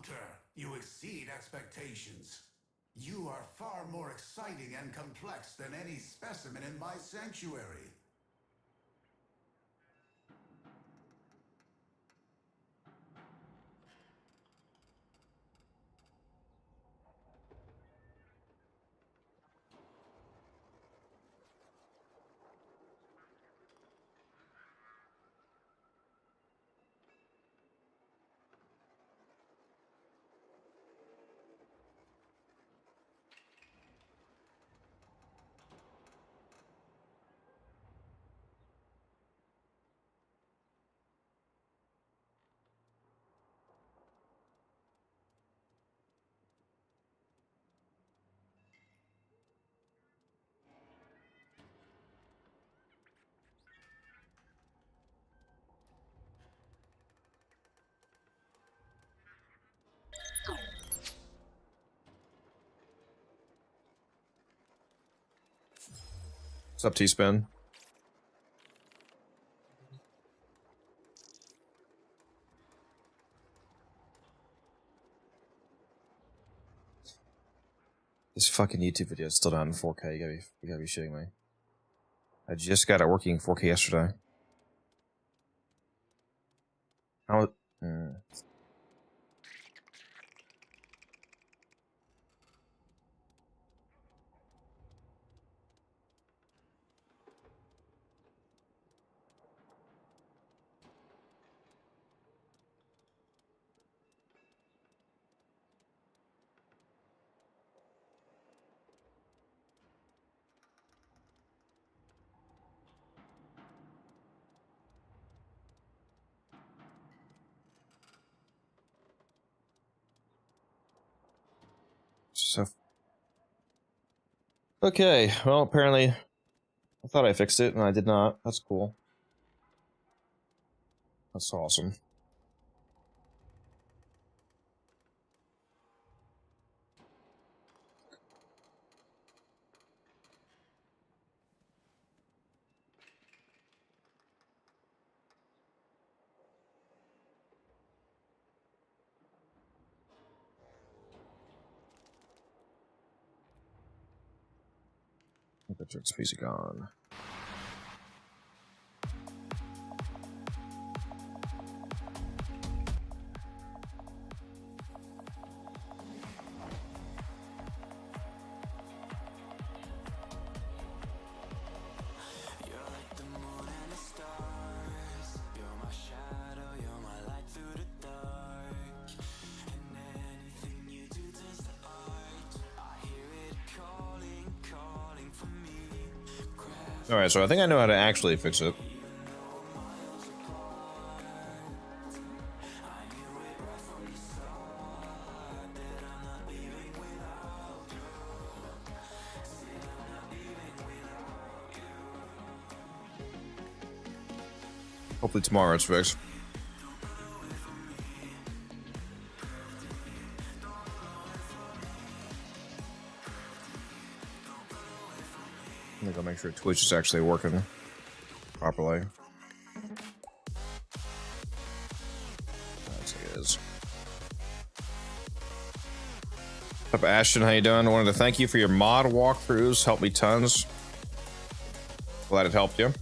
Hunter, you exceed expectations. You are far more exciting and complex than any specimen in my sanctuary. What's up, T-Spin? This fucking YouTube video is still not in 4K. You gotta be shitting me. I just got it working in 4K yesterday. How? So. Okay, well, apparently I thought I fixed it, and I did not. That's cool. That's awesome. That's piece gone. Alright, so I think I know how to actually fix it. Hopefully tomorrow it's fixed. I'm gonna go make sure Twitch is actually working properly. As it is. What's up, Ashton? How you doing? I wanted to thank you for your mod walkthroughs. Helped me tons. Glad it helped you.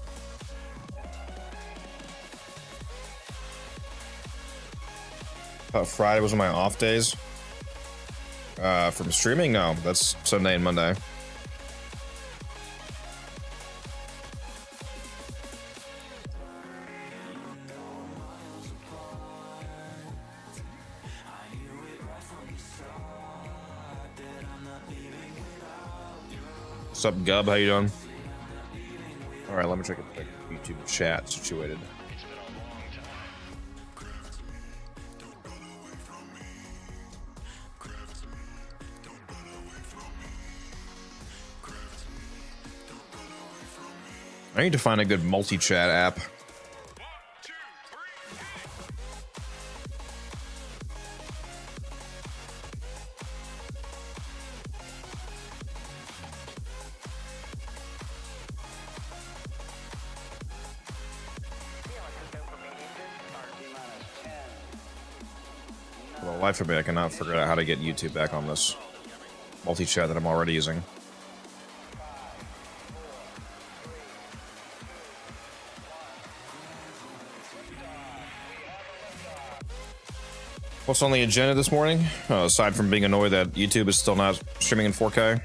Friday was one of my off days. From streaming? No, that's Sunday and Monday. What's up, Gub? How you doing? All right, let me check the YouTube chat situated. I need to find a good multi-chat app. life of me, I cannot figure out how to get YouTube back on this multi-chat that I'm already using. What's on the agenda this morning? Aside from being annoyed that YouTube is still not streaming in 4K.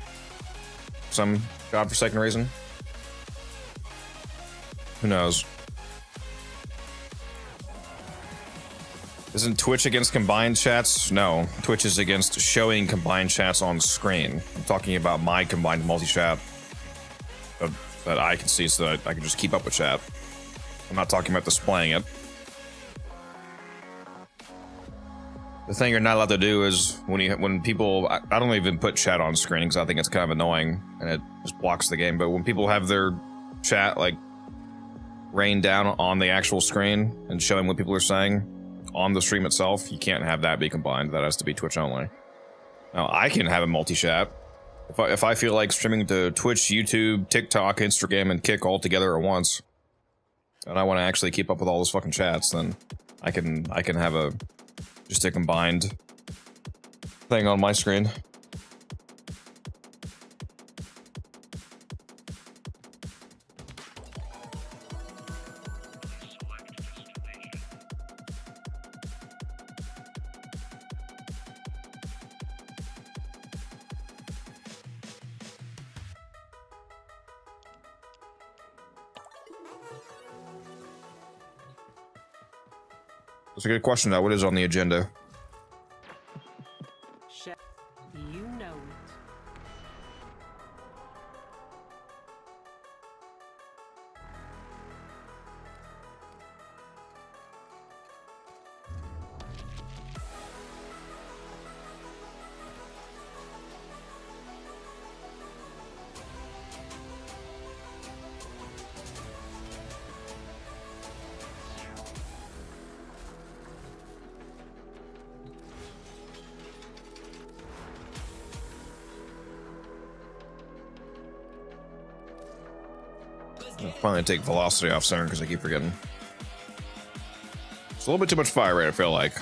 Some godforsaken reason. Who knows? Isn't Twitch against combined chats? No, Twitch is against showing combined chats on screen. I'm talking about my combined multi-chat that I can see so that I can just keep up with chat. I'm not talking about displaying it. The thing you're not allowed to do is when people, I don't even put chat on screen because I think it's kind of annoying and it just blocks the game. But when people have their chat like rain down on the actual screen and showing what people are saying on the stream itself, you can't have that be combined. That has to be Twitch only. Now I can have a multi-chat if I feel like streaming to Twitch, YouTube, TikTok, Instagram, and Kick all together at once, and I want to actually keep up with all those fucking chats. Then I can have just a combined thing on my screen. That's a good question, though. What is on the agenda? You know it. I'll finally take velocity off center because I keep forgetting. It's a little bit too much fire rate, I feel like.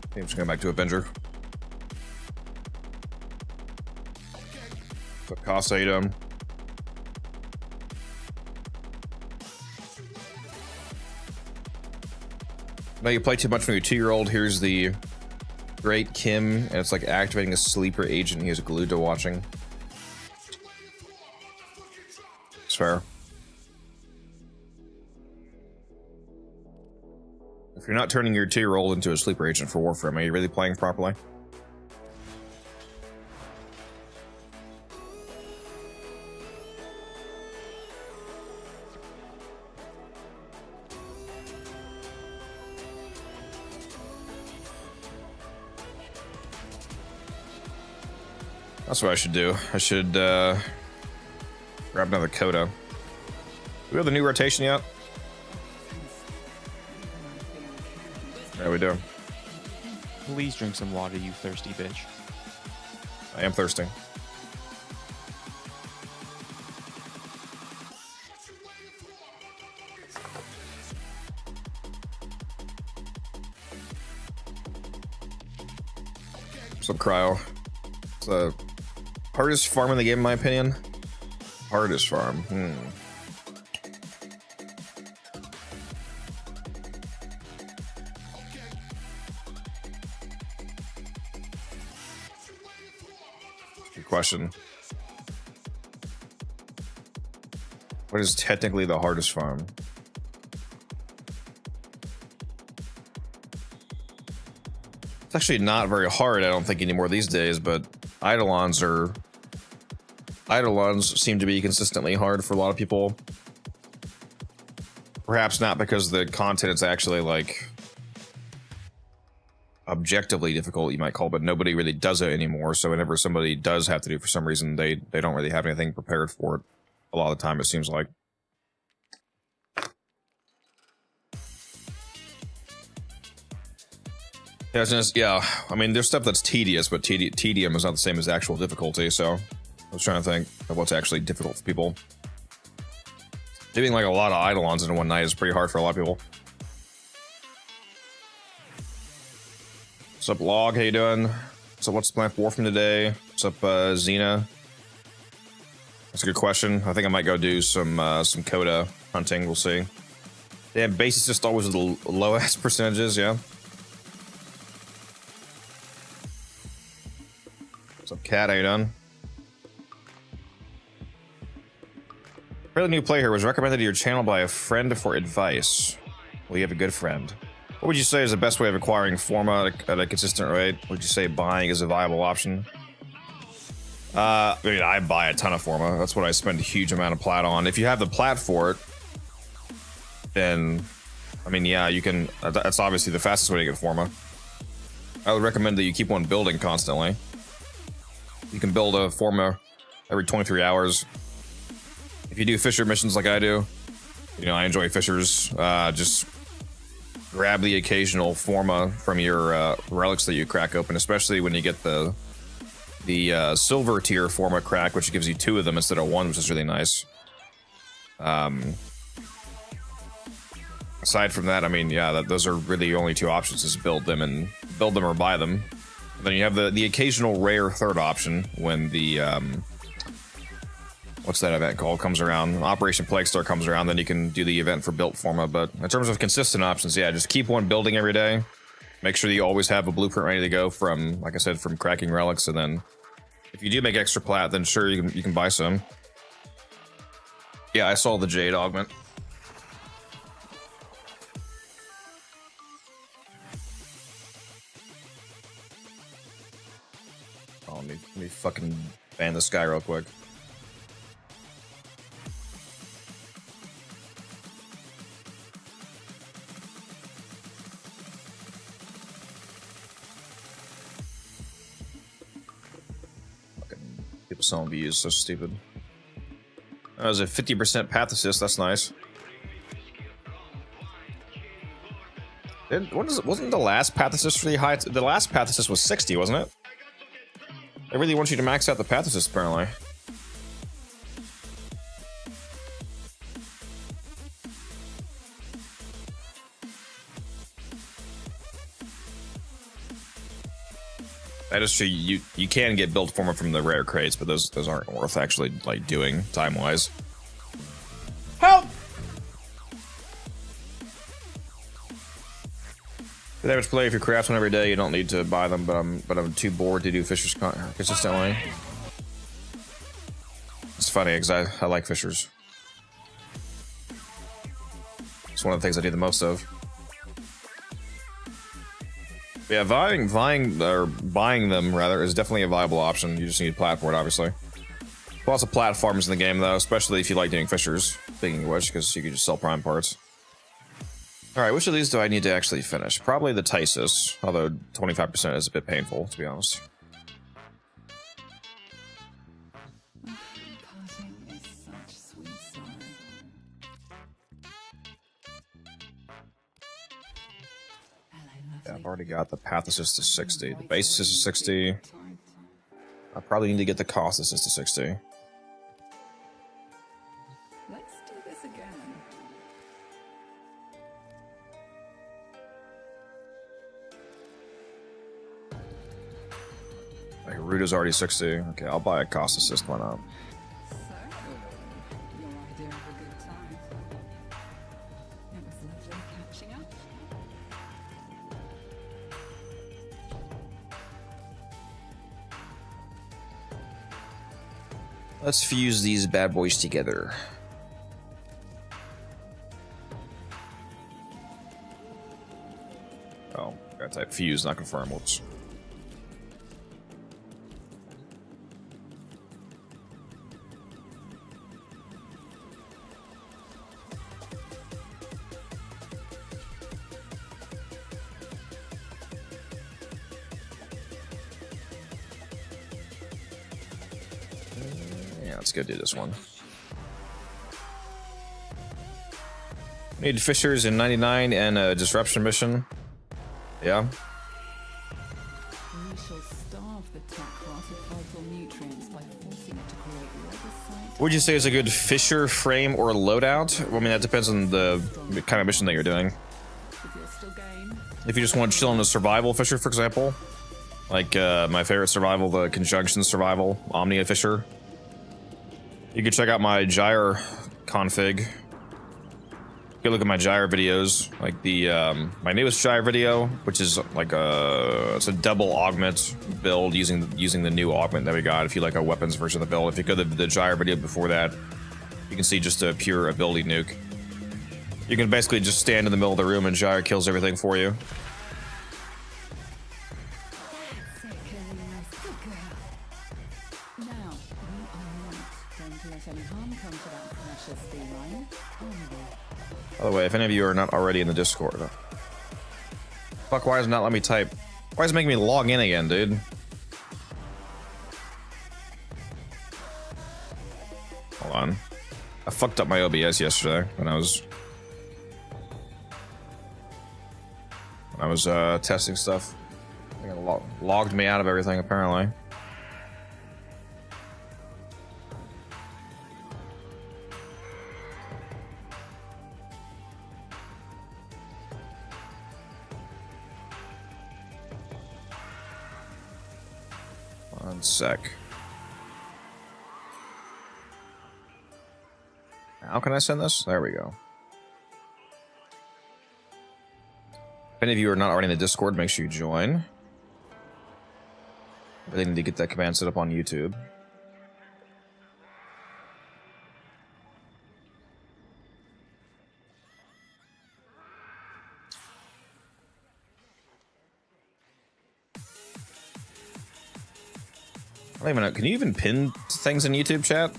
Okay, I'm just going back to Avenger. Put Casa, you doing? Now you play too much when you're 2-year-old. Here's the Great Kim, and it's like activating a sleeper agent he is glued to watching. It's fair. If you're not turning your 2-year-old into a sleeper agent for Warframe, are you really playing properly? That's what I should do. I should grab another Khora. Do we have the new rotation yet? Yeah, we do. Please drink some water, you thirsty bitch. I am thirsty. Some cryo. It's the hardest farm in the game, in my opinion. Hardest farm. Good question. What is technically the hardest farm? It's actually not very hard, I don't think, anymore these days, but Eidolons seem to be consistently hard for a lot of people. Perhaps not because the content is actually like objectively difficult, you might call, but nobody really does it anymore. So whenever somebody does have to do it for some reason, they don't really have anything prepared for it. A lot of the time, it seems like. Yeah, I mean, there's stuff that's tedious, but tedium is not the same as actual difficulty, so I was trying to think of what's actually difficult for people. Doing like a lot of eidolons in one night is pretty hard for a lot of people. What's up, Log? How you doing? What's up, what's the plan for Warframe today? What's up, Xena? That's a good question. I think I might go do some Coda hunting. We'll see. Yeah, base is just always the low-ass percentages, yeah. What's up, Cat? How you doing? Fairly new player here was recommended to your channel by a friend for advice. Well, you have a good friend. What would you say is the best way of acquiring forma at a consistent rate? Would you say buying is a viable option? I mean, I buy a ton of forma. That's what I spend a huge amount of plat on. If you have the plat for it, then, I mean, yeah, you can. That's obviously the fastest way to get forma. I would recommend that you keep one building constantly. You can build a forma every 23 hours. If you do Fisher missions like I do, you know, I enjoy Fishers. Just grab the occasional forma from your relics that you crack open, especially when you get the silver tier forma crack, which gives you 2 of them instead of 1, which is really nice. Aside from that, I mean, yeah, those are really your only 2 options: is build them or buy them. And then you have the occasional rare third option when the what's that event called comes around. Operation Plague Star comes around, then you can do the event for built forma. But in terms of consistent options, yeah, just keep one building every day. Make sure that you always have a blueprint ready to go from, like I said, from cracking relics. And then if you do make extra plat, then sure, you can buy some. Yeah, I saw the Jade augment. Oh, let me fucking ban this guy real quick. People selling views, so stupid. That was a 50% path assist, that's nice. Wasn't the last path assist really high? The last path assist was 60, wasn't it? They really want you to max out the path assist, apparently. That is true. You can get build forma from the rare crates, but those aren't worth actually like doing time wise. Help! The average player, if you craft one every day, you don't need to buy them. But I'm too bored to do Fishers consistently. It's funny because I like Fishers. It's one of the things I do the most of. Yeah, buying them rather is definitely a viable option. You just need a plat for it, obviously. Lots of platforms in the game though, especially if you like doing Fishers. Speaking of which, because you can just sell prime parts. Alright, which of these do I need to actually finish? Probably the Tysis, although 25% is a bit painful, to be honest. Yeah, I've already got the path assist to 60. The base assist to 60. I probably need to get the cost assist to 60. Let's do this again. Like, Root is already 60. Okay, I'll buy a cost assist, why not? So, your idea of a good time. It was lovely catching up. Let's fuse these bad boys together. Oh, gotta type fuse, not confirm. Whoops. Let's go do this one. Need Fishers in 99 and a disruption mission. Yeah. We shall starve the tech class of vital nutrients by forcing it to create legacy Would you say is a good fisher, frame, or loadout? Well, I mean, that depends on the kind of mission that you're doing. If you're still game. If you just want to chill in a survival fisher, for example, like my favorite survival, the conjunction survival, Omnia Fisher, you can check out my gyre config. You can look at my gyre videos, like the my newest gyre video, which is like it's a double augment build using the new augment that we got. If you like a weapons version of the build, if you go to the gyre video before that, you can see just a pure ability nuke. You can basically just stand in the middle of the room and gyre kills everything for you. Now, we are not going to let any harm come to that precious feline, are we? By the way, if any of you are not already in the Discord, fuck, why is it not letting me type? Why is it making me log in again, dude? Hold on. I fucked up my OBS yesterday when I was testing stuff. I think it logged me out of everything apparently. One sec. How can I send this? There we go. If any of you are not already in the Discord, make sure you join. I think I need to get that command set up on YouTube. I don't even know. Can you even pin things in YouTube chat?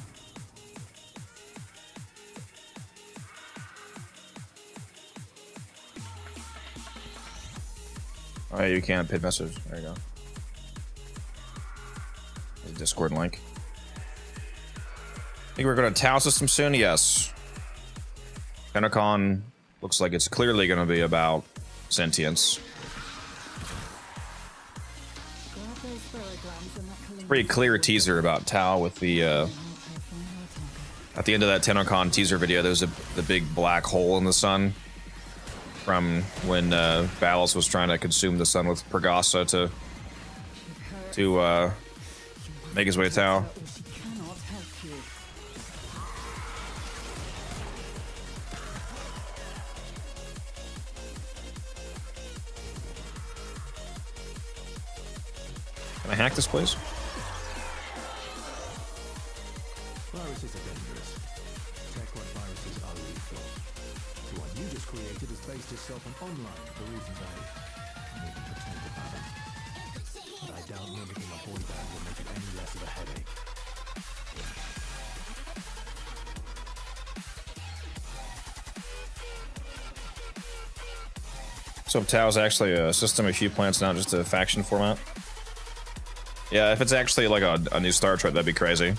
Oh, yeah, you can pin message. There you go. There's a Discord link. Think we're going to Tau system soon? Yes. TennoCon looks like it's clearly going to be about sentience. Pretty clear teaser about Tau with the at the end of that TennoCon teaser video, there's the big black hole in the sun from when Balas was trying to consume the sun with Pergasa to make his way to Tau. Can I hack this, please? Viruses are dangerous. Check what viruses are lethal. The one you just created has based itself on online for reasons I needn't pretend about them. But I doubt mimicking a boy band will make it any less of a headache. So Tau is actually a system of few planets, not just a faction format. Yeah, if it's actually like a new Star Trek, that'd be crazy.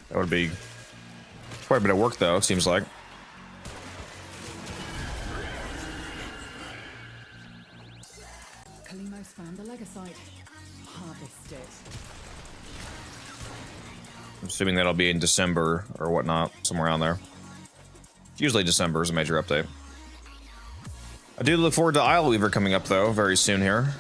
That would be quite a bit of work, though, it seems like. Kalimo's found the Legasite. Harvest it. I'm assuming that'll be in December or whatnot, somewhere around there. Usually December is a major update. I do look forward to Isle Weaver coming up, though, very soon here.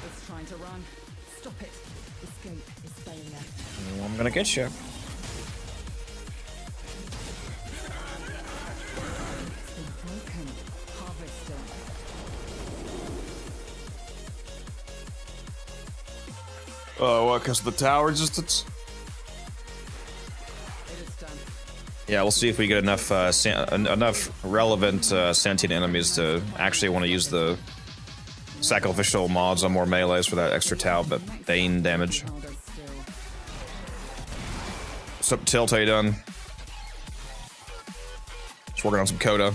It's trying to run. Stop it. Escape is failure. I'm gonna get you. It's been broken. Harvest it. Oh, what? Because of the tower resistance? It is done. Yeah, we'll see if we get enough enough relevant sentient enemies to actually want to use the sacrificial mods on more melees for that extra Tau, but Bane damage. Harder still. What's up, Tilt? How you done? Just working on some coda.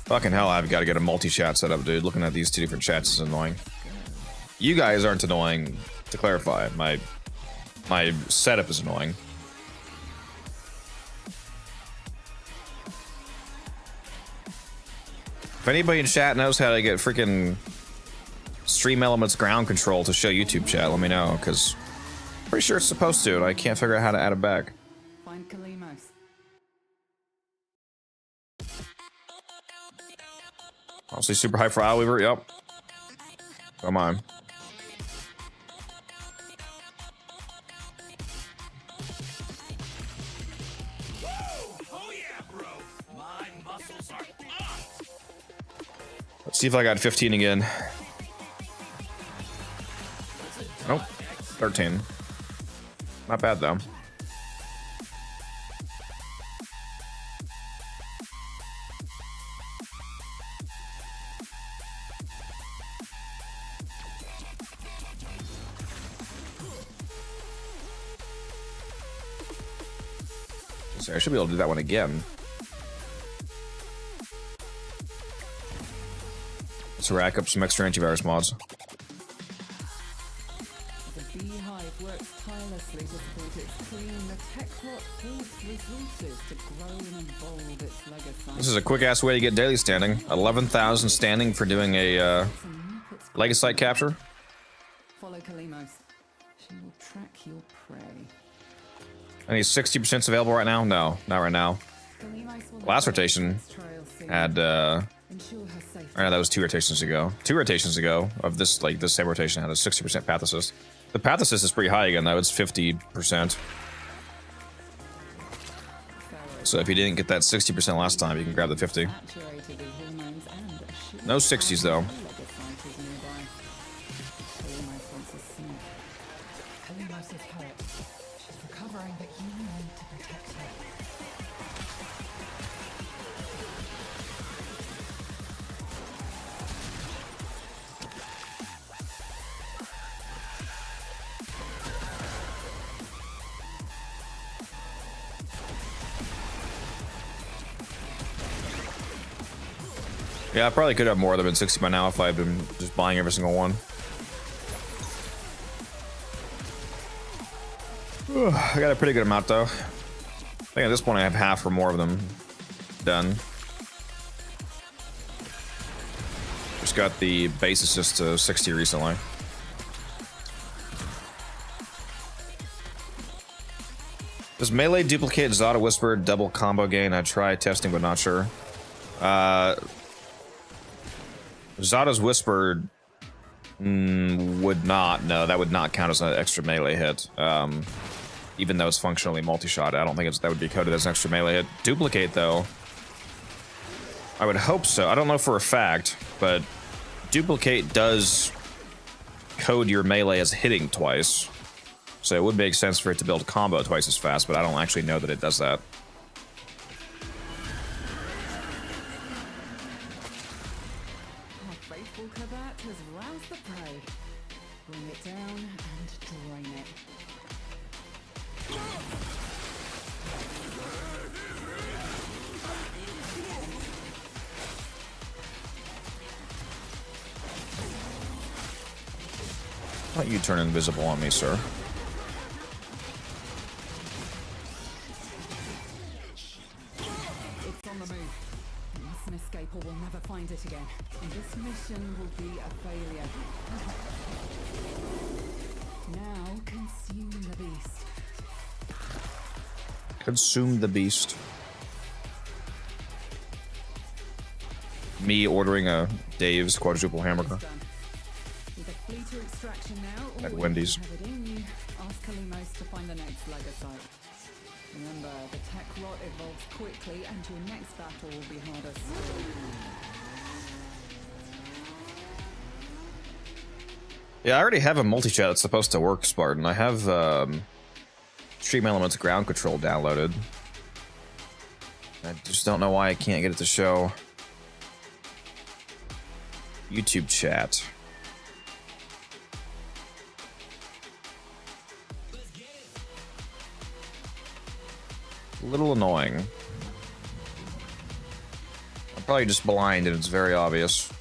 Fucking hell, I've got to get a multi-chat set up, dude. Looking at these two different chats is annoying. You guys aren't annoying, to clarify. My setup is annoying. If anybody in chat knows how to get freaking Stream Elements ground control to show YouTube chat, let me know, because I'm pretty sure it's supposed to, and I can't figure out how to add it back. Find Kalimos. Honestly, super hype for Weaver. Yep. Come on. Let's see if I got 15 again. Nope. 13. Not bad though. So I should be able to do that one again. Let's rack up some extra antivirus mods. The Beehive works tirelessly to support its clean. The tech plot holds resources to grow and evolve its legacy. This is a quick ass way to get daily standing. 11,000 standing for doing a legacy capture. Follow Kalimos. She will track your prey. Any 60% available right now? No, not right now. Last rotation had or no, that was 2 rotations ago. 2 rotations ago of this, like this same rotation had a 60% path assist. The path assist is pretty high again though, it's 50%. So if you didn't get that 60% last time, you can grab the 50. No 60s though. Yeah, I probably could have more of them in 60 by now if I'd been just buying every single one. I got a pretty good amount though. I think at this point I have half or more of them done. Just got the base assist to 60 recently. Does melee duplicate Zada Whisper double combo gain? I tried testing but not sure. Zada's Whisper would not. No, that would not count as an extra melee hit. Even though it's functionally multi-shot, I don't think that would be coded as an extra melee hit. Duplicate, though, I would hope so. I don't know for a fact, but duplicate does code your melee as hitting twice. So it would make sense for it to build combo twice as fast, but I don't actually know that it does that. Has roused the prey. Bring it down and drain it. Why don't you turn invisible on me, sir? It's on the move. It mustn't escape or we'll never find it again. And this mission will be a failure. Now consume the beast. Consume the beast. Me ordering a Dave's quadruple hamburger With a fleeter extraction now, at Wendy's. Have it in you. Ask Kalimos to find the next legacy. Remember, the tech rot evolves quickly, and your next battle will be harder still. Yeah, I already have a multi-chat that's supposed to work, Spartan. I have Stream Elements ground control downloaded. I just don't know why I can't get it to show YouTube chat. A little annoying. I'm probably just blind and it's very obvious.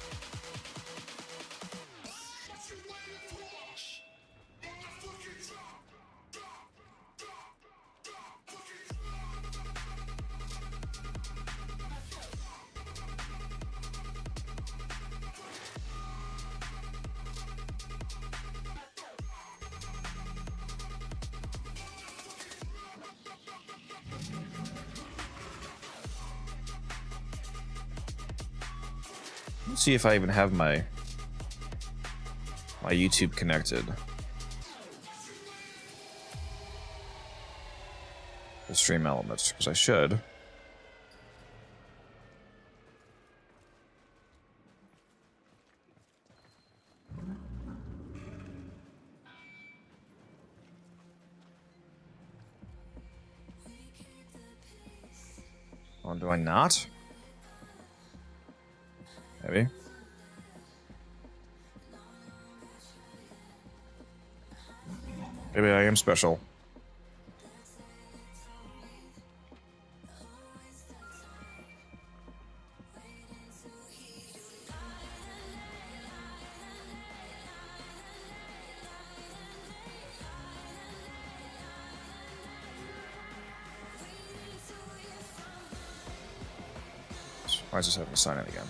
Let's see if I even have my YouTube connected. The stream elements, because I should. Oh, do I not? Maybe. Maybe I am special. Why is this having to sign in again?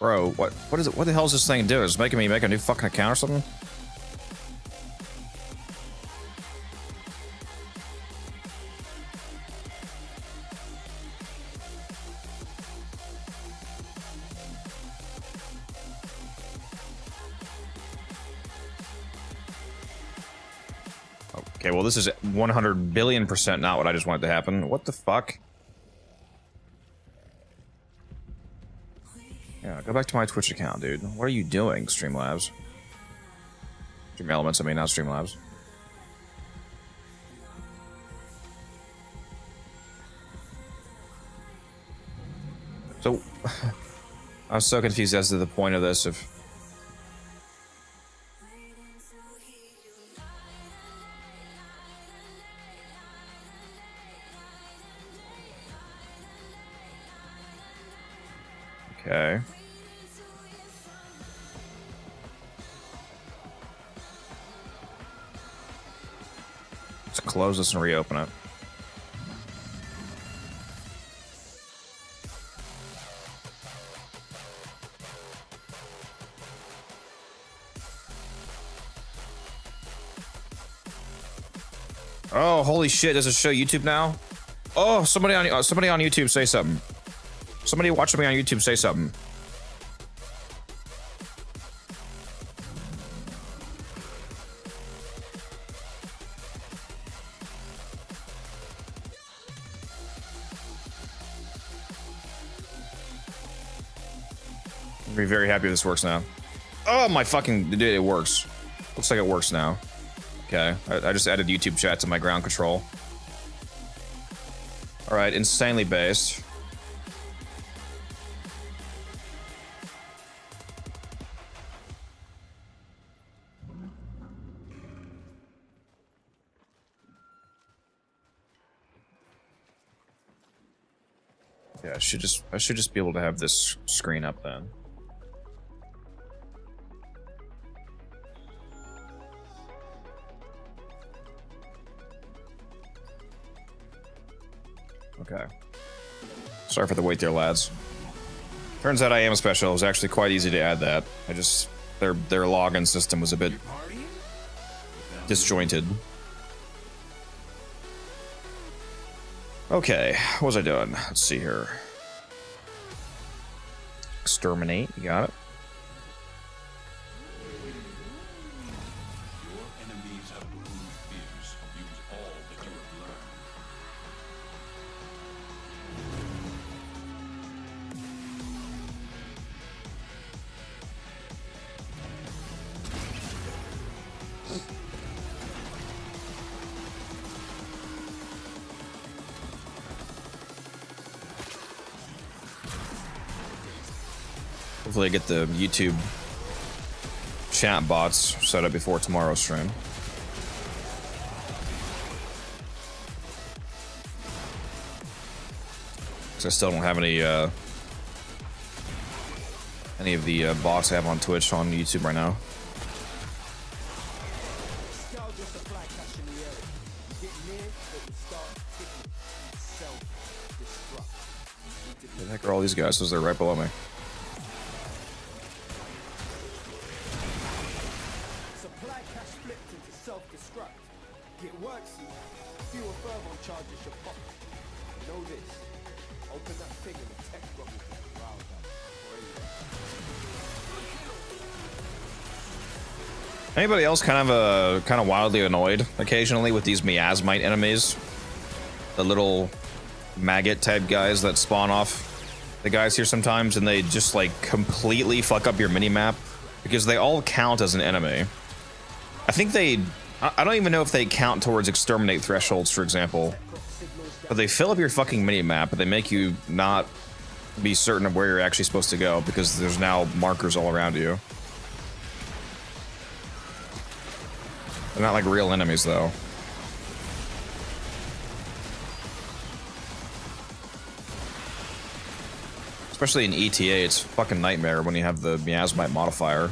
Bro, what is it? What the hell is this thing doing? It's making me make a new fucking account or something? Okay, well this is 100 billion% not what I just wanted to happen. What the fuck? Yeah, go back to my Twitch account, dude. What are you doing, Streamlabs? Stream Elements, I mean, not Streamlabs. So, I'm so confused as to the point of this. Okay. Let's close this and reopen it. Oh, holy shit, does it show YouTube now? Oh, somebody on YouTube say something. Somebody watching me on YouTube say something. I'm gonna be very happy this works now. Oh my fucking, dude, it works. Looks like it works now. Okay, I just added YouTube chat to my ground control. Alright, insanely based. Yeah, I should just be able to have this screen up then. Okay. Sorry for the wait there, lads. Turns out I am special. It was actually quite easy to add that. I just their login system was a bit disjointed. Okay, what was I doing? Let's see here. Exterminate, you got it. Your enemies have removed fears. Use all that you have learned. Hopefully I get the YouTube chat bots set up before tomorrow's stream. Because I still don't have any of the bots I have on Twitch on YouTube right now. Where the heck are all these guys? Because they're right below me. Supply cache flipped into self-destruct. Get worksy. Fewer thermal charges your pocket. Know this. Open that thing and the tech bubble will round up. Anybody else kind of wildly annoyed occasionally with these miasmite enemies? The little maggot type guys that spawn off the guys here sometimes, and they just like completely fuck up your mini-map because they all count as an enemy. I think I don't even know if they count towards exterminate thresholds, for example, but they fill up your fucking mini-map, but they make you not be certain of where you're actually supposed to go because there's now markers all around you. They're not like real enemies though. Especially in ETA, it's a fucking nightmare when you have the miasmite modifier.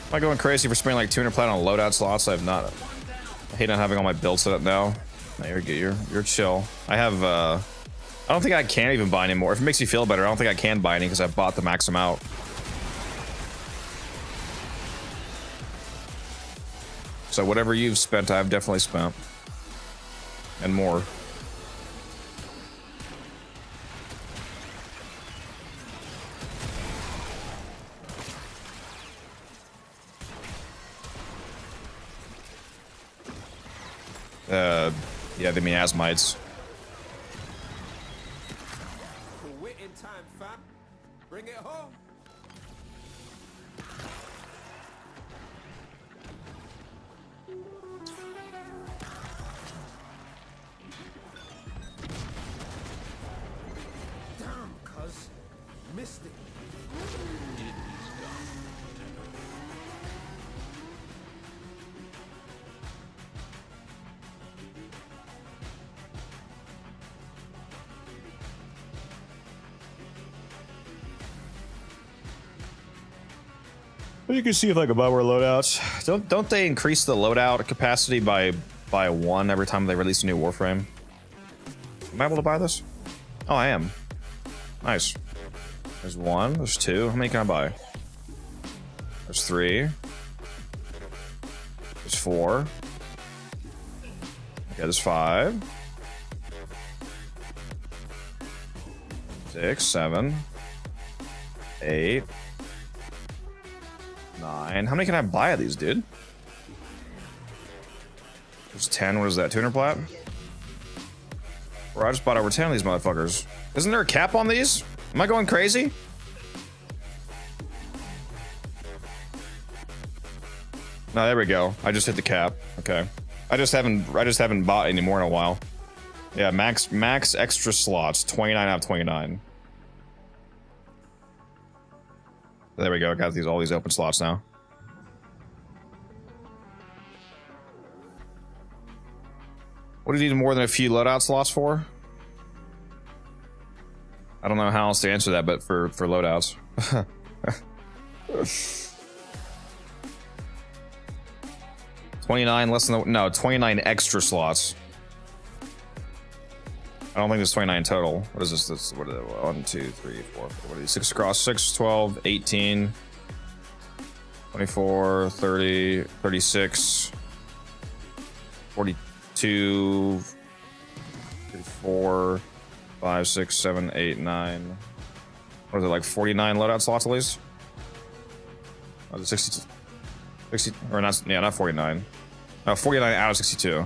Am I going crazy for spending like 200 plat on loadout slots? I hate not having all my builds set up now. No, you're good. You're chill. I have I don't think I can even buy anymore. If it makes you feel better, I don't think I can buy any because I bought the max amount. So whatever you've spent, I've definitely spent. And more. Yeah, the miasmites. Quit in time, fam. Bring it home. Damn, cuz. Missed it. You can see if I can buy more loadouts. Don't they increase the loadout capacity by 1 every time they release a new Warframe? Am I able to buy this? Oh, I am. Nice. There's 1. There's 2. How many can I buy? There's 3. There's 4. Okay, there's 5. 6, 7, 8. 9. How many can I buy of these, dude? There's 10. What is that? 200 plat? Bro, I just bought over 10 of these motherfuckers. Isn't there a cap on these? Am I going crazy? No, there we go. I just hit the cap. Okay. I just haven't bought any more in a while. Yeah, max extra slots. 29 out of 29. There we go. I got all these open slots now. What do you need more than a few loadout slots for? I don't know how else to answer that, but for loadouts. 29 less than the, no, 29 extra slots. I don't think there's 29 total. What is this? What are they? 1, 2, 3, 4. What are these? 6 across 6, 12, 18, 24, 30, 36, 42, 34, 5, 6, 7, 8, 9. What is it, like 49 loadout slots at least? Oh, is it 60, 60, or not, yeah, not 49. No, 49 out of 62.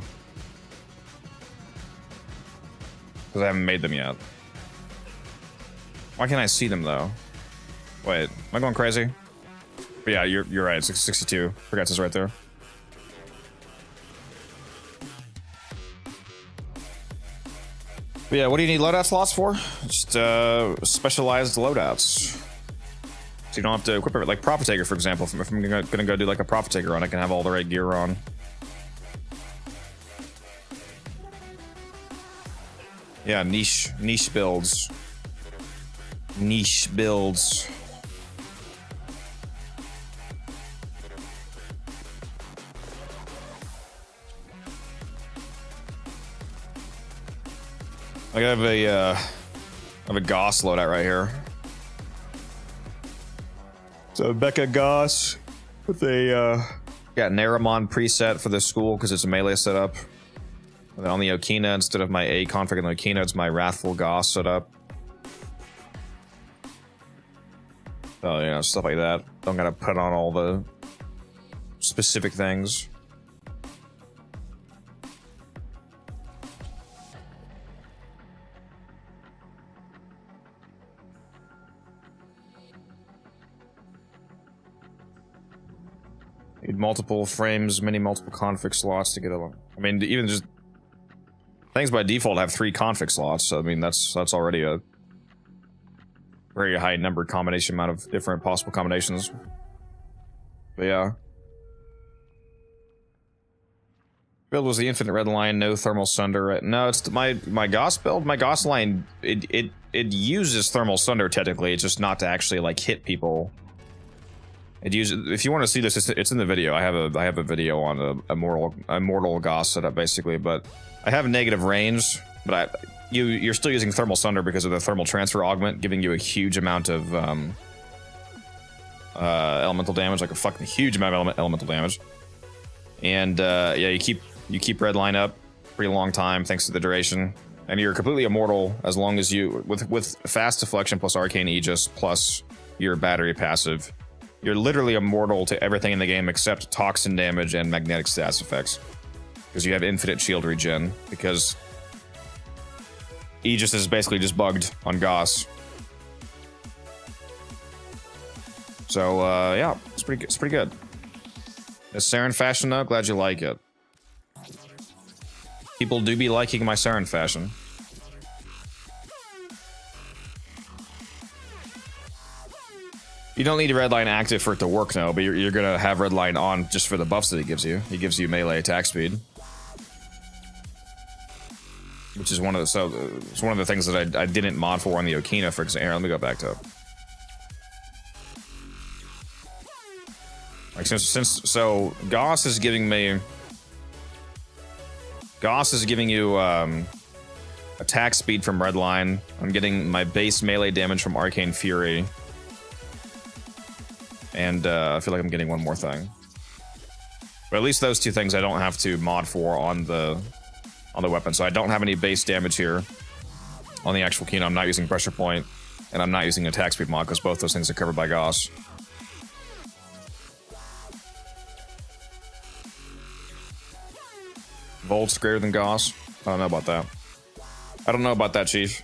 Because I haven't made them yet. Why can't I see them though? Wait, am I going crazy? But yeah, you're right. It's 62. Forgot this right there. But yeah, what do you need loadout slots for? Just specialized loadouts. So you don't have to equip it. Like Profit Taker, for example. If I'm gonna go do like a Profit Taker run, I can have all the right gear on. Yeah, niche builds. Niche builds. I have a Goss loadout right here. So Mecha Goss with a got Naramon preset for the school because it's a melee setup. And then on the Okina, instead of my A config on the Okina, it's my Wrathful Goss setup. So, you know, stuff like that. Don't gotta put on all the specific things. Need multiple frames, multiple config slots to get along. I mean, even just things by default have 3 config slots. So I mean, that's already a very high numbered combination amount of different possible combinations. But yeah, build was the infinite red line, no thermal sunder. No, it's my Goss build. My Goss line it uses thermal sunder technically. It's just not to actually like hit people. It uses, if you want to see this, it's in the video. I have a video on a mortal Goss setup basically, but I have negative range, but you're still using thermal sunder because of the thermal transfer augment, giving you a huge amount of elemental damage, like a fucking huge amount of elemental damage. And yeah, you keep red line up pretty long time thanks to the duration, and you're completely immortal as long as you with fast deflection plus arcane aegis plus your battery passive. You're literally immortal to everything in the game except toxin damage and magnetic status effects. Because you have infinite shield regen. Because Aegis is basically just bugged on Goss. So, yeah, it's pretty good. Is Saryn fashion though? Glad you like it. People do be liking my Saryn fashion. You don't need redline active for it to work now, but you're gonna have redline on just for the buffs that he gives you. He gives you melee attack speed, which is it's one of the things that I didn't mod for on the Okina, for example. Here, let me go back to it. Like so Goss is giving you attack speed from redline. I'm getting my base melee damage from Arcane Fury. And I feel like I'm getting one more thing. But at least those 2 things I don't have to mod for on the weapon. So I don't have any base damage here on the actual Kino. I'm not using pressure point, and I'm not using attack speed mod because both those things are covered by Goss. Volt's greater than Goss? I don't know about that. I don't know about that, Chief.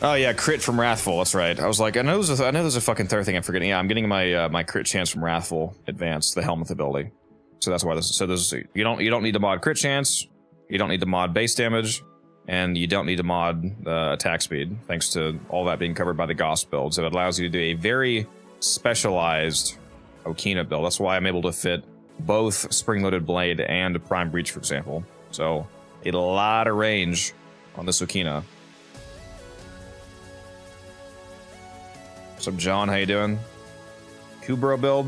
Oh yeah, crit from Wrathful. That's right. I was like, I know there's a fucking third thing I'm forgetting. Yeah, I'm getting my my crit chance from Wrathful advanced, the helmet ability. So that's why this. So this is, you don't need to mod crit chance, you don't need to mod base damage, and you don't need to mod attack speed. Thanks to all that being covered by the Goss build, so it allows you to do a very specialized Okina build. That's why I'm able to fit both spring-loaded blade and prime breach, for example. So a lot of range on this Okina. What's up, John? How you doing? Kubro build.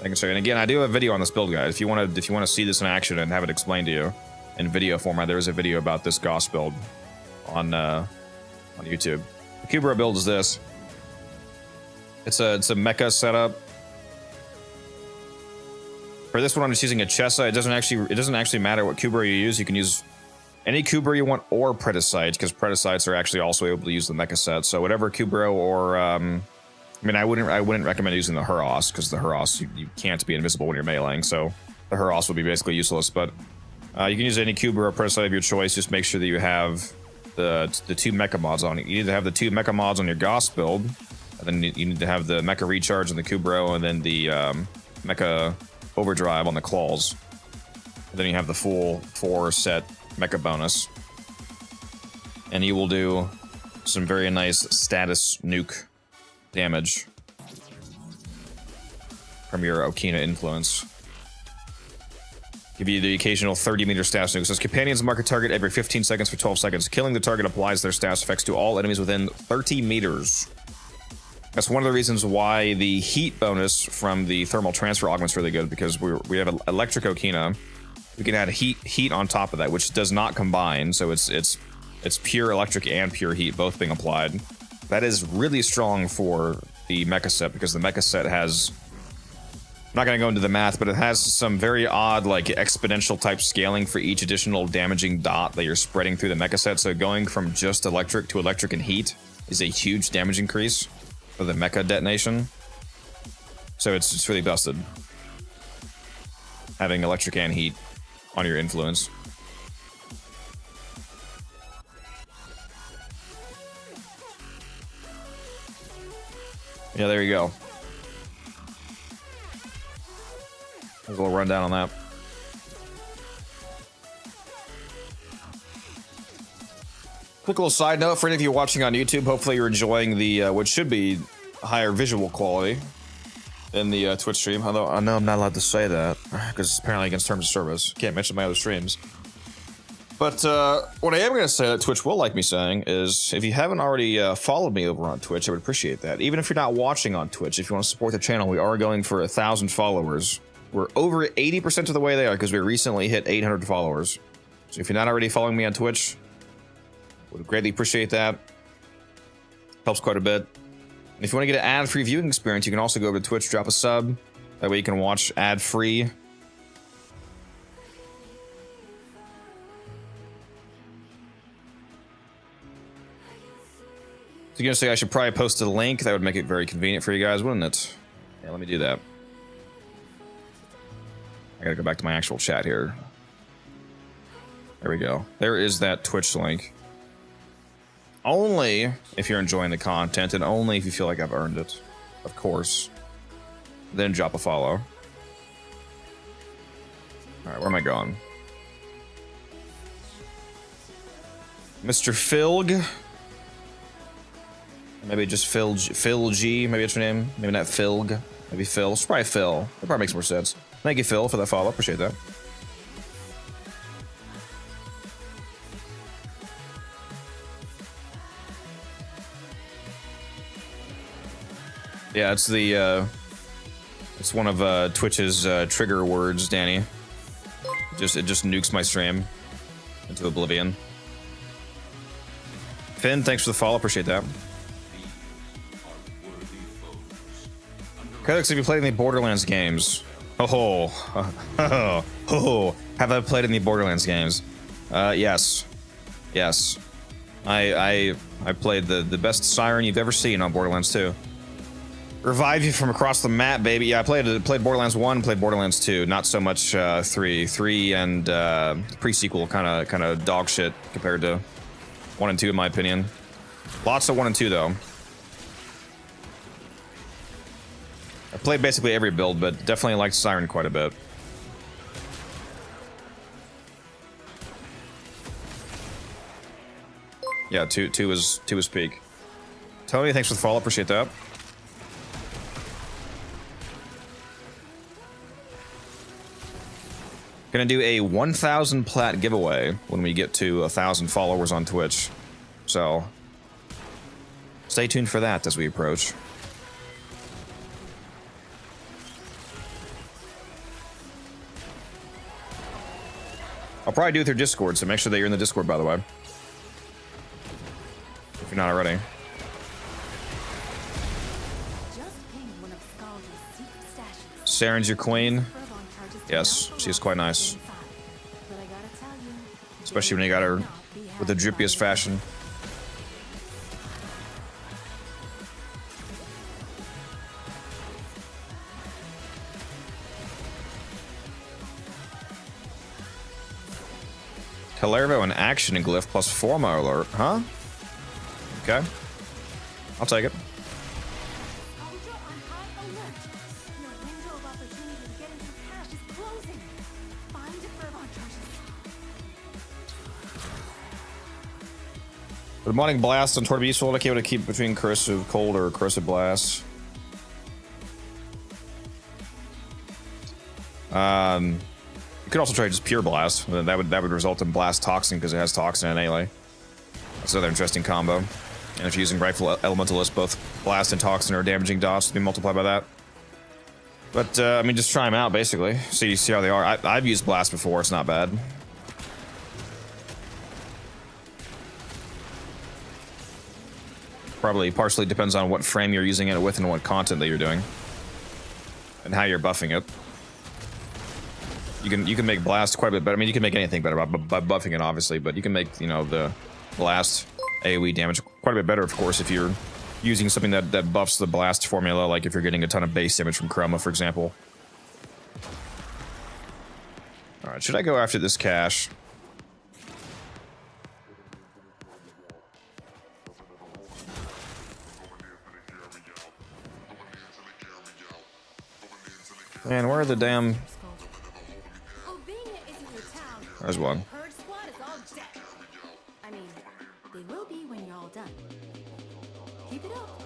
And again, I do have a video on this build, guys. If you want to see this in action and have it explained to you in video format, there is a video about this Goss build on YouTube. The Kubro build is this. It's a mecha setup. For this one, I'm just using a Chessa. It doesn't actually matter what Kubro you use. You can use any Kubro you want or Predicites, because Predicites are actually also able to use the mecha set. So whatever Kubro or I mean, I wouldn't recommend using the Huros, because the Huros you can't be invisible when you're meleeing, so the Huros would be basically useless. But you can use any Kubro or Predicite of your choice. Just make sure that you have the 2 mecha mods on it. You need to have the 2 mecha mods on your Goss build, and then you need to have the mecha recharge on the Kubro, and then the mecha overdrive on the claws. And then you have the full 4-set mecha bonus. And you will do some very nice status nuke damage from your Okina influence. Give you the occasional 30-meter status nuke. It says companions mark a target every 15 seconds for 12 seconds. Killing the target applies their status effects to all enemies within 30 meters. That's one of the reasons why the heat bonus from the thermal transfer augment's really good, because we have an electric Okina. We can add heat on top of that, which does not combine, so it's pure electric and pure heat both being applied. That is really strong for the mecha set, because the mecha set has, I'm not going to go into the math, but it has some very odd, like, exponential type scaling for each additional damaging dot that you're spreading through the mecha set. So going from just electric to electric and heat is a huge damage increase for the mecha detonation. So it's really busted, having electric and heat on your influence. Yeah, there you go. There's a little rundown on that. Quick little side note for any of you watching on YouTube. Hopefully you're enjoying the what should be higher visual quality in the Twitch stream. Although I know I'm not allowed to say that because it's apparently against terms of service. Can't mention my other streams. But what I am going to say that Twitch will like me saying is, if you haven't already followed me over on Twitch, I would appreciate that. Even if you're not watching on Twitch, if you want to support the channel, we are going for 1,000 followers. We're over 80% of the way there because we recently hit 800 followers. So if you're not already following me on Twitch, would greatly appreciate that. Helps quite a bit. And if you want to get an ad-free viewing experience, you can also go over to Twitch, drop a sub. That way you can watch ad-free. So you're gonna say I should probably post a link? That would make it very convenient for you guys, wouldn't it? Yeah, let me do that. I gotta go back to my actual chat here. There we go. There is that Twitch link. Only if you're enjoying the content, and only if you feel like I've earned it. Of course. Then drop a follow. Alright, where am I going? Mr. Filg. Maybe just Phil G. Maybe it's your name. Maybe not Filg. Maybe Phil. It's probably Phil. That probably makes more sense. Thank you, Phil, for that follow. Appreciate that. Yeah, it's the it's one of Twitch's trigger words, Danny. It just nukes my stream into oblivion. Finn, thanks for the follow. Appreciate that. Okay, looks like you played any Borderlands games. Oh, have I played any Borderlands games? Yes. I played the best Saryn you've ever seen on Borderlands 2. Revive you from across the map, baby. Yeah, I played Borderlands 1, played Borderlands 2. Not so much 3. 3 and pre-sequel kind of dog shit compared to 1 and 2 in my opinion. Lots of 1 and 2 though. I played basically every build, but definitely liked Saryn quite a bit. Yeah, 2 was peak. Tony, thanks for the follow. Appreciate that. Gonna do a 1,000 plat giveaway when we get to 1,000 followers on Twitch. So stay tuned for that as we approach. I'll probably do it through Discord, so make sure that you're in the Discord, by the way. If you're not already. Saryn's your queen. Yes, she's quite nice. Especially when you got her with the drippiest fashion. Calervo and action and glyph plus forma alert, huh? Okay. I'll take it. Would modding blast on Tor be useful to be able to keep between corrosive cold or corrosive blast? You could also try just pure blast. That would result in blast toxin because it has toxin in it anyway. That's another interesting combo. And if you're using Rightful Elementalist, both blast and toxin are damaging dots to be multiplied by that. But I mean, just try them out basically. See how they are. I've used blast before. It's not bad. Probably partially depends on what frame you're using it with and what content that you're doing, and how you're buffing it. You can make blast quite a bit better. I mean, you can make anything better by buffing it, obviously, but you can make, you know, the blast AoE damage quite a bit better, of course, if you're using something that buffs the blast formula, like if you're getting a ton of base damage from Chroma, for example. All right, should I go after this cache? Man, where are the damn... There's one. I mean, they will be when you're all done. Keep it up.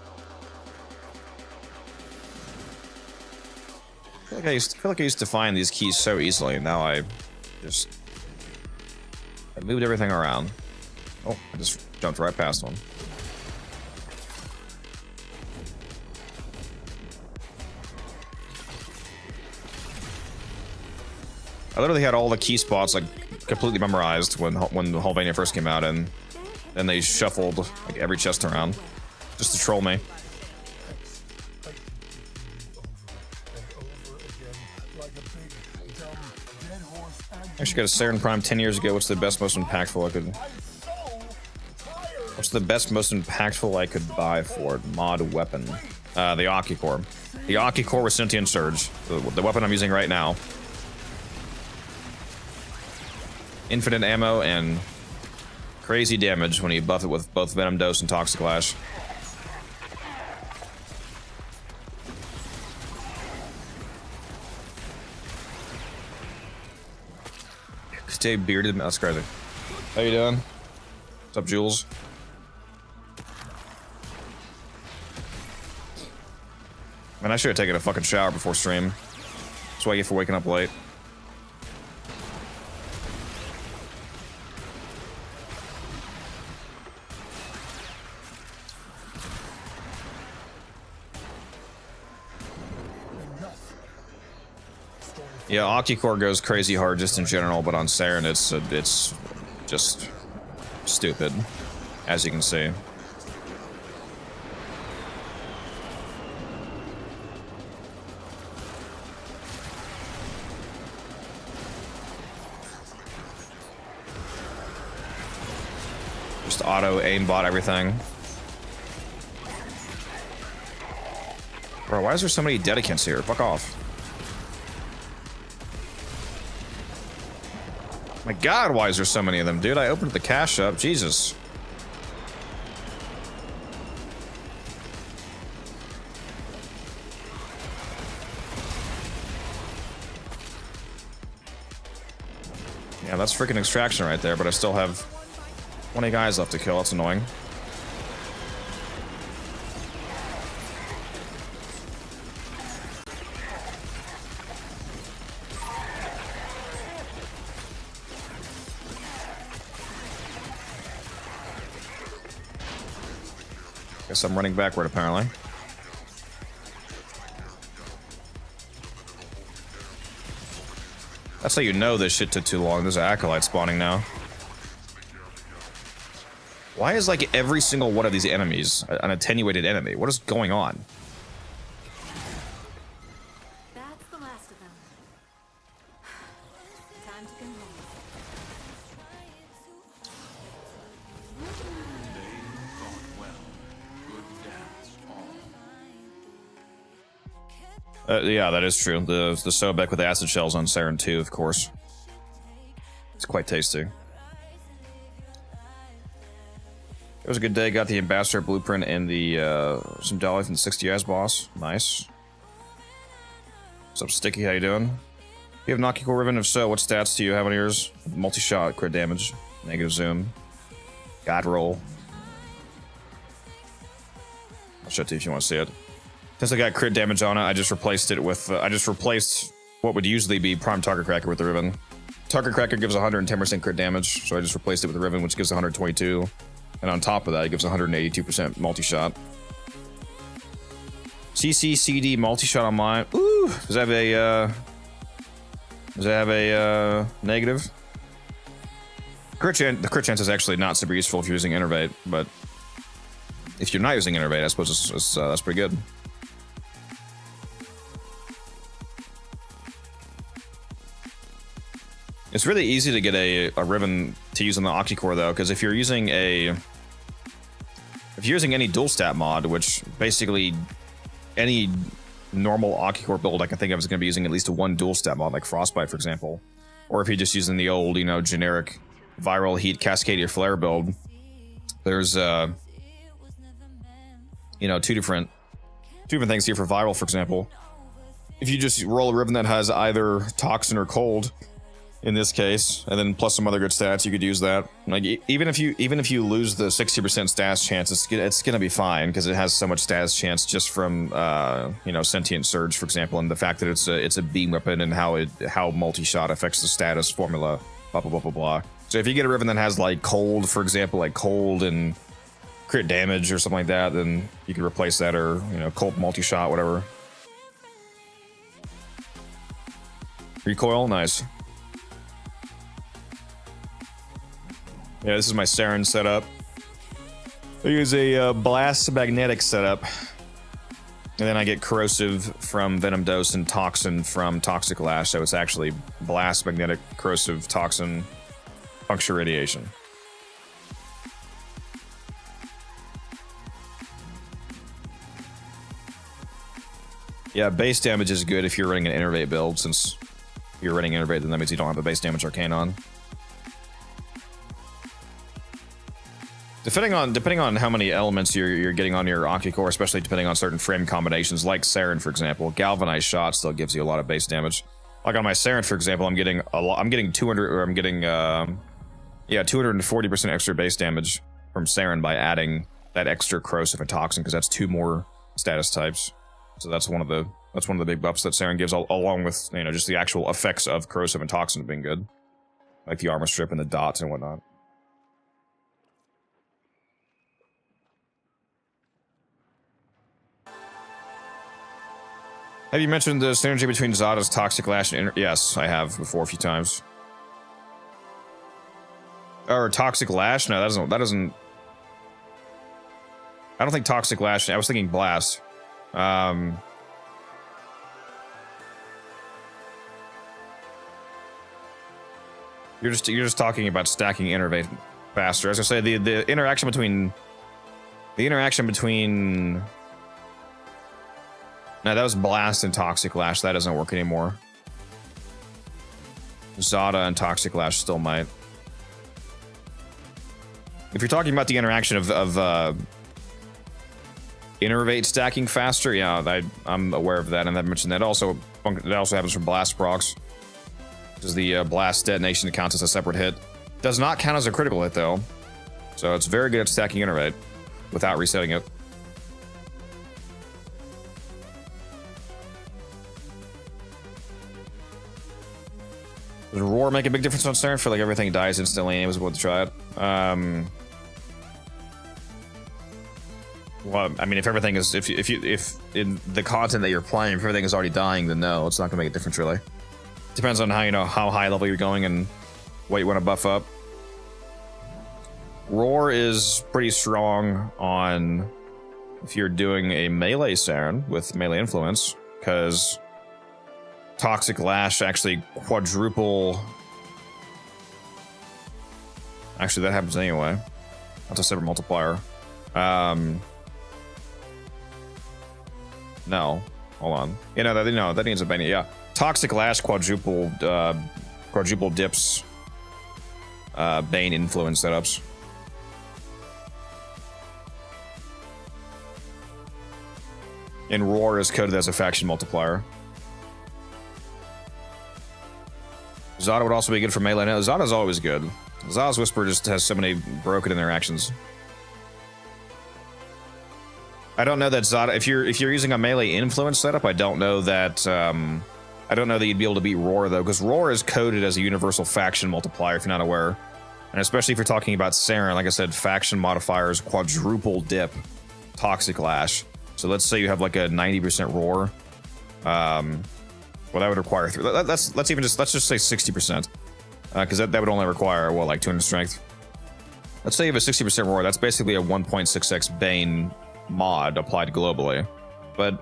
I feel like I used to find these keys so easily, and now I moved everything around. Oh, I just jumped right past one. I literally had all the key spots like completely memorized when Hulvania first came out, and then they shuffled like every chest around just to troll me. I actually got a Saryn Prime 10 years ago. What's the best, most impactful I could... What's the best, most impactful I could buy for it? Mod weapon. The Aki Core. The Aki Core with Sentient Surge. The weapon I'm using right now. Infinite ammo and crazy damage when you buff it with both Venom Dose and Toxic Lash. Stay bearded. That's crazy. How you doing? What's up, Jules? Man, I should have taken a fucking shower before stream. That's what I get for waking up late. Yeah, Octi-Core goes crazy hard just in general, but on Saryn it's just stupid, as you can see. Just auto aimbot everything. Bro, why is there so many dedicants here? Fuck off. My god, why is there so many of them, dude? I opened the cache up. Jesus. Yeah, that's freaking extraction right there, but I still have 20 guys left to kill. That's annoying. Guess I'm running backward, apparently. That's how you know this shit took too long. There's an acolyte spawning now. Why is like every single one of these enemies an attenuated enemy? What is going on? That's the last of them. Time to go home. Yeah, that is true. The Sobek with acid shells on Saryn 2, of course. It's quite tasty. It was a good day. Got the Ambassador blueprint and the some dolly from the 60S boss. Nice. What's up, Sticky? How you doing? You have Naki-Core Riven? If so, what stats do you have on yours? Multi-shot, crit damage, negative zoom, god roll. I'll show it to you if you want to see it. Since I got crit damage on it, I just replaced it with, I just replaced what would usually be Prime Target Cracker with the Riven. Target Cracker gives 110% crit damage, so I just replaced it with the Riven, which gives 122. And on top of that, it gives 182% multi-shot. CCCD multi-shot on mine. Ooh, does that have a negative? The crit chance is actually not super useful if you're using Innervate, but if you're not using Innervate, I suppose that's pretty good. It's really easy to get a Riven to use on the Octi-Core though, because if you're using any dual stat mod, which basically any normal Octi-Core build I can think of is going to be using at least one dual stat mod, like Frostbite, for example, or if you're just using the old, you know, generic viral heat Cascadia Flare build, there's you know, two different things here for viral, for example. If you just roll a Riven that has either Toxin or Cold, in this case, and then plus some other good stats, you could use that. Like even if you lose the 60% status chance, it's gonna be fine because it has so much status chance just from you know, Sentient Surge, for example, and the fact that it's a beam weapon and how multi-shot affects the status formula, blah blah blah blah blah. So if you get a Riven that has like Cold, for example, like Cold and crit damage or something like that, then you can replace that, or you know, Cold multi-shot, whatever. Recoil, nice. Yeah, this is my Saryn setup. I use a Blast Magnetic setup. And then I get Corrosive from Venom Dose and Toxin from Toxic Lash, so it's actually Blast, Magnetic, Corrosive, Toxin, Puncture, Radiation. Yeah, base damage is good if you're running an Innervate build, since if you're running Innervate, then that means you don't have a base damage arcane on. Depending on how many elements you're getting on your Octi-Core, especially depending on certain frame combinations, like Saryn, for example, Galvanized Shot still gives you a lot of base damage. Like on my Saryn, for example, I'm getting 240% extra base damage from Saryn by adding that extra Corrosive and Toxin, because that's 2 more status types. So that's one of the big buffs that Saryn gives, along with, you know, just the actual effects of Corrosive and Toxin being good, like the armor strip and the dots and whatnot. Have you mentioned the synergy between Zada's Toxic Lash and yes, I have before a few times. Or Toxic Lash? No, that doesn't. I don't think Toxic Lash. I was thinking Blast. You're just talking about stacking Innervate faster. As I say, the interaction between. No, that was Blast and Toxic Lash. That doesn't work anymore. Zada and Toxic Lash still might. If you're talking about the interaction of Innervate stacking faster, yeah, I'm aware of that, and I mentioned that also happens for Blast procs. Because the Blast detonation counts as a separate hit. Does not count as a critical hit though. So it's very good at stacking Innervate without resetting it. Does Roar make a big difference on Saryn? I feel like everything dies instantly and it was about to try it. Well, I mean, if everything is, if in the content that you're playing, if everything is already dying, then no, it's not gonna make a difference really. Depends on how, you know, how high level you're going and what you want to buff up. Roar is pretty strong on if you're doing a melee Saryn with melee influence, because Toxic Lash actually quadruple. Actually, that happens anyway. That's a separate multiplier. No, hold on. You know that needs a bane. Yeah, Toxic Lash quadruple dips. Bane influence setups. And Roar is coded as a faction multiplier. Zada would also be good for melee. No, Zada's always good. Zada's Whisper just has so many broken interactions. I don't know that Zada. If you're using a melee influence setup, I don't know that. I don't know that you'd be able to beat Roar though, because Roar is coded as a universal faction multiplier. If you're not aware, and especially if you're talking about Saryn, like I said, faction modifiers quadruple dip Toxic Lash. So let's say you have like a 90% Roar. Well, that would require let's just say 60%, because that would only require what, like 200 strength. Let's say you have a 60% Roar. That's basically a 1.6x Bane mod applied globally. But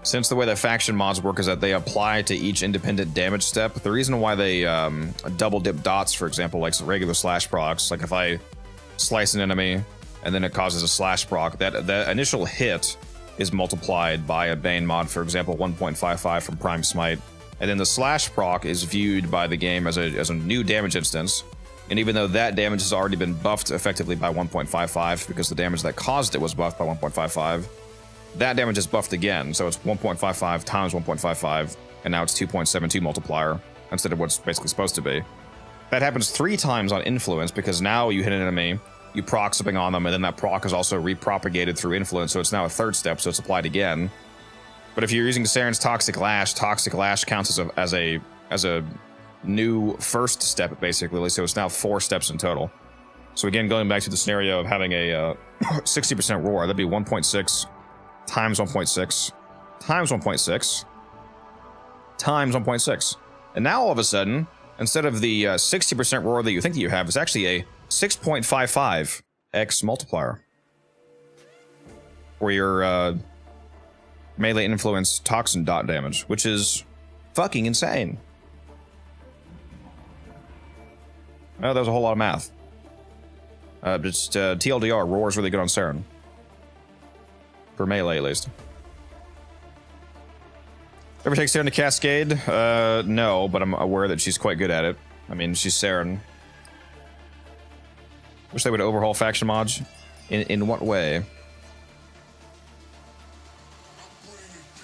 since the way that faction mods work is that they apply to each independent damage step, the reason why they double dip dots, for example, like regular slash procs, like if I slice an enemy and then it causes a slash proc, that initial hit is multiplied by a Bane mod, for example, 1.55 from Prime Smite, and then the slash proc is viewed by the game as a new damage instance. And even though that damage has already been buffed effectively by 1.55, because the damage that caused it was buffed by 1.55, that damage is buffed again. So it's 1.55 times 1.55, and now it's 2.72 multiplier instead of what's basically supposed to be. That happens 3 times on influence, because now you hit an enemy, you proc something on them, and then that proc is also repropagated through influence, so it's now a 3rd step, so it's applied again. But if you're using Saryn's Toxic Lash counts as a new 1st step, basically, so it's now 4 steps in total. So again, going back to the scenario of having a 60% Roar, that'd be 1.6 times 1.6 times 1.6 times 1.6. And now all of a sudden, instead of the 60% Roar that you think that you have, it's actually a 6.55x multiplier for your melee influence toxin dot damage, which is fucking insane. Oh, that was a whole lot of math. Just TLDR, Roar is really good on Saryn. For melee, at least. Ever take Saryn to Cascade? No, but I'm aware that she's quite good at it. I mean, she's Saryn. Wish they would overhaul faction mods. In what way?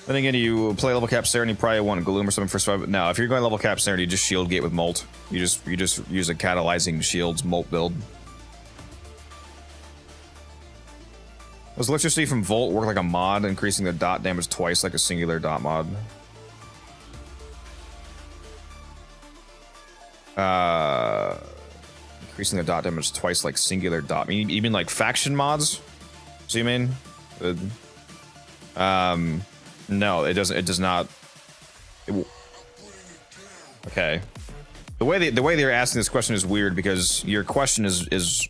Then again, you play level cap Saryn, you probably want Gloom or something for survival. No, if you're going level cap Saryn, you just shield gate with Molt. You just use a catalyzing shields Molt build. Does electricity from Volt work like a mod, increasing the dot damage twice like a singular dot mod? Increasing the dot damage twice like singular dot. You mean like faction mods? So you mean? No, it doesn't. It does not. Okay. The way they're asking this question is weird, because your question is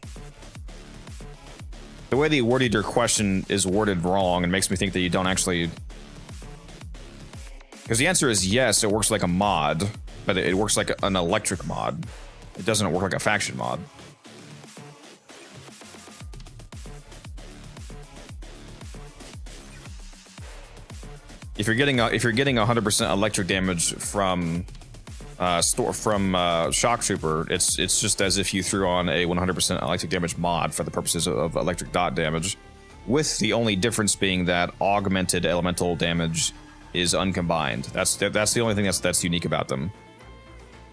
the way they worded your question is worded wrong, and makes me think that you don't actually. Because the answer is yes, it works like a mod, but it works like an electric mod. It doesn't work like a faction mod. If you're getting 100% electric damage from Shock Trooper, it's just as if you threw on a 100% electric damage mod for the purposes of electric dot damage, with the only difference being that augmented elemental damage is uncombined. That's the only thing that's unique about them.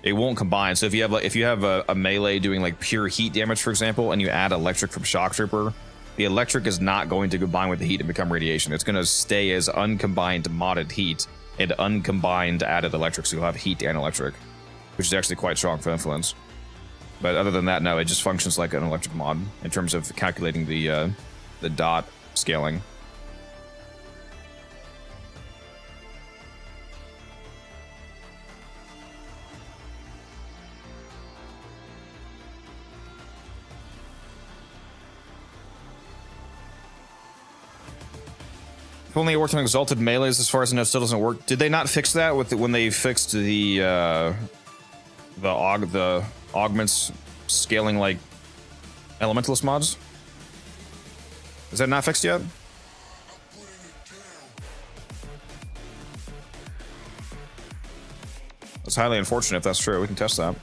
It won't combine. So if you have a melee doing like pure heat damage, for example, and you add electric from Shock Trooper, the electric is not going to combine with the heat and become radiation. It's going to stay as uncombined modded heat and uncombined added electric, so you'll have heat and electric, which is actually quite strong for influence. But other than that, no, it just functions like an electric mod in terms of calculating the dot scaling. If only it worked on exalted melees, as far as I know, it still doesn't work. Did they not fix that with when they fixed the augments scaling like elementalist mods? Is that not fixed yet? That's highly unfortunate if that's true. We can test that.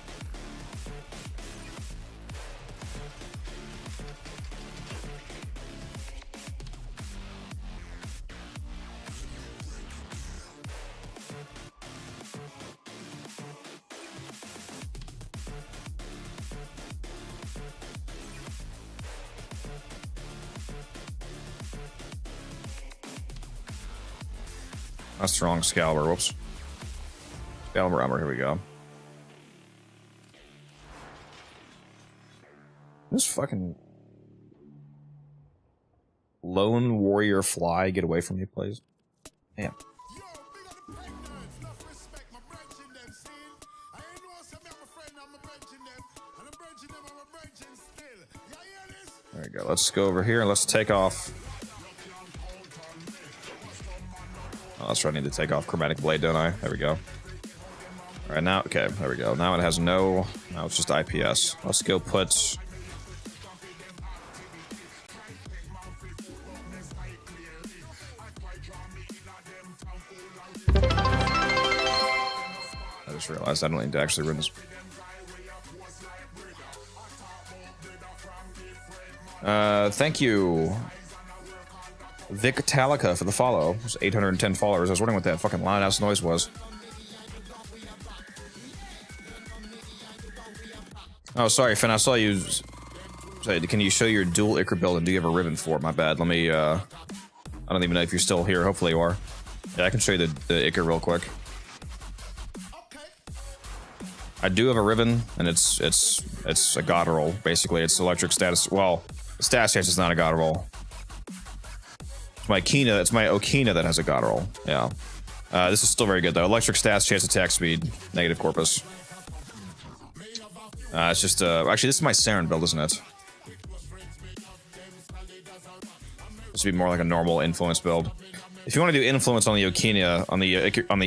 That's the wrong Excalibur. Whoops. Excalibur armor. Here we go. This fucking lone warrior fly, get away from me, please. Damn. There we go. Let's go over here and let's take off. Oh, that's right. I need to take off Chromatic Blade, don't I? There we go. All right, now, okay, there we go. Now it has no, now it's just IPS. Let's go put. I just realized I don't need to actually run this. Thank you, Vic Talica, for the follow. It was 810 followers. I was wondering what that fucking loud ass noise was. Oh, sorry, Finn. I saw you. Sorry, can you show your dual Ichor build and do you have a Riven for it? My bad. Let me. I don't even know if you're still here. Hopefully you are. Yeah, I can show you the Ichor real quick. I do have a Riven, and it's a god roll. Basically, it's electric status. Well, status chance is not a god roll. It's my Kina. It's my Okina that has a god roll. Yeah. This is still very good though. Electric status chance attack speed, negative corpus. It's just actually this is my Saryn build, isn't it? This would be more like a normal influence build. If you want to do influence on the Okina, on the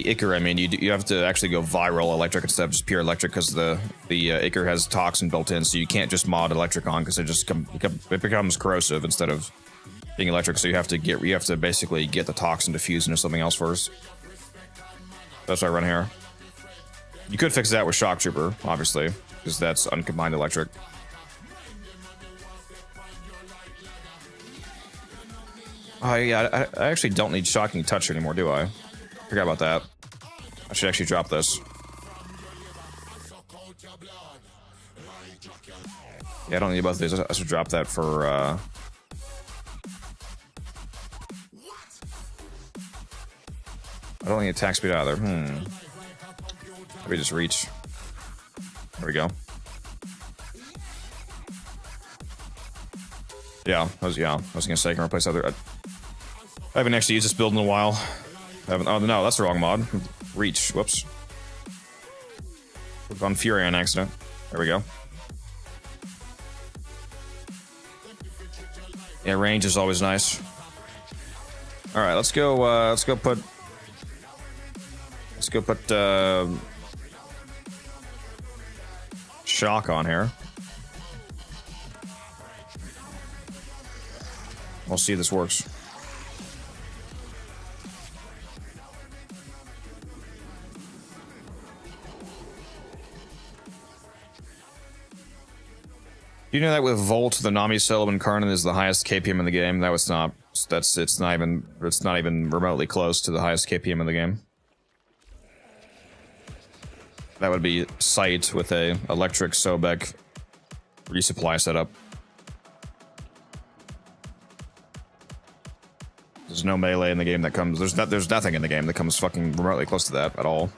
Ichor, I mean, you have to actually go viral electric instead of just pure electric because the Ichor has toxin built in, so you can't just mod electric on because it becomes corrosive instead of being electric. So you have to basically get the toxin diffused into something else first. That's what I run here. You could fix that with Shock Trooper, obviously, because that's uncombined electric. Oh yeah, I actually don't need Shocking Touch anymore, do I? Forgot about that. I should actually drop this. Yeah, I don't need both of these. I should drop that for, I don't need attack speed either. Let me just reach. There we go. Yeah, I was gonna say I can replace other. I haven't actually used this build in a while. Oh no, that's the wrong mod. Reach. Whoops. Put on Fury on accident. There we go. Yeah, range is always nice. All right, let's go put Shock on here. We'll see if this works. Do you know that with Volt, the Nami Sullivan Karnan is the highest KPM in the game? That was not. It's not even remotely close to the highest KPM in the game. That would be Sight with a electric Sobek resupply setup. There's no melee in the game that comes. There's nothing in the game that comes fucking remotely close to that at all.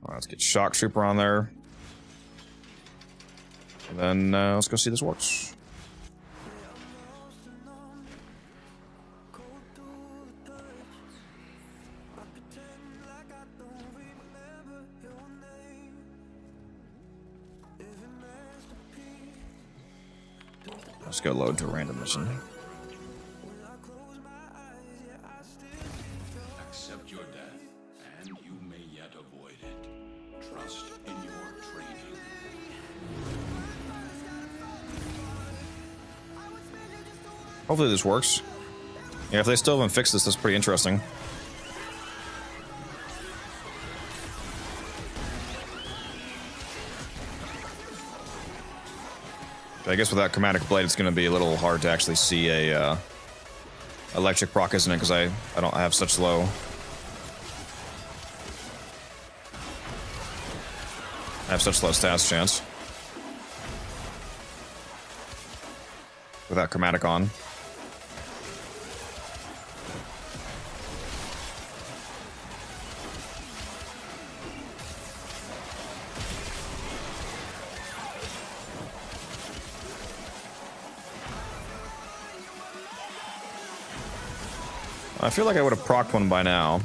All right, let's get Shock Trooper on there. And then let's go see if this works. Let's go load to a random mission. Accept your death, and you may yet avoid it. Trust in your training. Hopefully this works. Yeah, if they still haven't fixed this, that's pretty interesting. I guess without Chromatic Blade, it's going to be a little hard to actually see a electric proc, isn't it? Because I have such low. I have such low stats chance. Without chromatic on. I feel like I would have procced one by now.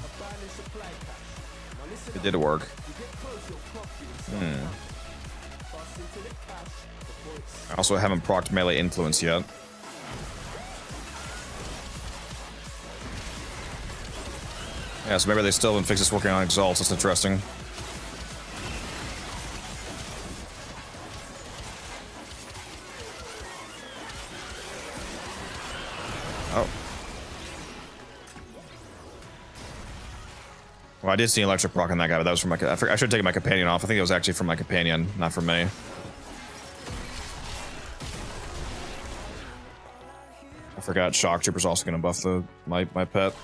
It did work. I also haven't procced melee influence yet. Yeah, so maybe they still haven't fixed this working on exalts. That's interesting. Oh. Well, I did see electric proc on that guy, but that was from my... I should have taken my companion off. I think it was actually from my companion, not from me. I forgot Shock Trooper's also going to buff my pet.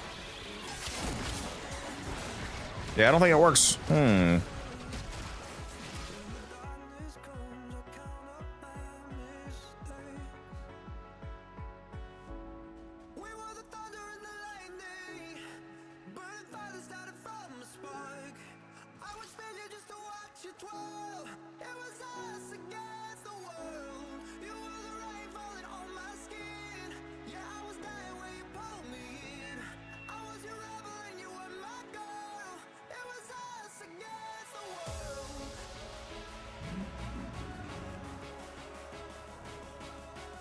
Yeah, I don't think it works.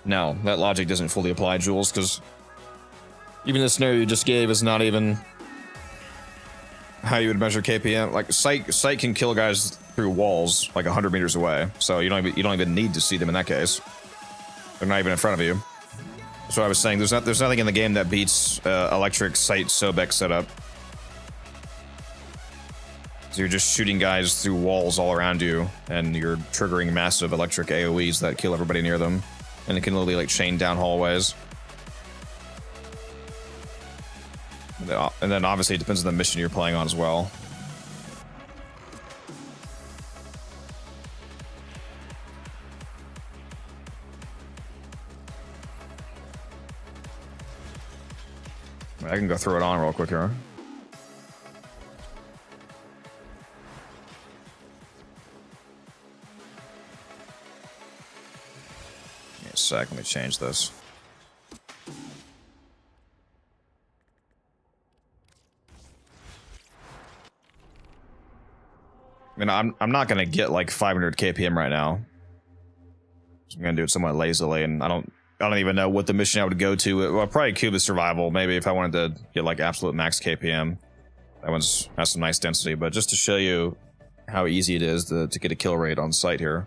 No, that logic doesn't fully apply, Jules, because even the scenario you just gave is not even how you would measure KPM. Like sight can kill guys through walls like 100 meters away, so you don't even need to see them in that case. They're not even in front of you. So I was saying there's nothing in the game that beats electric sight Sobek setup. So you're just shooting guys through walls all around you, and you're triggering massive electric AoEs that kill everybody near them. And it can literally like chain down hallways. And then obviously it depends on the mission you're playing on as well. I can go throw it on real quick here. Let me change this. I mean, I'm not gonna get like 500 KPM right now. So I'm gonna do it somewhat lazily, and I don't even know what the mission I would go to. Well, probably Cuba Survival. Maybe if I wanted to get like absolute max KPM, that one's has some nice density. But just to show you how easy it is to get a kill rate on site here.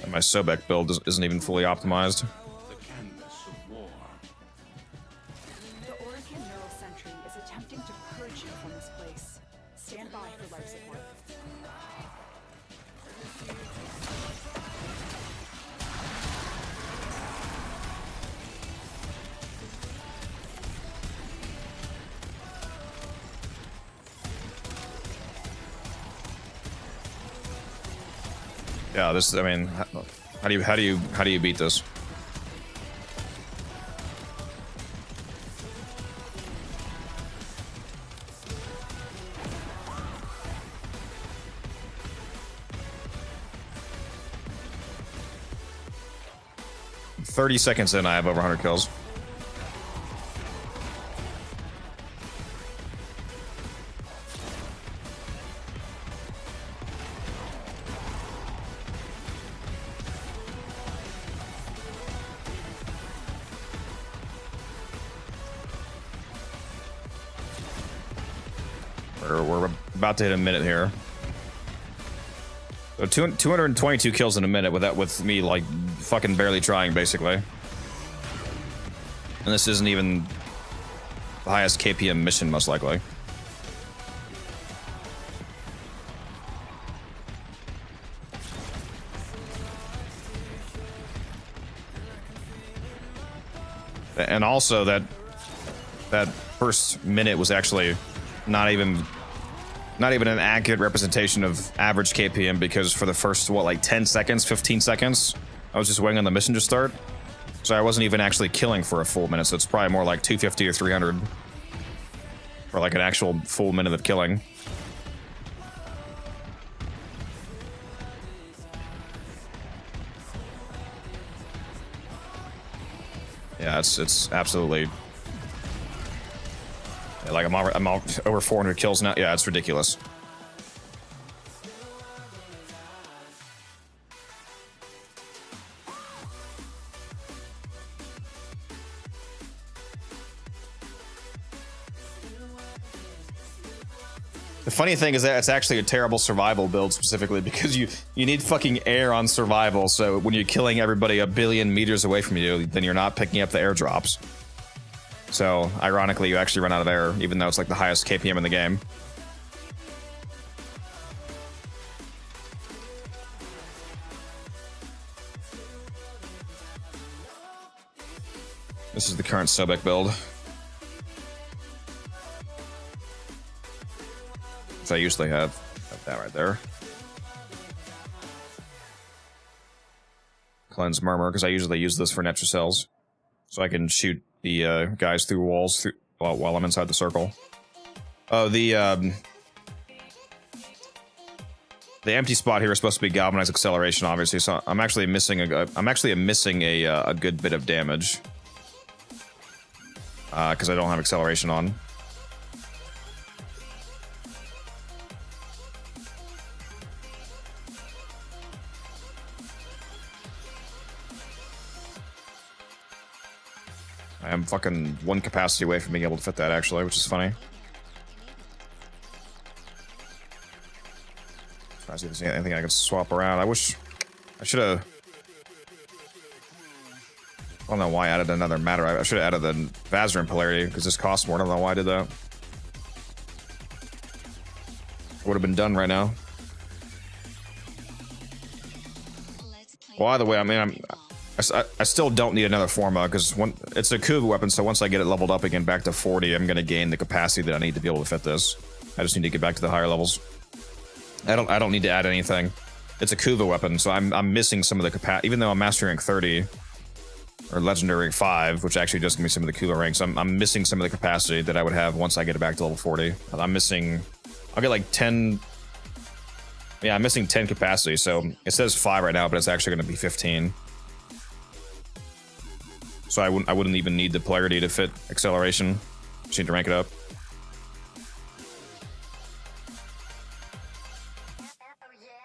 And my Sobek build isn't even fully optimized. The Oregon Neural Sentry is attempting to purge you from this place. Stand by for life support. Yeah, this. I mean, how do you beat this? "30 seconds in, I have over 100 kills." We're about to hit a minute here. So 222 kills in a minute with me like fucking barely trying, basically. And this isn't even the highest KPM mission, most likely. And also that first minute was actually not even an accurate representation of average KPM, because for the first, what, like 10 seconds, 15 seconds, I was just waiting on the mission to start. So I wasn't even actually killing for a full minute, so it's probably more like 250 or 300 for like an actual full minute of killing. Yeah, it's absolutely... Yeah, like I'm over 400 kills now. Yeah, it's ridiculous. The funny thing is that it's actually a terrible survival build specifically because you need fucking air on survival, so when you're killing everybody a billion meters away from you, then you're not picking up the airdrops. So, ironically, you actually run out of air, even though it's like the highest KPM in the game. This is the current Sobek build. So I usually have that right there. Cleanse Murmur, because I usually use this for Netra cells. So I can shoot the guys through walls while I'm inside the circle. Oh, the empty spot here is supposed to be galvanized acceleration, obviously. So I'm actually missing a good bit of damage because I don't have acceleration on. I am fucking one capacity away from being able to fit that, actually, which is funny. Trying to see if there's anything I can swap around. I wish I should have. I don't know why I added another matter. I should have added the Vazarin polarity because this costs more. I don't know why I did that. Would have been done right now. Well, either way, I mean, I still don't need another forma because it's a Kuva weapon, so once I get it leveled up again back to 40, I'm going to gain the capacity that I need to be able to fit this. I just need to get back to the higher levels. I don't need to add anything. It's a Kuva weapon, so I'm missing some of the capacity. Even though I'm Master Rank 30 or Legendary Rank 5, which actually does give me some of the Kuva ranks, I'm missing some of the capacity that I would have once I get it back to level 40. I'm missing. I'll get like 10. Yeah, I'm missing 10 capacity, so it says 5 right now, but it's actually going to be 15. So I wouldn't even need the polarity to fit acceleration. Just need to rank it up.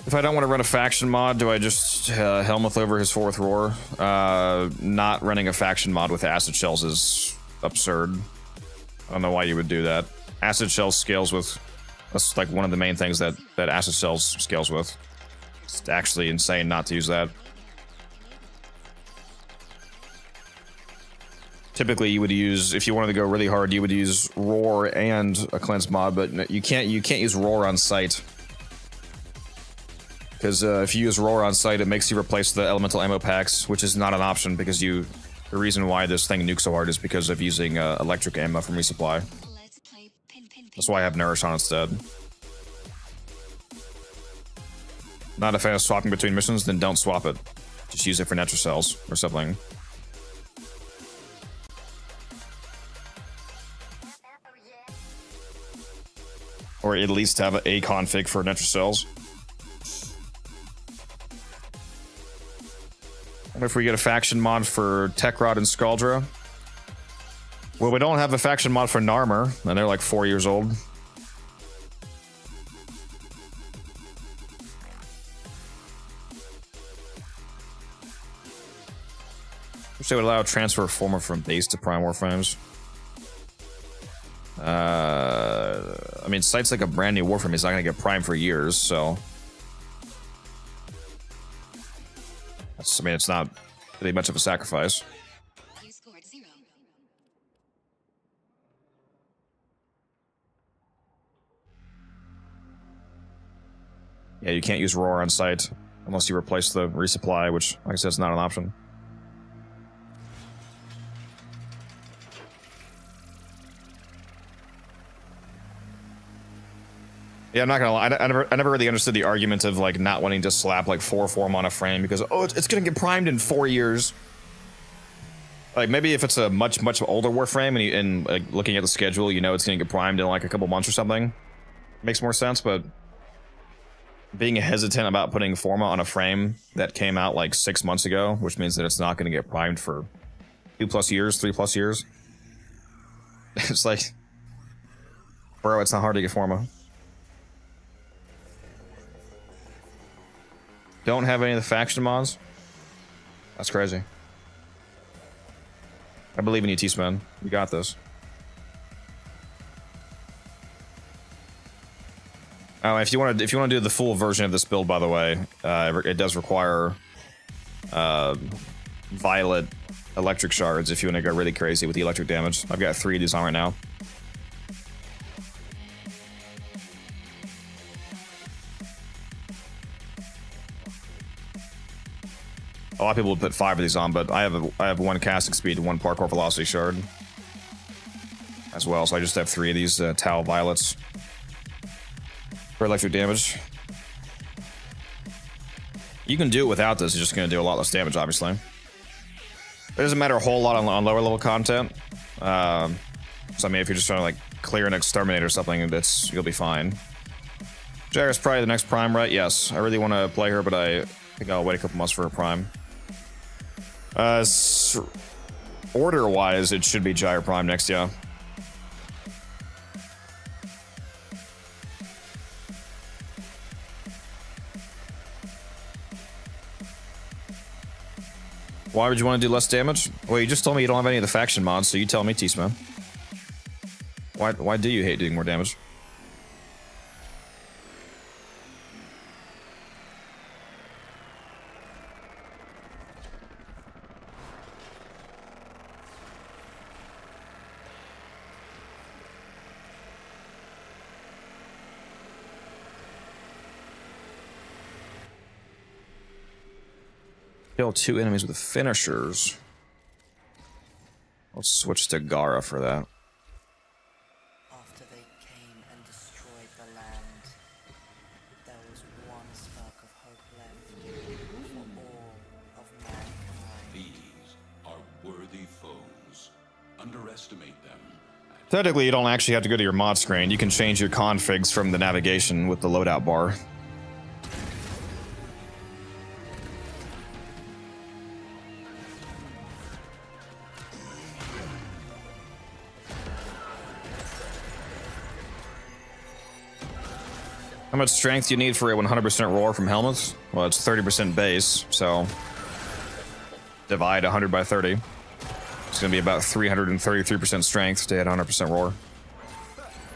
If I don't want to run a faction mod, do I just Helmuth over his 4th roar? Not running a faction mod with acid shells is absurd. I don't know why you would do that. Acid shells scales with... That's like one of the main things that acid shells scales with. It's actually insane not to use that. Typically, you would use, if you wanted to go really hard, you would use Roar and a Cleanse mod, but you can't use Roar on sight. Because if you use Roar on sight, it makes you replace the elemental ammo packs, which is not an option because the reason why this thing nukes so hard is because of using electric ammo from resupply. That's why I have Nourish on instead. Not a fan of swapping between missions, then don't swap it. Just use it for Netra cells or something. Or at least have a config for Netra cells. What if we get a faction mod for Tekrod and Skaldra? Well, we don't have a faction mod for Narmer, and they're like 4 years old. Wish they would allow transfer of forma from base to prime warframes. I mean, Sight's like a brand new Warframe. He's not going to get Prime for years, so... I mean, it's not really much of a sacrifice. You scored 0. Yeah, you can't use Roar on Sight unless you replace the resupply, which, like I said, is not an option. Yeah, I'm not gonna lie. I never really understood the argument of like not wanting to slap like 4 form on a frame because it's gonna get primed in 4 years. Like maybe if it's a much older Warframe and like looking at the schedule, you know it's gonna get primed in like a couple months or something. Makes more sense, but being hesitant about putting forma on a frame that came out like 6 months ago, which means that it's not gonna get primed for 2+ years, 3+ years. It's like, bro, it's not hard to get forma. Don't have any of the faction mods? That's crazy. I believe in you, T-Sman. You got this. Oh, if you want to do the full version of this build, by the way, it does require violet electric shards if you want to go really crazy with the electric damage. I've got 3 of these on right now. A lot of people would put 5 of these on, but I have 1 casting speed and 1 parkour velocity shard as well, so I just have 3 of these Tau Violets for electric damage. You can do it without this, it's just going to do a lot less damage, obviously. It doesn't matter a whole lot on lower level content. So I mean, if you're just trying to like clear an exterminator or something, you'll be fine. Jara's probably the next prime, right? Yes, I really want to play her, but I think I'll wait a couple months for a prime. Order-wise, it should be Gyre Prime next, yeah. Why would you want to do less damage? Well, you just told me you don't have any of the faction mods, so you tell me, T-Sman. Why do you hate doing more damage? Kill 2 enemies with finishers. Let's switch to Gara for that. After they came and destroyed the land, there was one spark of hope left for all of mankind. These are worthy foes. Underestimate them. Technically, you don't actually have to go to your mod screen. You can change your configs from the navigation with the loadout bar. How much strength do you need for a 100% roar from helmets? Well, it's 30% base, so divide 100 by 30. It's gonna be about 333% strength to hit 100% roar.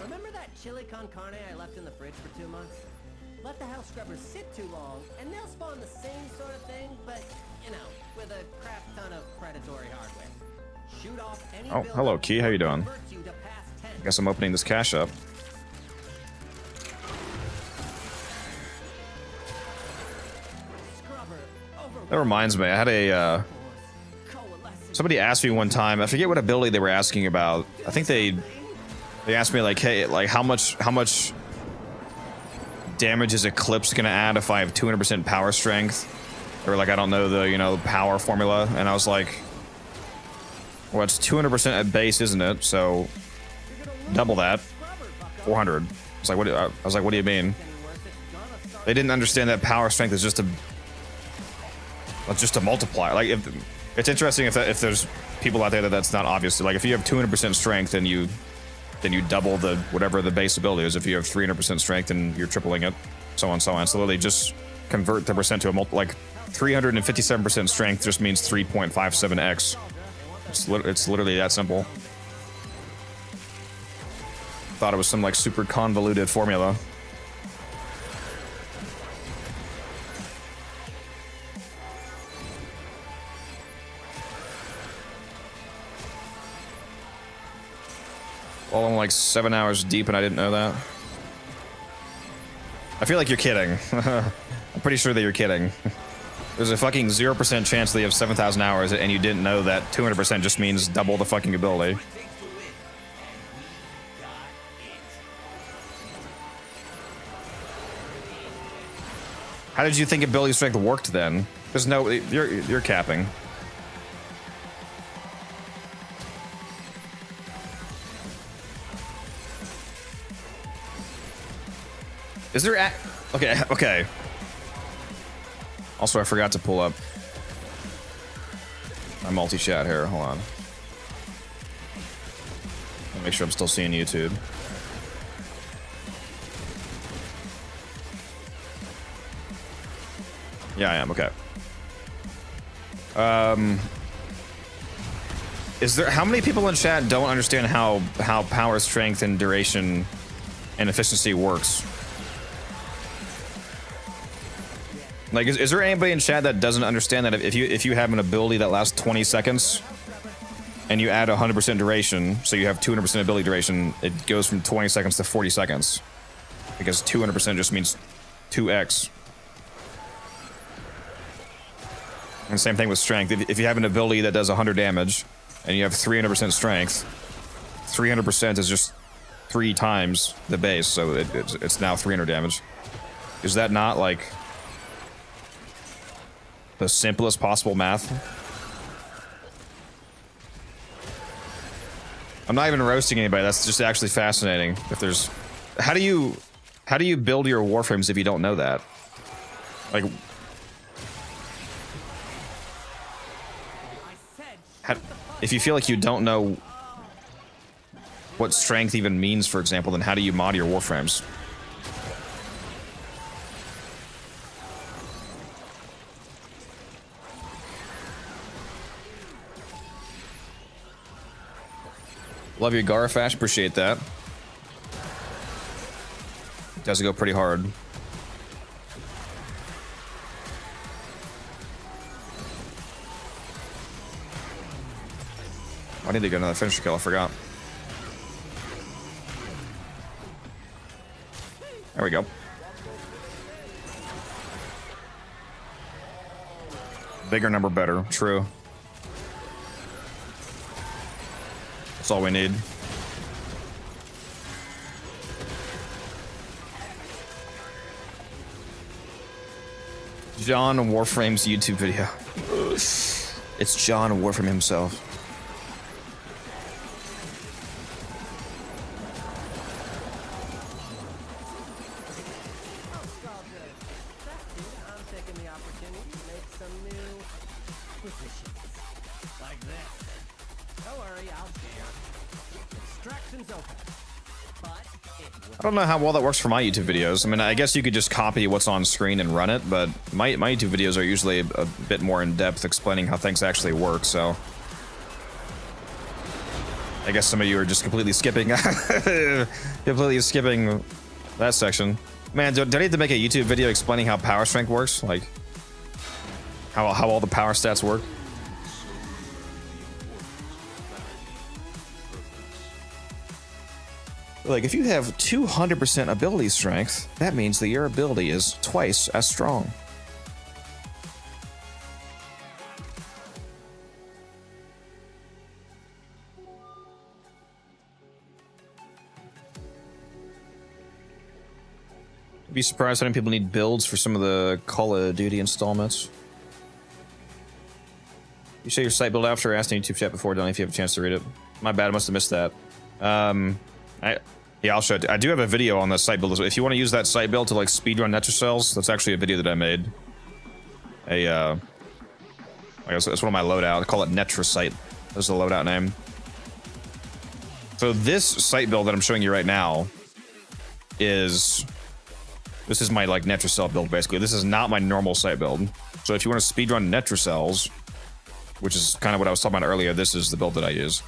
Remember that chili con carne I left in the fridge for 2 months? Let the house scrubbers sit too long, and they'll spawn the same sort of thing, but, you know, with a crap ton of predatory hardware. Shoot off any Oh, hello, Key. How you doing? Guess I'm opening this cache up. That reminds me, I had a, somebody asked me one time, I forget what ability they were asking about. I think they asked me like, hey, like how much damage is Eclipse gonna add if I have 200% power strength? Or like, I don't know the, you know, power formula. And I was like, well, it's 200% at base, isn't it? So double that, 400. I was like, what do you mean? They didn't understand that power strength is just a multiplier. Like, if it's interesting if there's people out there that's not obvious. Like, if you have 200% strength, then you double the whatever the base ability is. If you have 300% strength, then you're tripling it, so on, so on. So literally, just convert the percent to a like 357% strength just means 3.57x. It's literally that simple. Thought it was some like super convoluted formula. Well, I'm like 7 hours deep and I didn't know that. I feel like you're kidding. I'm pretty sure that you're kidding. There's a fucking 0% chance that you have 7,000 hours and you didn't know that 200% just means double the fucking ability. How did you think ability strength worked then? There's no, you're capping. Is there okay. Also, I forgot to pull up my multi-chat here. Hold on. I'll make sure I'm still seeing YouTube. Yeah, I am. Okay. Is there, how many people in chat don't understand how power, strength, and duration and efficiency works? Like, is there anybody in chat that doesn't understand that if you have an ability that lasts 20 seconds and you add 100% duration, so you have 200% ability duration, it goes from 20 seconds to 40 seconds because 200% just means 2x. And same thing with strength. If you have an ability that does 100 damage and you have 300% strength, 300% is just 3 times the base, so it's now 300 damage. Is that not like the simplest possible math? I'm not even roasting anybody. That's just actually fascinating. If there's, how do you build your warframes if you don't know that? Like, if you feel like you don't know what strength even means, for example, then how do you mod your warframes? Love you, Garafash. Appreciate that. Does go pretty hard. I need to get another finisher kill. I forgot. There we go. Bigger number better. True. That's all we need. John Warframe's YouTube video. It's John Warframe himself. I don't know how well that works for my YouTube videos. I mean, I guess you could just copy what's on screen and run it, but my YouTube videos are usually a bit more in depth, explaining how things actually work, so I guess some of you are just completely skipping that section. Man, do I need to make a YouTube video explaining how power strength works? Like, how all the power stats work? Like, if you have 200% ability strength, that means that your ability is twice as strong. I'd be surprised how many people need builds for some of the Call of Duty installments. You say your site build after? I asked in YouTube chat before, don't know if you have a chance to read it. My bad, I must have missed that. Yeah, I'll show it. I do have a video on the site build. If you want to use that site build to like speedrun Netrocells, that's actually a video that I made. I guess that's one of my loadout. I call it Netrosite. That's the loadout name. So this site build that I'm showing you right now is my like Netrocell build basically. This is not my normal site build. So if you want to speedrun Netrocells, which is kind of what I was talking about earlier, this is the build that I use.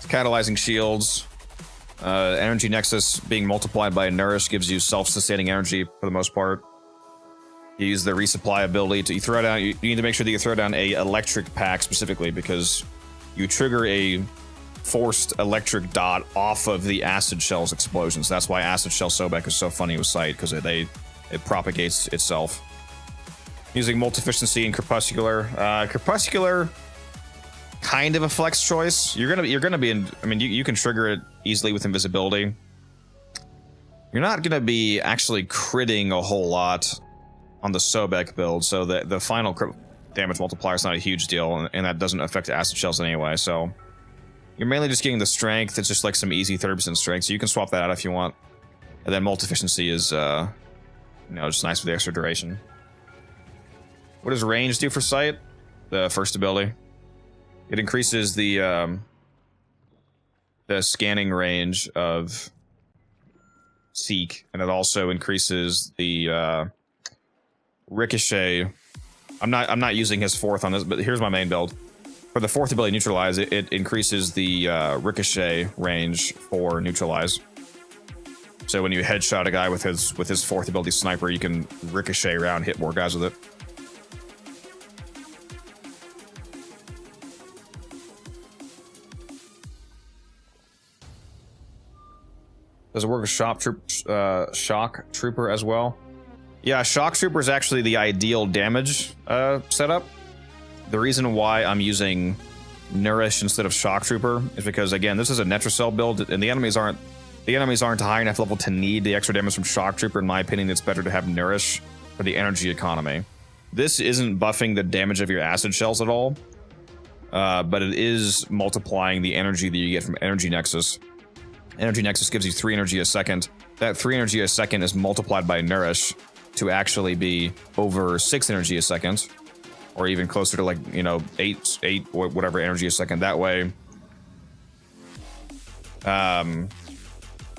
Catalyzing shields, energy nexus being multiplied by nourish gives you self-sustaining energy for the most part. You use the resupply ability to throw down. You need to make sure that you throw down a electric pack specifically because you trigger a forced electric dot off of the acid shells explosions. That's why acid shell Sobek is so funny with sight because it propagates itself. Using multi-efficiency and crepuscular. Crepuscular kind of a flex choice. You're gonna be in. I mean, you can trigger it easily with invisibility. You're not gonna be actually critting a whole lot on the Sobek build, so the final crit damage multiplier is not a huge deal, and that doesn't affect acid shells anyway. So you're mainly just getting the strength. It's just like some easy 30% strength, so you can swap that out if you want. And then multi-efficiency is, you know, just nice with the extra duration. What does range do for sight? The first ability. It increases the scanning range of Seek, and it also increases the ricochet. I'm not using his fourth on this, but here's my main build. For the fourth ability, neutralize, it increases the ricochet range for neutralize. So when you headshot a guy with his fourth ability sniper, you can ricochet around, hit more guys with it. Does it work with shock trooper as well? Yeah, shock trooper is actually the ideal damage setup. The reason why I'm using nourish instead of shock trooper is because, again, this is a Netracell build, and the enemies aren't high enough level to need the extra damage from shock trooper. In my opinion, it's better to have nourish for the energy economy. This isn't buffing the damage of your acid shells at all, but it is multiplying the energy that you get from Energy Nexus. Energy Nexus gives you 3 energy a second. That 3 energy a second is multiplied by nourish to actually be over 6 energy a second, or even closer to, like, you know, 8 whatever energy a second. That way,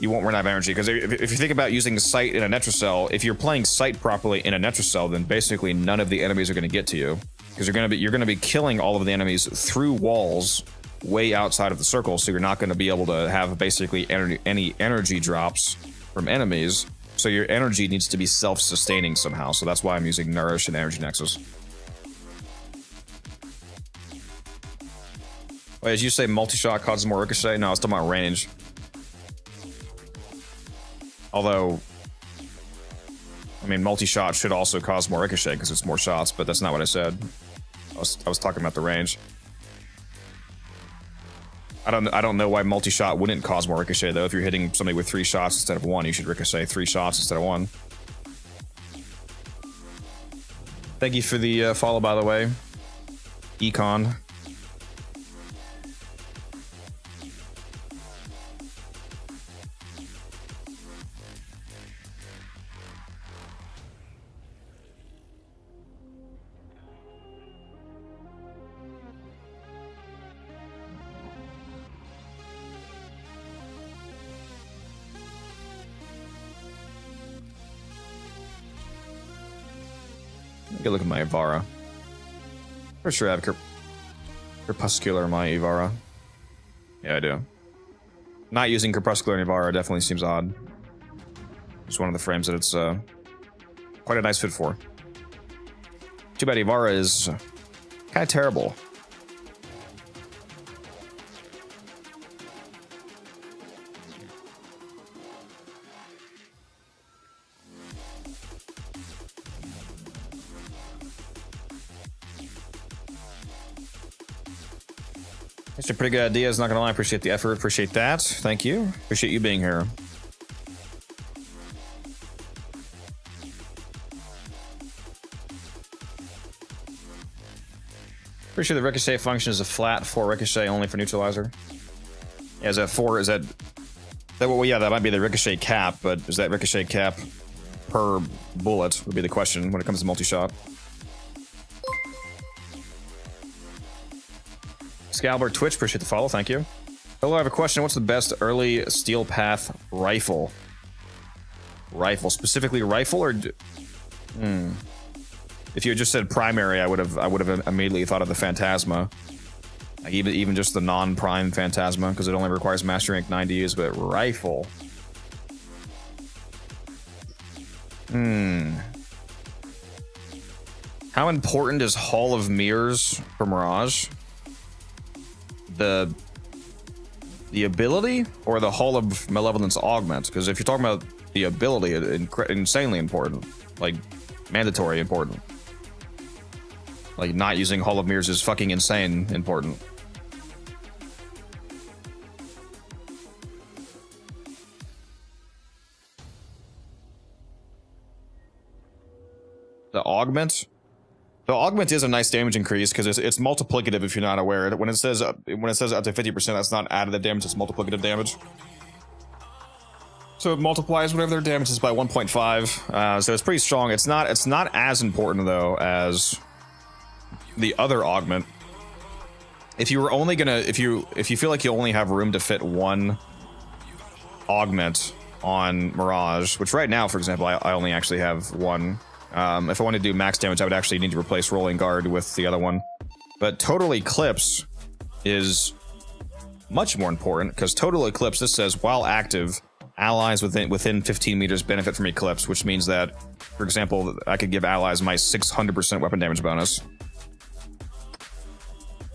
you won't run out of energy. Because if you think about using sight in a Netracell, if you're playing sight properly in a Netracell, then basically none of the enemies are going to get to you, because you're going to be killing all of the enemies through walls way outside of the circle. So you're not going to be able to have basically any energy drops from enemies. So your energy needs to be self-sustaining somehow. So that's why I'm using Nourish and Energy Nexus. Wait, as you say, multi-shot causes more ricochet? No, I was talking about range. Although, I mean, multi-shot should also cause more ricochet because it's more shots, but that's not what I said. I was talking about the range. I don't know why multi-shot wouldn't cause more ricochet, though. If you're hitting somebody with 3 shots instead of 1, you should ricochet 3 shots instead of 1. Thank you for the follow, by the way. Econ. Good look at my Ivara. Pretty sure I have Crepuscular in my Ivara. Yeah, I do. Not using Crepuscular in Ivara definitely seems odd. It's one of the frames that it's quite a nice fit for. Too bad Ivara is kind of terrible. It's a pretty good idea, not gonna lie. I appreciate the effort, appreciate that. Thank you. Appreciate you being here. Pretty sure the ricochet function is a flat 4 ricochet only for neutralizer. Yeah, is that 4? Is that well, yeah, that might be the ricochet cap, but is that ricochet cap per bullet would be the question when it comes to multi-shot. Scalber Twitch, appreciate the follow, thank you. Hello, I have a question. What's the best early Steel Path rifle? Rifle, specifically rifle, or if you had just said primary, I would have immediately thought of the Phantasma. Like even just the non-prime Phantasma, because it only requires Master Rank 9 to use. But rifle, how important is Hall of Mirrors for Mirage? The ability or the Hall of Malevolence augment? Because if you're talking about the ability, it's insanely important, like mandatory important. Like not using Hall of Mirrors is fucking insane important. augment. The augment is a nice damage increase because it's multiplicative if you're not aware. When it says up to 50%, that's not additive damage, it's multiplicative damage. So it multiplies whatever their damage is by 1.5. So it's pretty strong. It's not as important though as the other augment. If you were only gonna, if you feel like you only have room to fit one augment on Mirage, which right now, for example, I only actually have one. If I want to do max damage, I would actually need to replace Rolling Guard with the other one. But Total Eclipse is much more important because Total Eclipse, this says, while active, allies within 15 meters benefit from Eclipse, which means that, for example, I could give allies my 600% weapon damage bonus.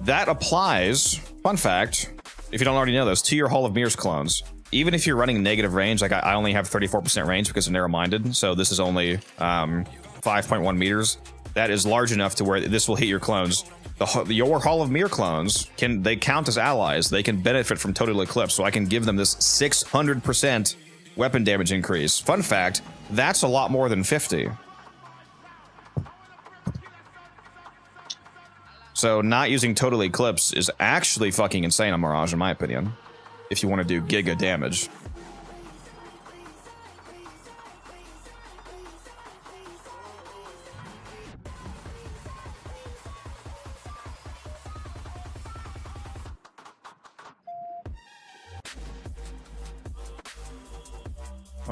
That applies, fun fact, if you don't already know this, to your Hall of Mirrors clones. Even if you're running negative range, like I only have 34% range because of narrow-minded, so this is only 5.1 meters. That is large enough to where this will hit your clones. Your Hall of Mirror clones, they count as allies. They can benefit from Total Eclipse, so I can give them this 600% weapon damage increase. Fun fact, that's a lot more than 50. So not using Total Eclipse is actually fucking insane on Mirage, in my opinion, if you want to do giga damage.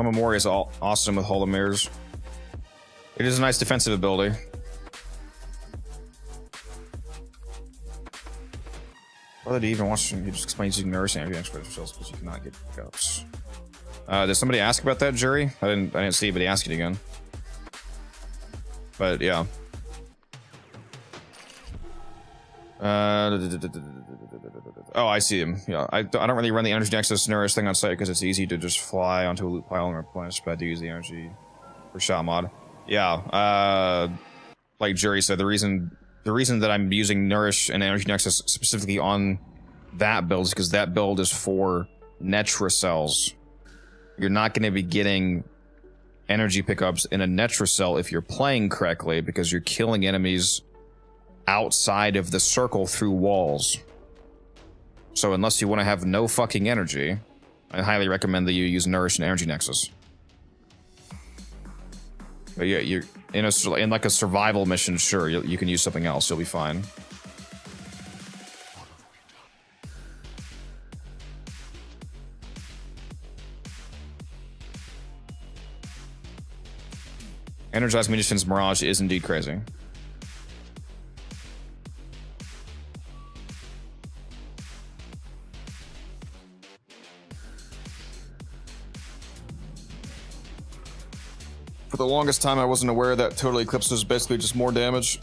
Memory is awesome with Hall of Mirrors. It is a nice defensive ability. Whether do you even watch? He just explains using nursing energy experts yourselves because you cannot get pickups. Did somebody ask about that, Jury? I didn't see, but he asked it again. But yeah. Oh, I see him. Yeah, I don't really run the energy nexus nourish thing on site because it's easy to just fly onto a loot pile and replenish, but I do use the energy for shot mod. Yeah, like Jury said, the reason that I'm using nourish and energy nexus specifically on that build is because that build is for Netra cells. You're not going to be getting energy pickups in a Netra cell if you're playing correctly because you're killing enemies outside of the circle through walls. So unless you want to have no fucking energy, I highly recommend that you use Nourish and Energy Nexus. But yeah, you're in like a survival mission, sure, you can use something else, you'll be fine. Energized Munitions Mirage is indeed crazy. For the longest time, I wasn't aware that Total Eclipse was basically just more damage.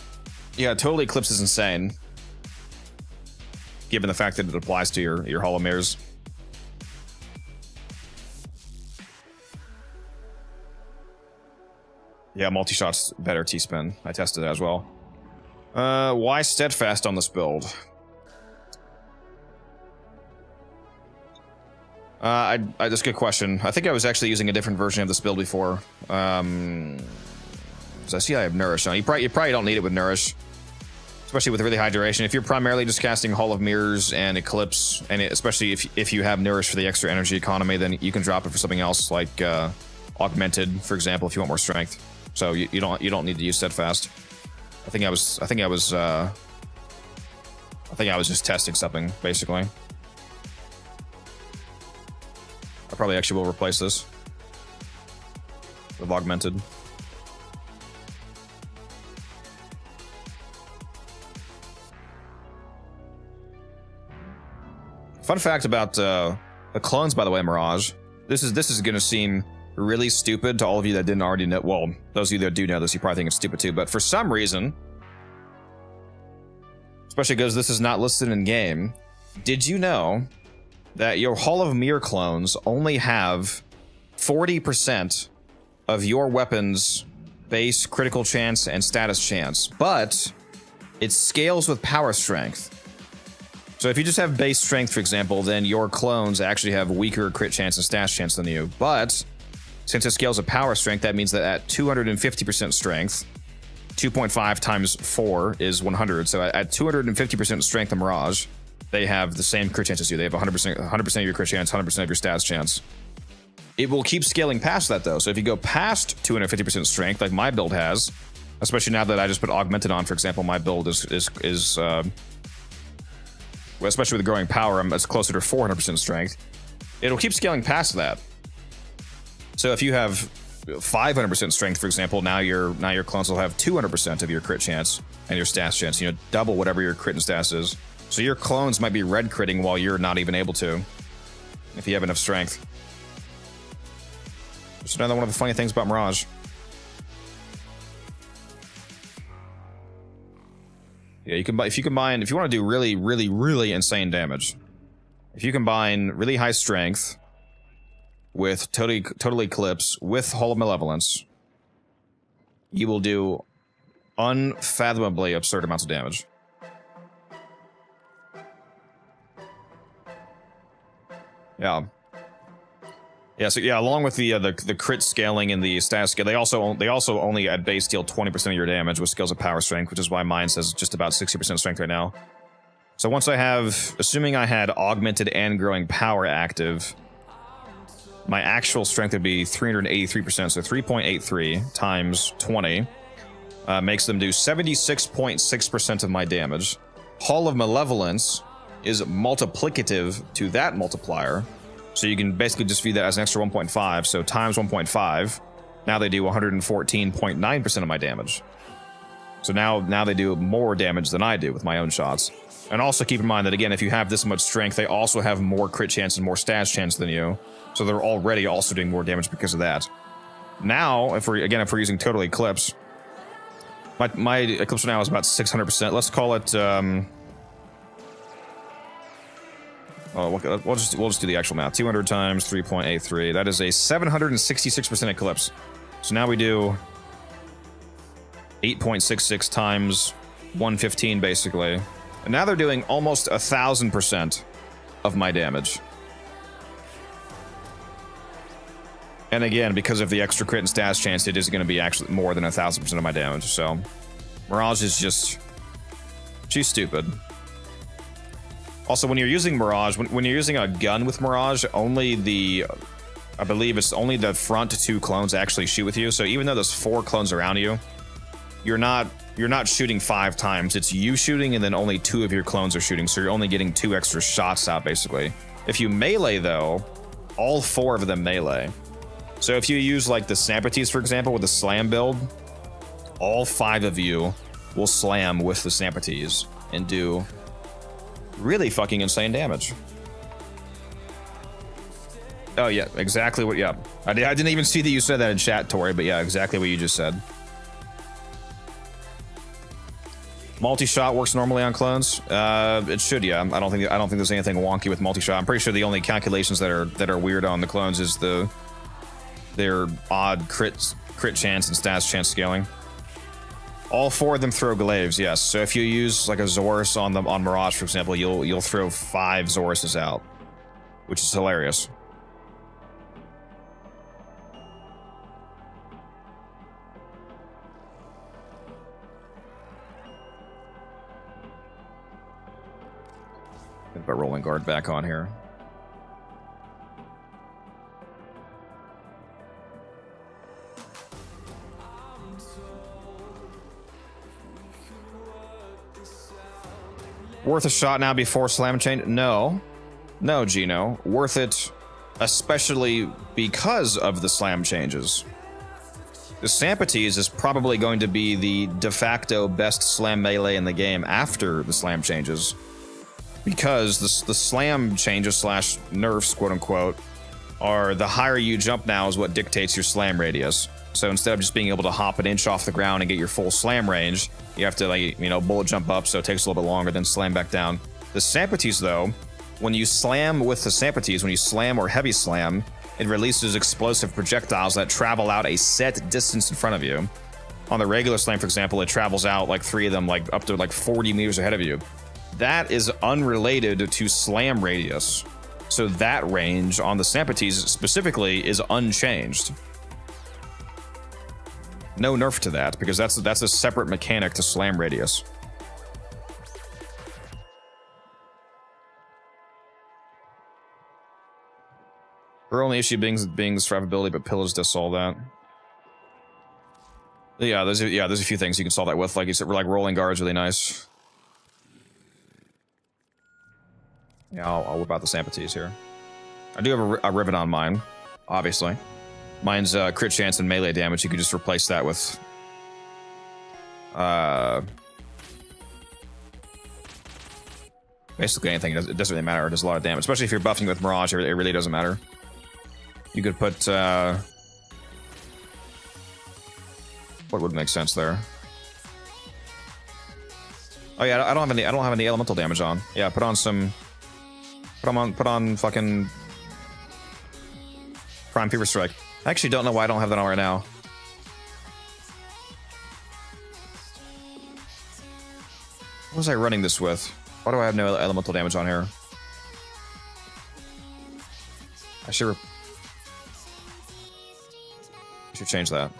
Yeah, Total Eclipse is insane. Given the fact that it applies to your Hall of Mirrors. Yeah, multi-shot's better T-spin. I tested it as well. Why Steadfast on this build? That's a good question. I think I was actually using a different version of this build before. So I see I have Nourish on. You probably don't need it with Nourish. Especially with really high duration. If you're primarily just casting Hall of Mirrors and Eclipse, and especially if you have Nourish for the extra energy economy, then you can drop it for something else like Augmented, for example, if you want more strength. So you don't need to use Steadfast. I think I was just testing something, basically. I probably actually will replace this with Augmented. Fun fact about the clones, by the way, Mirage. This is gonna seem really stupid to all of you that didn't already know. Well, those of you that do know this, you probably think it's stupid too. But for some reason, especially because this is not listed in game, did you know that your Hall of Mirror clones only have 40% of your weapon's base critical chance and status chance, but it scales with power strength. So if you just have base strength, for example, then your clones actually have weaker crit chance and status chance than you. But since it scales with power strength, that means that at 250% strength, 2.5 times 4 is 100. So at 250% strength of Mirage, they have the same crit chance as you. They have 100% of your crit chance, 100% of your stats chance. It will keep scaling past that though. So if you go past 250% strength, like my build has, especially now that I just put augmented on, for example, my build is well, especially with growing power, it's closer to 400% strength. It'll keep scaling past that. So if you have 500% strength, for example, now your clones will have 200% of your crit chance and your stats chance. You know, double whatever your crit and stats is. So your clones might be red critting while you're not even able to, if you have enough strength. Just another one of the funny things about Mirage. Yeah, you can, if you want to do really insane damage, if you combine really high strength with total eclipse with Hall of Malevolence, you will do unfathomably absurd amounts of damage. Yeah, so yeah, along with the crit scaling and the stat scale, they also only at base deal 20% of your damage with skills of power strength, which is why mine says just about 60% strength right now. So once I have, assuming I had augmented and growing power active, my actual strength would be 383%, so 3.83 times 20 makes them do 76.6% of my damage. Hall of Malevolence is multiplicative to that multiplier. So you can basically just view that as an extra 1.5, so times 1.5, now they do 114.9% of my damage. So now they do more damage than I do with my own shots. And also keep in mind that, again, if you have this much strength, they also have more crit chance and more stats chance than you. So they're already also doing more damage because of that. Now, if we're using Total Eclipse, my Eclipse now is about 600%. Let's call it... we'll just do the actual math. 200 times 3.83. That is a 766% eclipse. So now we do 8.66 times 115, basically. And now they're doing almost 1,000% of my damage. And again, because of the extra crit and stats chance, it is going to be actually more than 1,000% of my damage. So Mirage is just... she's stupid. Also, when you're using Mirage, when you're using a gun with Mirage, I believe it's only the front two clones actually shoot with you. So even though there's 4 clones around you, you're not shooting 5 times. It's you shooting and then only 2 of your clones are shooting. So you're only getting 2 extra shots out, basically. If you melee, though, all 4 of them melee. So if you use like the Snappities, for example, with the slam build, all 5 of you will slam with the Snappities and do really fucking insane damage. Oh yeah, exactly what, yeah. I didn't even see that you said that in chat, Tori, but yeah, exactly what you just said. Multi-shot works normally on clones. It should, yeah. I don't think there's anything wonky with multi-shot. I'm pretty sure the only calculations that are weird on the clones is their odd crit chance and stats chance scaling. All 4 of them throw glaives, yes. So if you use like a Zorus on Mirage, for example, you'll throw 5 Zoruses out, which is hilarious. Put rolling guard back on here. Worth a shot now before slam change? No, Gino. Worth it, especially because of the slam changes. The Snappities is probably going to be the de facto best slam melee in the game after the slam changes, because the slam changes / nerfs, quote unquote, are the higher you jump now is what dictates your slam radius. So instead of just being able to hop an inch off the ground and get your full slam range, you have to, like, you know, bullet jump up, so it takes a little bit longer, then slam back down. The Snappities, though, when you slam with the Snappities, when you slam or heavy slam, it releases explosive projectiles that travel out a set distance in front of you. On the regular slam, for example, it travels out like 3 of them, like up to like 40 meters ahead of you. That is unrelated to slam radius. So that range on the Snappities specifically is unchanged. no nerf to that, because that's a separate mechanic to slam radius. Her only issue being the survivability, but pillars does solve that. Yeah, there's a few things you can solve that with, like you said, like rolling guards, really nice. Yeah, I'll whip out the Sampities here. I do have a Riven on mine, obviously. Mine's crit chance and melee damage. You could just replace that with basically anything. It doesn't really matter. It does a lot of damage, especially if you're buffing with Mirage. It really doesn't matter. You could put what would make sense there? Oh yeah, I don't have any elemental damage on. Yeah, put on fucking Prime Fever Strike. I actually don't know why I don't have that on right now. What was I running this with? Why do I have no elemental damage on here? I should change that.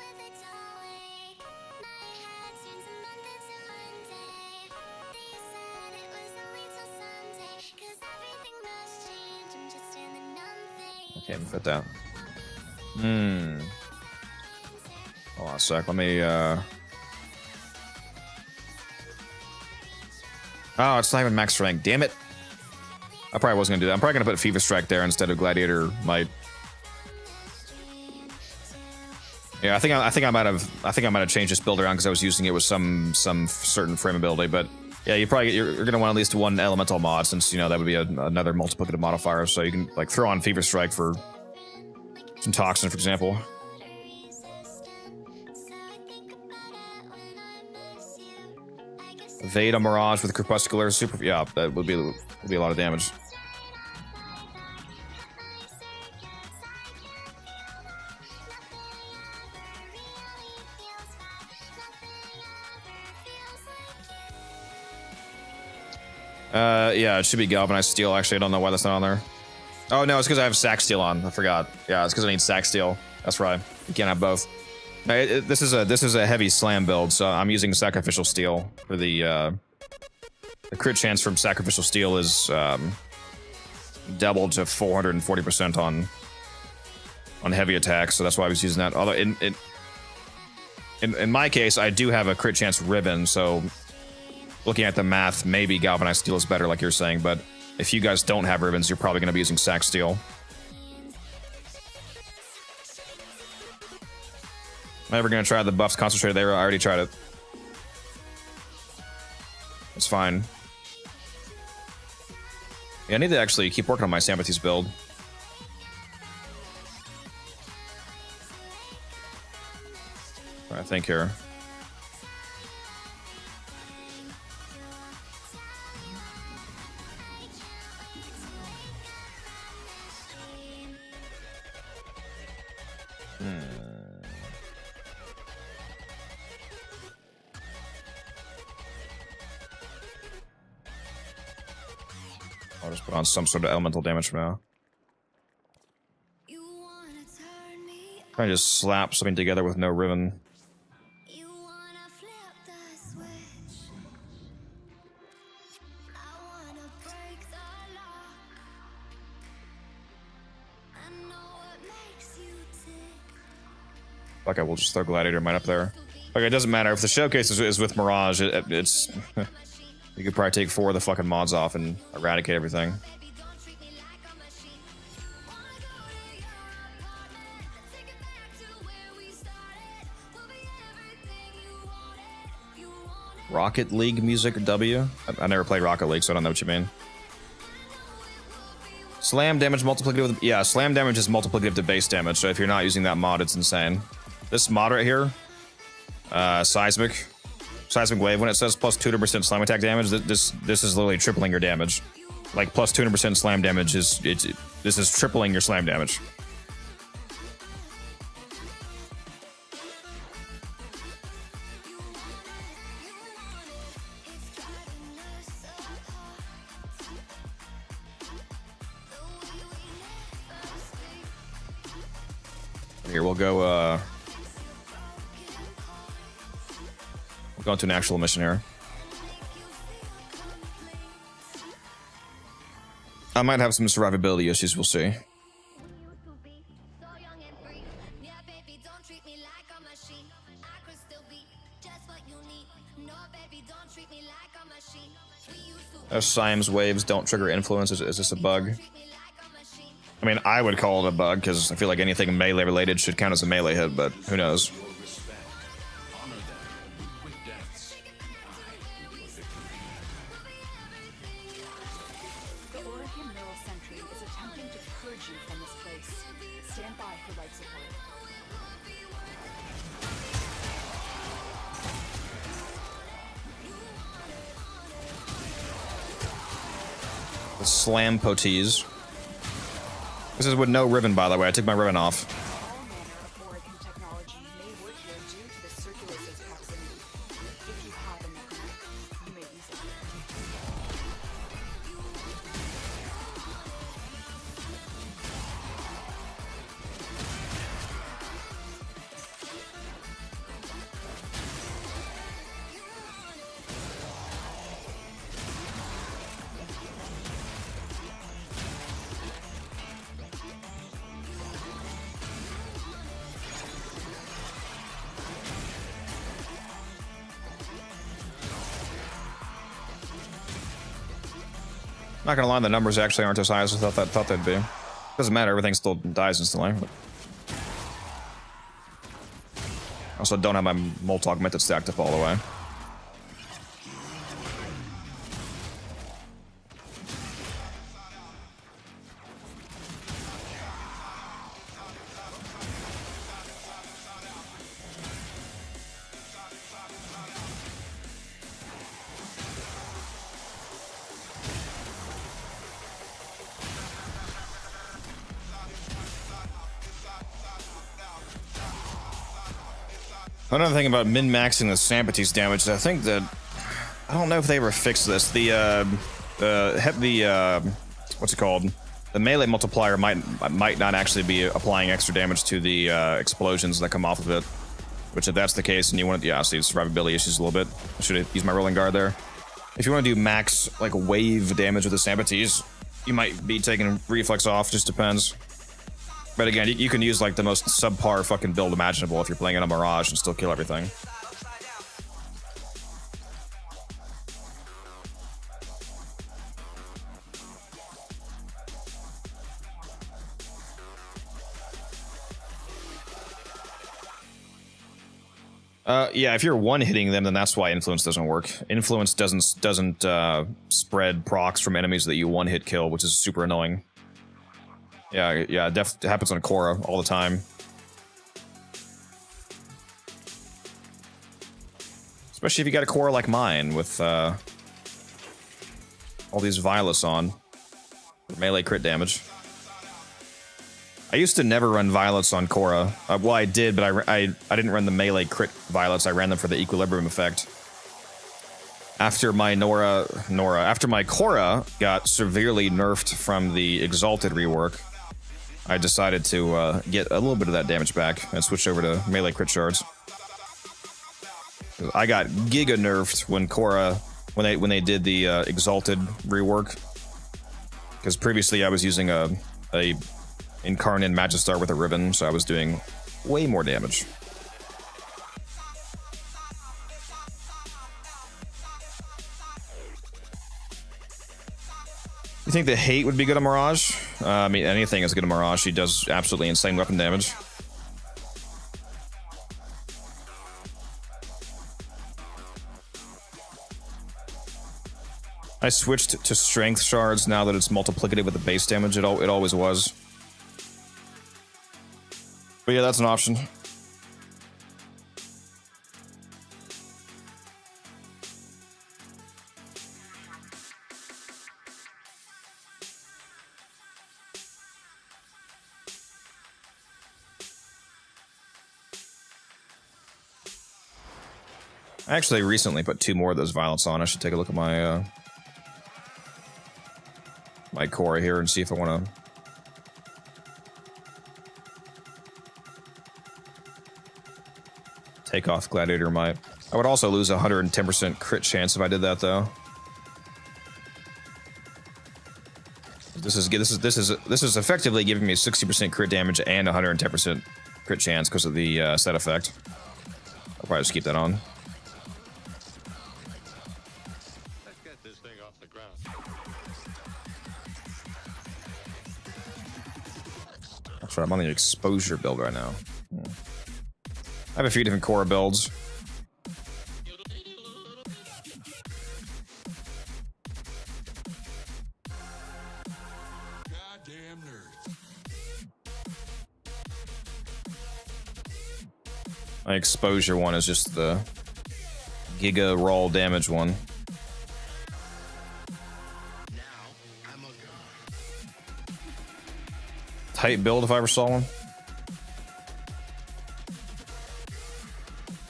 I can't even fit that. Hold on a sec. Let me, Oh, it's not even max rank. Damn it. I probably wasn't gonna do that. I'm probably gonna put Fever Strike there instead of Gladiator Might. Yeah, I think I might have changed this build around because I was using it with some certain frame ability, but yeah, you're gonna want at least one elemental mod, since you know that would be another multiplicative modifier. So you can like throw on Fever Strike for some Toxin, for example. Evade a Mirage with Crepuscular Super. Yeah, that would be a lot of damage. Yeah, it should be Galvanized Steel. Actually, I don't know why that's not on there. Oh, no, it's because I have Sack Steel on. I forgot. Yeah, it's because I need Sack Steel. That's right. You can't have both. This is a heavy slam build, so I'm using Sacrificial Steel for the crit chance from Sacrificial Steel is doubled to 440% on heavy attacks, so that's why I was using that. Although in my case, I do have a crit chance Riven, so looking at the math, maybe Galvanized Steel is better, like you're saying, but if you guys don't have Rivens, you're probably going to be using Sack Steel. Am I ever going to try the buffs concentrated there? I already tried it. It's fine. Yeah, I need to actually keep working on my Sampities build. I think here. I'll just put on some sort of elemental damage for now. Trying to just slap something together with no Riven. Okay, we'll just throw Gladiator Might up there. Okay, it doesn't matter. If the showcase is with Mirage, it's... You could probably take 4 of the fucking mods off and eradicate everything. Rocket League music W? I never played Rocket League, so I don't know what you mean. Slam damage multiplicative. Yeah, slam damage is multiplicative to base damage, so if you're not using that mod, it's insane. This mod right here, Seismic Wave, when it says plus 200% slam attack damage, this is literally tripling your damage. Like plus 200% slam damage this is tripling your slam damage. Here we'll go Going to an actual mission here. I might have some survivability issues, we'll see. Symes waves don't trigger influence. Is this a bug? I mean, I would call it a bug because I feel like anything melee related should count as a melee hit, but who knows? Slam potees. This is with no Riven, by the way. I took my Riven off. Not gonna lie, the numbers actually aren't as high as I thought they'd be. Doesn't matter, everything still dies instantly. I also don't have my Molt Augmented stacked up all the way. Another thing about min-maxing the Sampity's damage is I think that I don't know if they ever fixed this. What's it called? The melee multiplier might not actually be applying extra damage to the explosions that come off of it. Which, if that's the case, and you want to, yeah, see survivability issues a little bit. I should have used my rolling guard there. If you want to do max like wave damage with the Sampity's, you might be taking reflex off. Just depends. But again, you can use like the most subpar fucking build imaginable if you're playing in a Mirage and still kill everything. Yeah, if you're one-hitting them, then that's why influence doesn't work. Influence doesn't spread procs from enemies that you one-hit kill, which is super annoying. Yeah, it happens on Khora all the time. Especially if you got a Khora like mine with all these Violets on. Melee crit damage. I used to never run Violets on Khora. Well, I did, but I didn't run the melee crit Violets. I ran them for the equilibrium effect. After my after my Khora got severely nerfed from the Exalted rework, I decided to get a little bit of that damage back and switch over to melee crit shards. I got giga nerfed when Khora, when they did the Exalted rework, because previously I was using a Incarnate Magistar with a Riven, so I was doing way more damage. You think the hate would be good on Mirage? I mean, anything is good on Mirage. She does absolutely insane weapon damage. I switched to strength shards now that it's multiplicative with the base damage. It always was. But yeah, that's an option. I actually recently put 2 more of those Violets on. I should take a look at my my Khora here and see if I want to take off Gladiator might. I would also lose 110% crit chance if I did that though. This is effectively giving me 60% crit damage and 110% crit chance because of the set effect. I'll probably just keep that on. Let's get this thing off the ground. That's right, I'm on the exposure build right now. I have a few different Khora builds. Goddamn nerds. My exposure one is just the Giga raw damage one. Tight build if I ever saw one.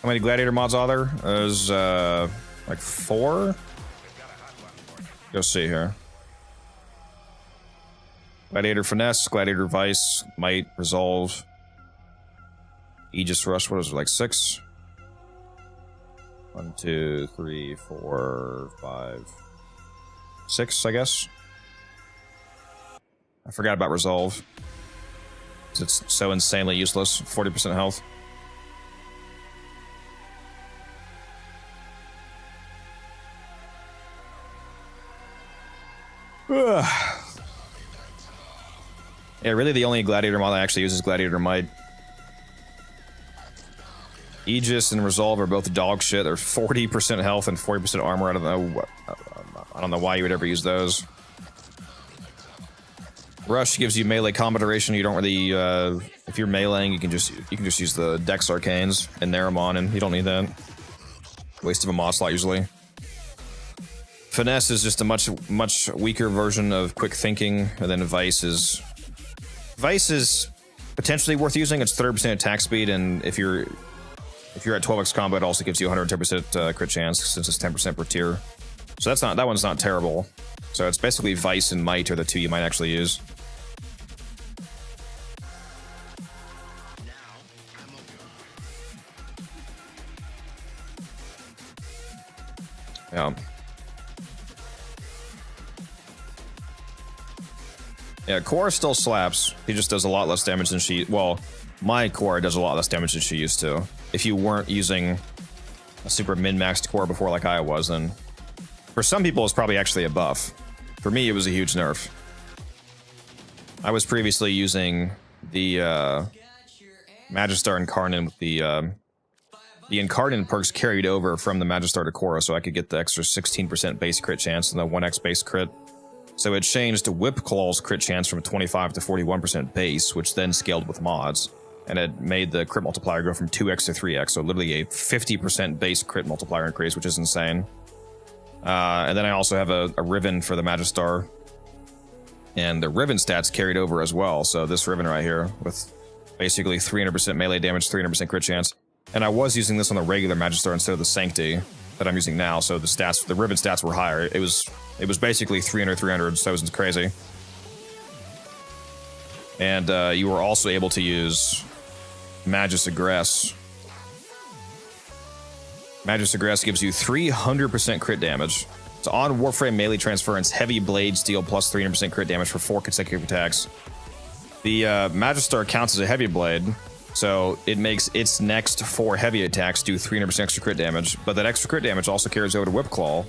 How many Gladiator mods are there? There's like 4? Go see here. Gladiator Finesse, Gladiator Vice, Might, Resolve, Aegis Rush, what is it, like 6? 1, 2, 3, 4, 5, 6, I guess. I forgot about Resolve. It's so insanely useless. 40% health. Yeah, really the only Gladiator mod I actually use is Gladiator Might. Aegis and Resolve are both dog shit. They're 40% health and 40% armor. I don't know why you would ever use those. Rush gives you melee combat duration. You don't really, if you're meleeing, you can just use the Dex Arcanes and Naramon, and you don't need that. Waste of a mod slot usually. Finesse is just a much weaker version of Quick Thinking, and then Vice is potentially worth using. It's 30% attack speed, and if you're at 12x combo, it also gives you 110% crit chance since it's 10% per tier. So that one's not terrible. So it's basically Vice and Might are the two you might actually use. Yeah. Yeah, Khora still slaps. He just does a lot less damage than she... Well, my Khora does a lot less damage than she used to. If you weren't using a super min-maxed Khora before like I was, then... For some people, it's probably actually a buff. For me, it was a huge nerf. I was previously using the Magistar Incarnate with the Incarnate perks carried over from the Magistar to Khora, so I could get the extra 16% base crit chance and the 1x base crit. So it changed Whip Claw's crit chance from 25 to 41% base, which then scaled with mods. And it made the crit multiplier go from 2x to 3x, so literally a 50% base crit multiplier increase, which is insane. And then I also have a Riven for the Magistar. And the Riven stats carried over as well, so this Riven right here, with basically 300% melee damage, 300% crit chance. And I was using this on the regular Magistar instead of the Sancti that I'm using now, so the Riven stats were higher. It was basically 300, so it was crazy. And you were also able to use Magus Aggress. Magus Aggress gives you 300% crit damage. It's on Warframe melee transference, heavy blade steel plus 300% crit damage for 4 consecutive attacks. The Magistar counts as a heavy blade, so it makes its next 4 heavy attacks do 300% extra crit damage, but that extra crit damage also carries over to Whip Claw.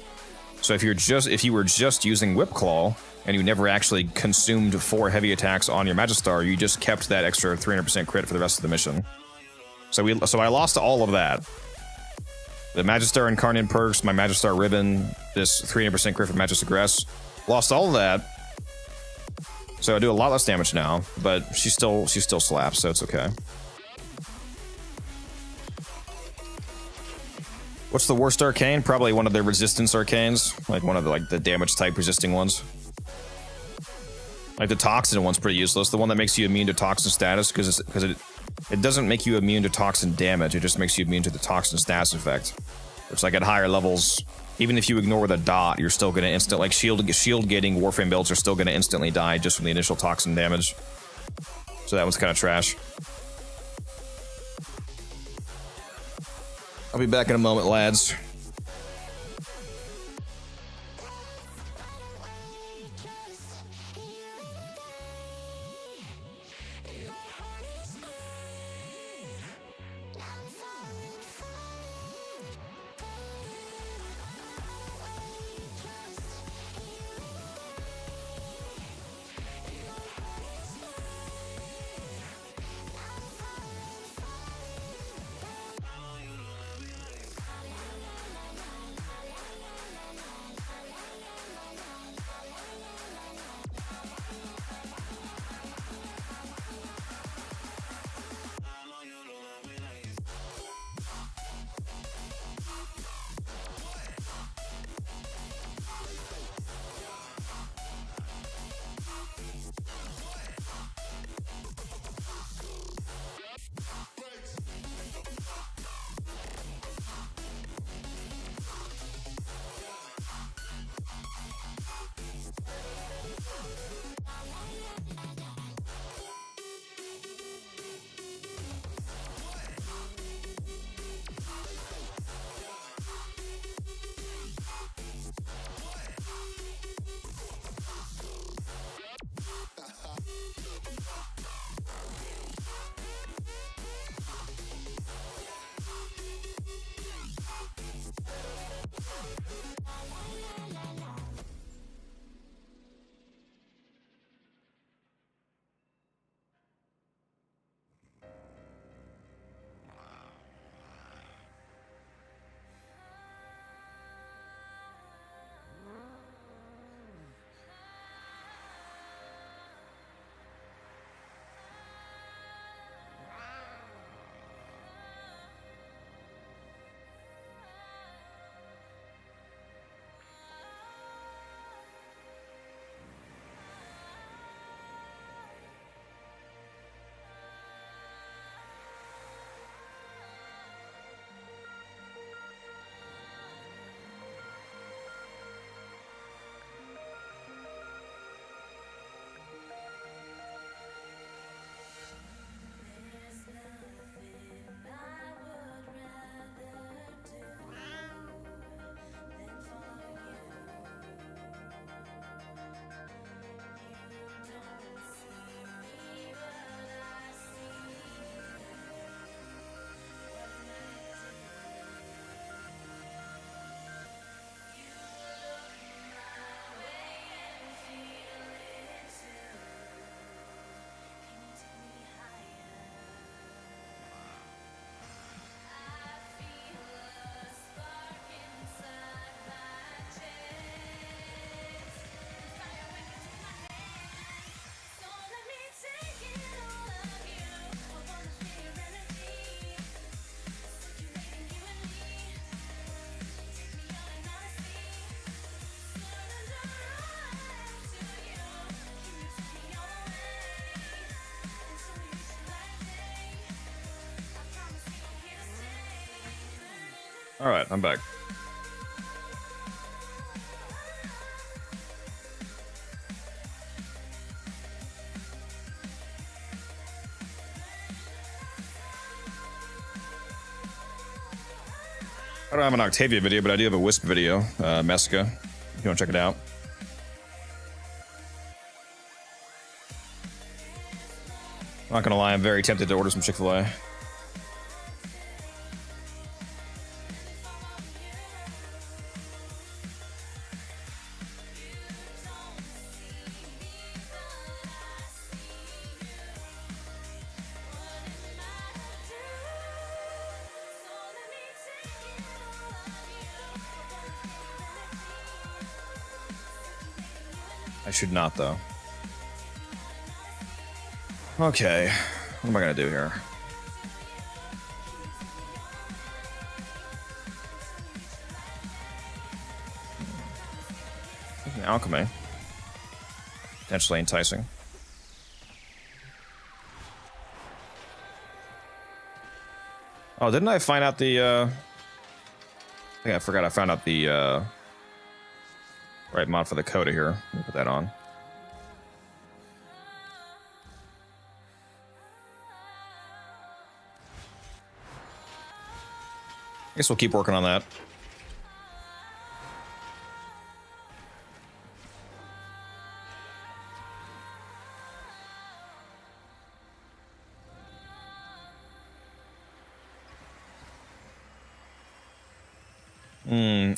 So if you were just using Whip Claw and you never actually consumed 4 heavy attacks on your Magistar, you just kept that extra 300% crit for the rest of the mission. So I lost all of that. The Magistar Incarnate perks, my Magistar Riven, this 300% crit for Magus Aggress, lost all of that. So I do a lot less damage now, but she still slaps, so it's okay. What's the worst arcane? Probably one of the resistance arcanes, like one of the damage type resisting ones. Like the toxin one's pretty useless. The one that makes you immune to toxin status, because it doesn't make you immune to toxin damage. It just makes you immune to the toxin status effect. It's like at higher levels, even if you ignore the dot, you're still gonna like shield getting Warframe builds are still gonna instantly die just from the initial toxin damage. So that one's kind of trash. I'll be back in a moment, lads. All right, I'm back. I don't have an Octavia video, but I do have a Wisp video, Mecha, if you want to check it out. Not gonna lie, I'm very tempted to order some Chick-fil-A. I should not, though. Okay, what am I gonna do here? Alchemy. Potentially enticing. Oh, didn't I find out the, I think I forgot I found out the, right mod for the coda here. Let me put that on. Guess we'll keep working on that.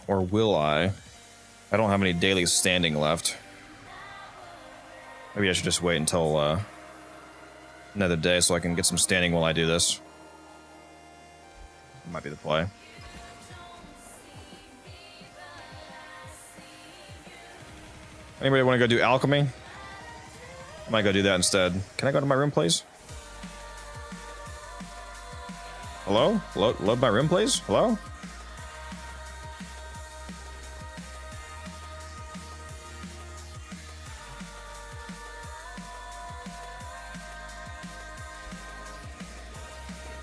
Or will I? I don't have any daily standing left. Maybe I should just wait until another day so I can get some standing while I do this. Might be the play. Anybody want to go do alchemy? I might go do that instead. Can I go to my room, please? Hello? Load my room, please? Hello?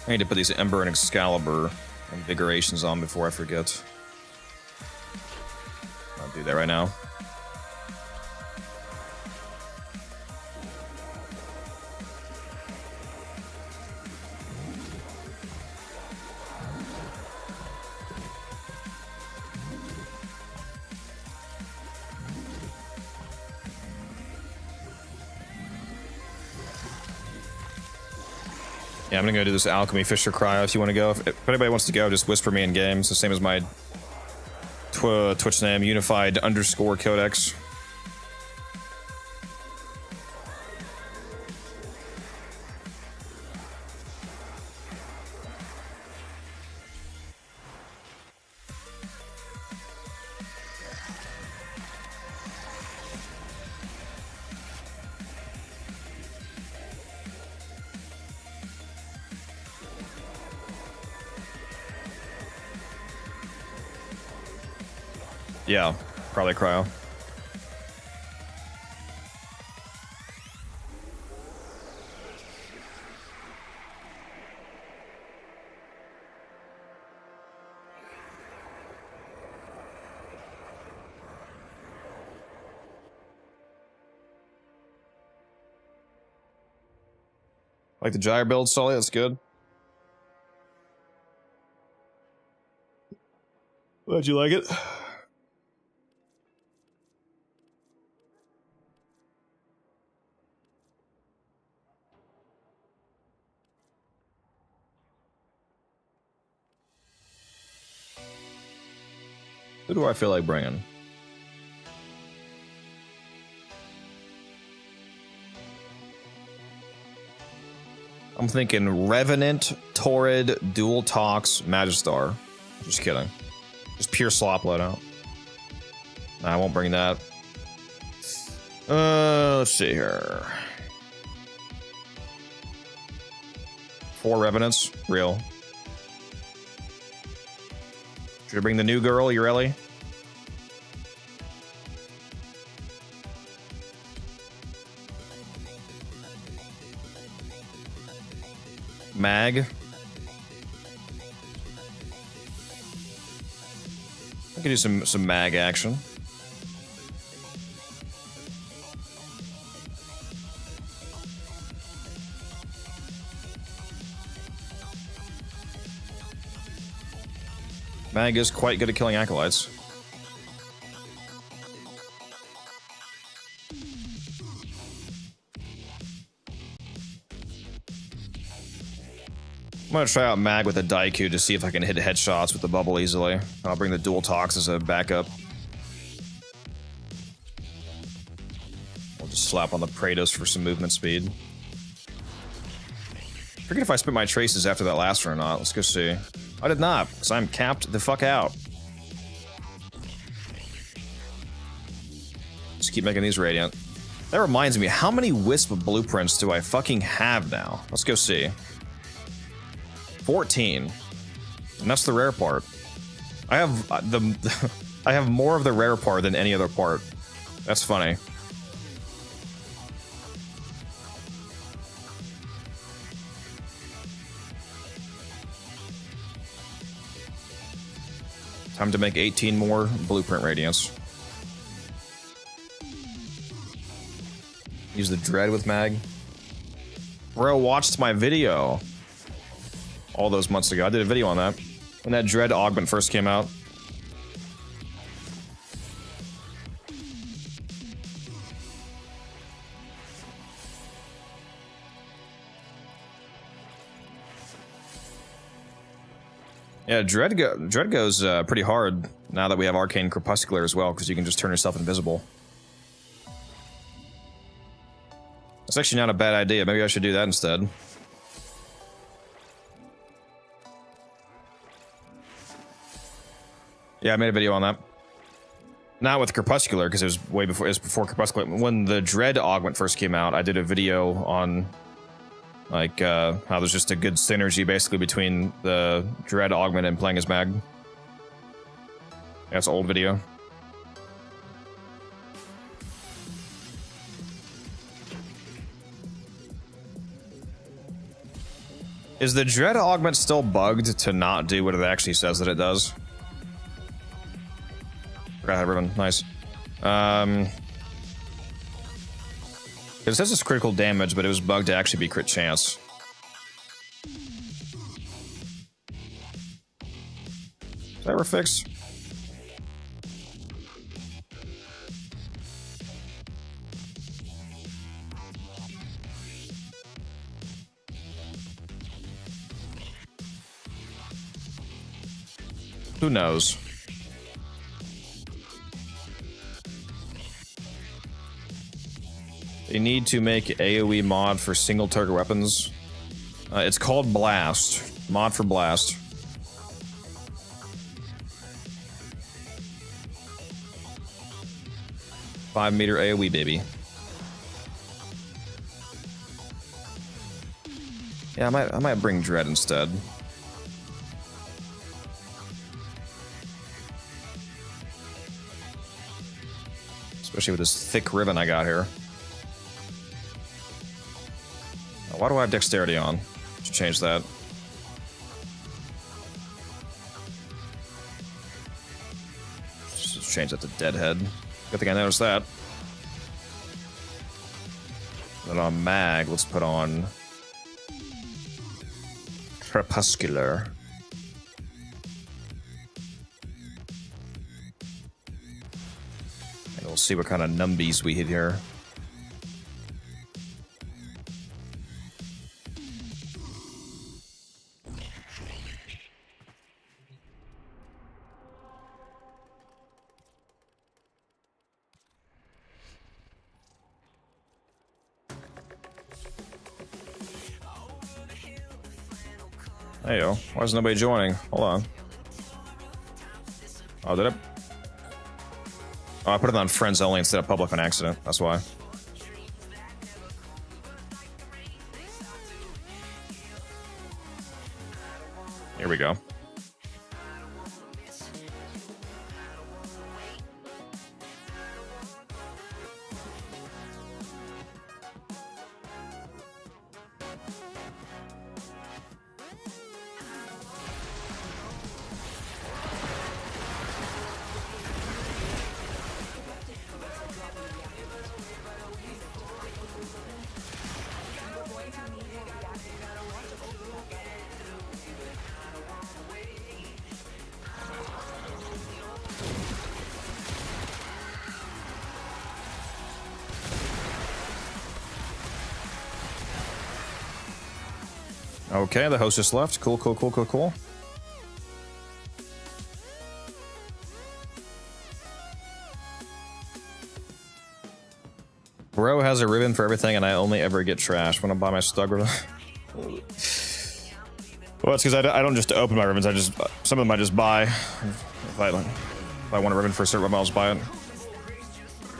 I need to put these Ember and Excalibur invigorations on before I forget. I'll do that right now. Yeah, I'm gonna go do this alchemy Fisher Cryo if you want to go. If anybody wants to go, just whisper me in game. It's the same as my Twitch name, Unified_Codex. Yeah, probably cryo. Like the gyre build, Sully? That's good. How'd you like it? Who do I feel like bringing? I'm thinking Revenant, Torrid, Dual Tox, Magistar. Just kidding. Just pure slop loadout. Nah, I won't bring that. Let's see here. 4 Revenants, real. Should I bring the new girl, Ureli? Mag. I could do some mag action. Mag is quite good at killing acolytes. I'm gonna try out Mag with a Daiku to see if I can hit headshots with the bubble easily. I'll bring the Dual Tox as a backup. I'll just slap on the Praetos for some movement speed. Forget if I spent my traces after that last one or not. Let's go see. I did not, because I'm capped the fuck out. Just keep making these radiant. That reminds me, how many Wisp blueprints do I fucking have now? Let's go see. 14. And that's the rare part. I have I have more of the rare part than any other part. That's funny. Time to make 18 more blueprint radiants. Use the dread with mag. Bro watched my video all those months ago. I did a video on that. When that Dread augment first came out. Yeah, Dread goes pretty hard now that we have Arcane Crepuscular as well, because you can just turn yourself invisible. That's actually not a bad idea. Maybe I should do that instead. Yeah, I made a video on that. Not with Crepuscular, because it was way before. It was before Crepuscular. When the Dread augment first came out, I did a video on like how there's just a good synergy basically between the Dread augment and playing as Mag. That's an old video. Is the Dread augment still bugged to not do what it actually says that it does? Forgot how Riven, nice. It says it's critical damage, but it was bugged to actually be crit chance. Is that ever fixed? Who knows? They need to make AoE mod for single target weapons. It's called Blast. Mod for Blast. $5-meter AoE, baby. Yeah, I might bring Dread instead. Especially with this thick ribbon I got here. Why do I have dexterity on? Should change that. Just change that to Deadhead. Good thing I noticed that. Then on Mag, let's put on Crepuscular. And we'll see what kind of numbies we hit here. Hey yo, why is nobody joining? Hold on. Oh, did I? Oh, I put it on friends only instead of public on accident. That's why. Here we go. Okay, the host just left. Cool, cool, cool, cool, cool. Bro has a ribbon for everything, and I only ever get trash when I buy my Stug ribbon. Well, it's because I don't just open my ribbons. Some of them I just buy. If I want a ribbon for a certain ribbon, I'll just buy it.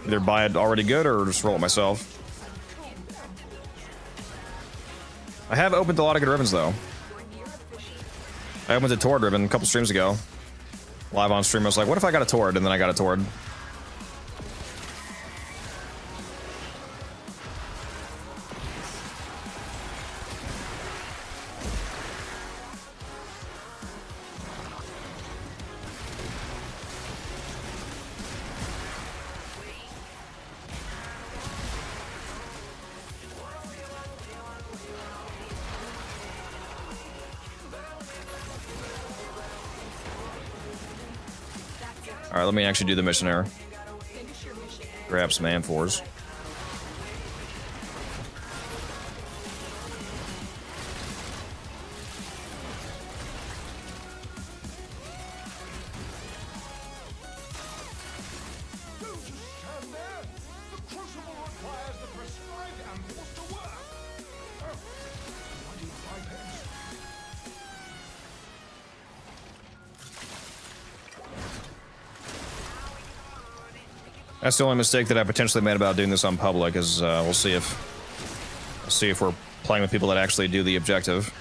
Either buy it already good or just roll it myself. I have opened a lot of good ribbons, though. I opened a Tord ribbon a couple streams ago. Live on stream, I was like, what if I got a Tord? And then I got a Tord. Alright, let me actually do the mission here. Grab some amphors. That's the only mistake that I potentially made about doing this on public. Is we'll see if we're playing with people that actually do the objective.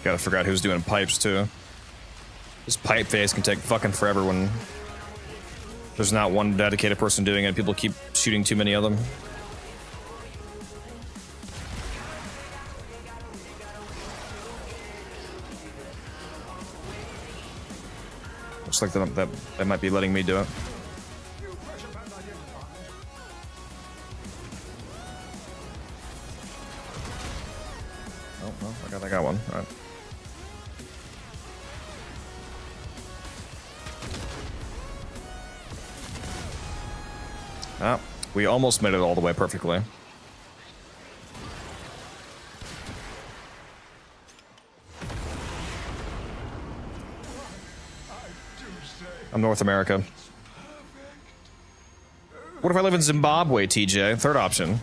Gotta figure out who's doing pipes too. This pipe phase can take fucking forever when there's not one dedicated person doing it. People keep shooting too many of them. Looks like that might be letting me do it. Oh, well, I got one. All right. Ah, we almost made it all the way perfectly. I'm North America. What if I live in Zimbabwe, TJ? Third option.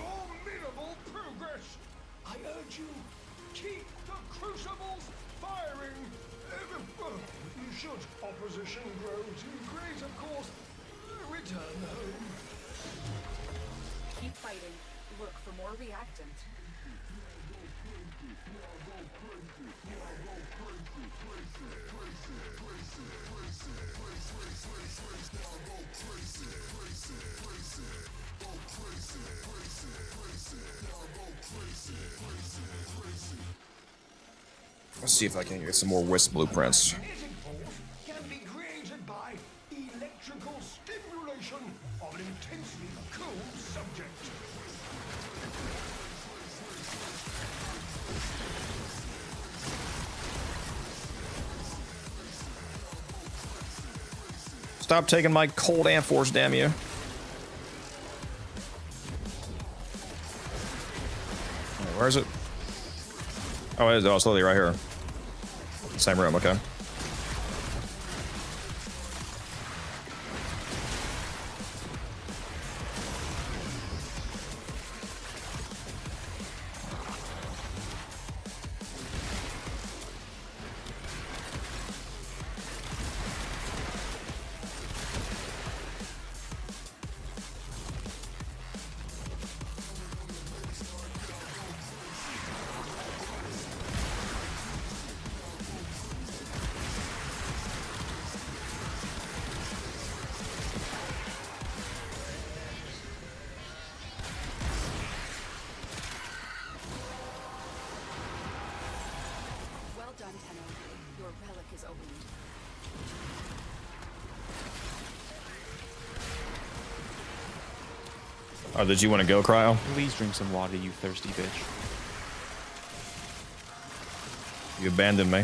Let's see if I can get some more Wisp blueprints. Can be created by electrical stimulation of an intensely cool subject. Stop taking my cold amphors, damn you. Where is it? Oh, it is. Oh, it's literally right here. Same room, okay. Oh, did you want to go, Cryo? Please drink some water, you thirsty bitch. You abandoned me.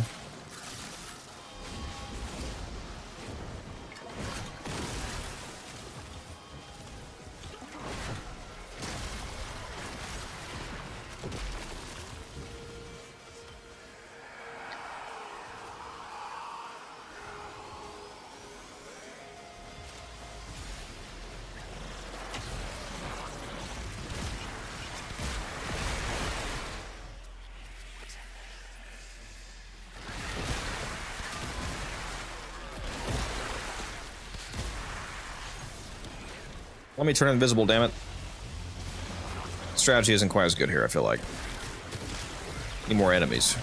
Let me turn invisible, damn it. Strategy isn't quite as good here, I feel like. Need more enemies.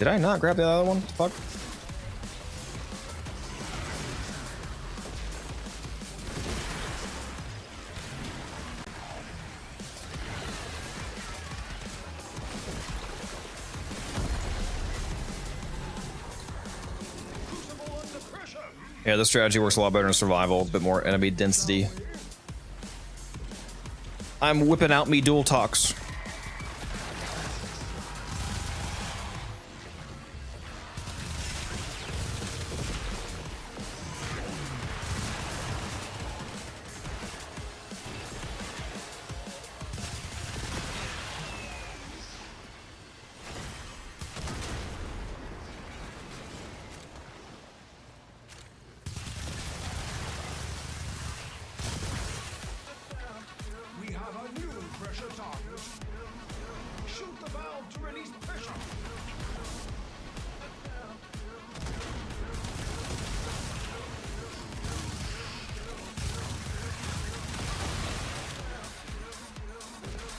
Did I not grab the other one? Fuck. Yeah, this strategy works a lot better in survival, a bit more enemy density. I'm whipping out me dual talks. We have a new pressure target. Shoot the valve to release pressure.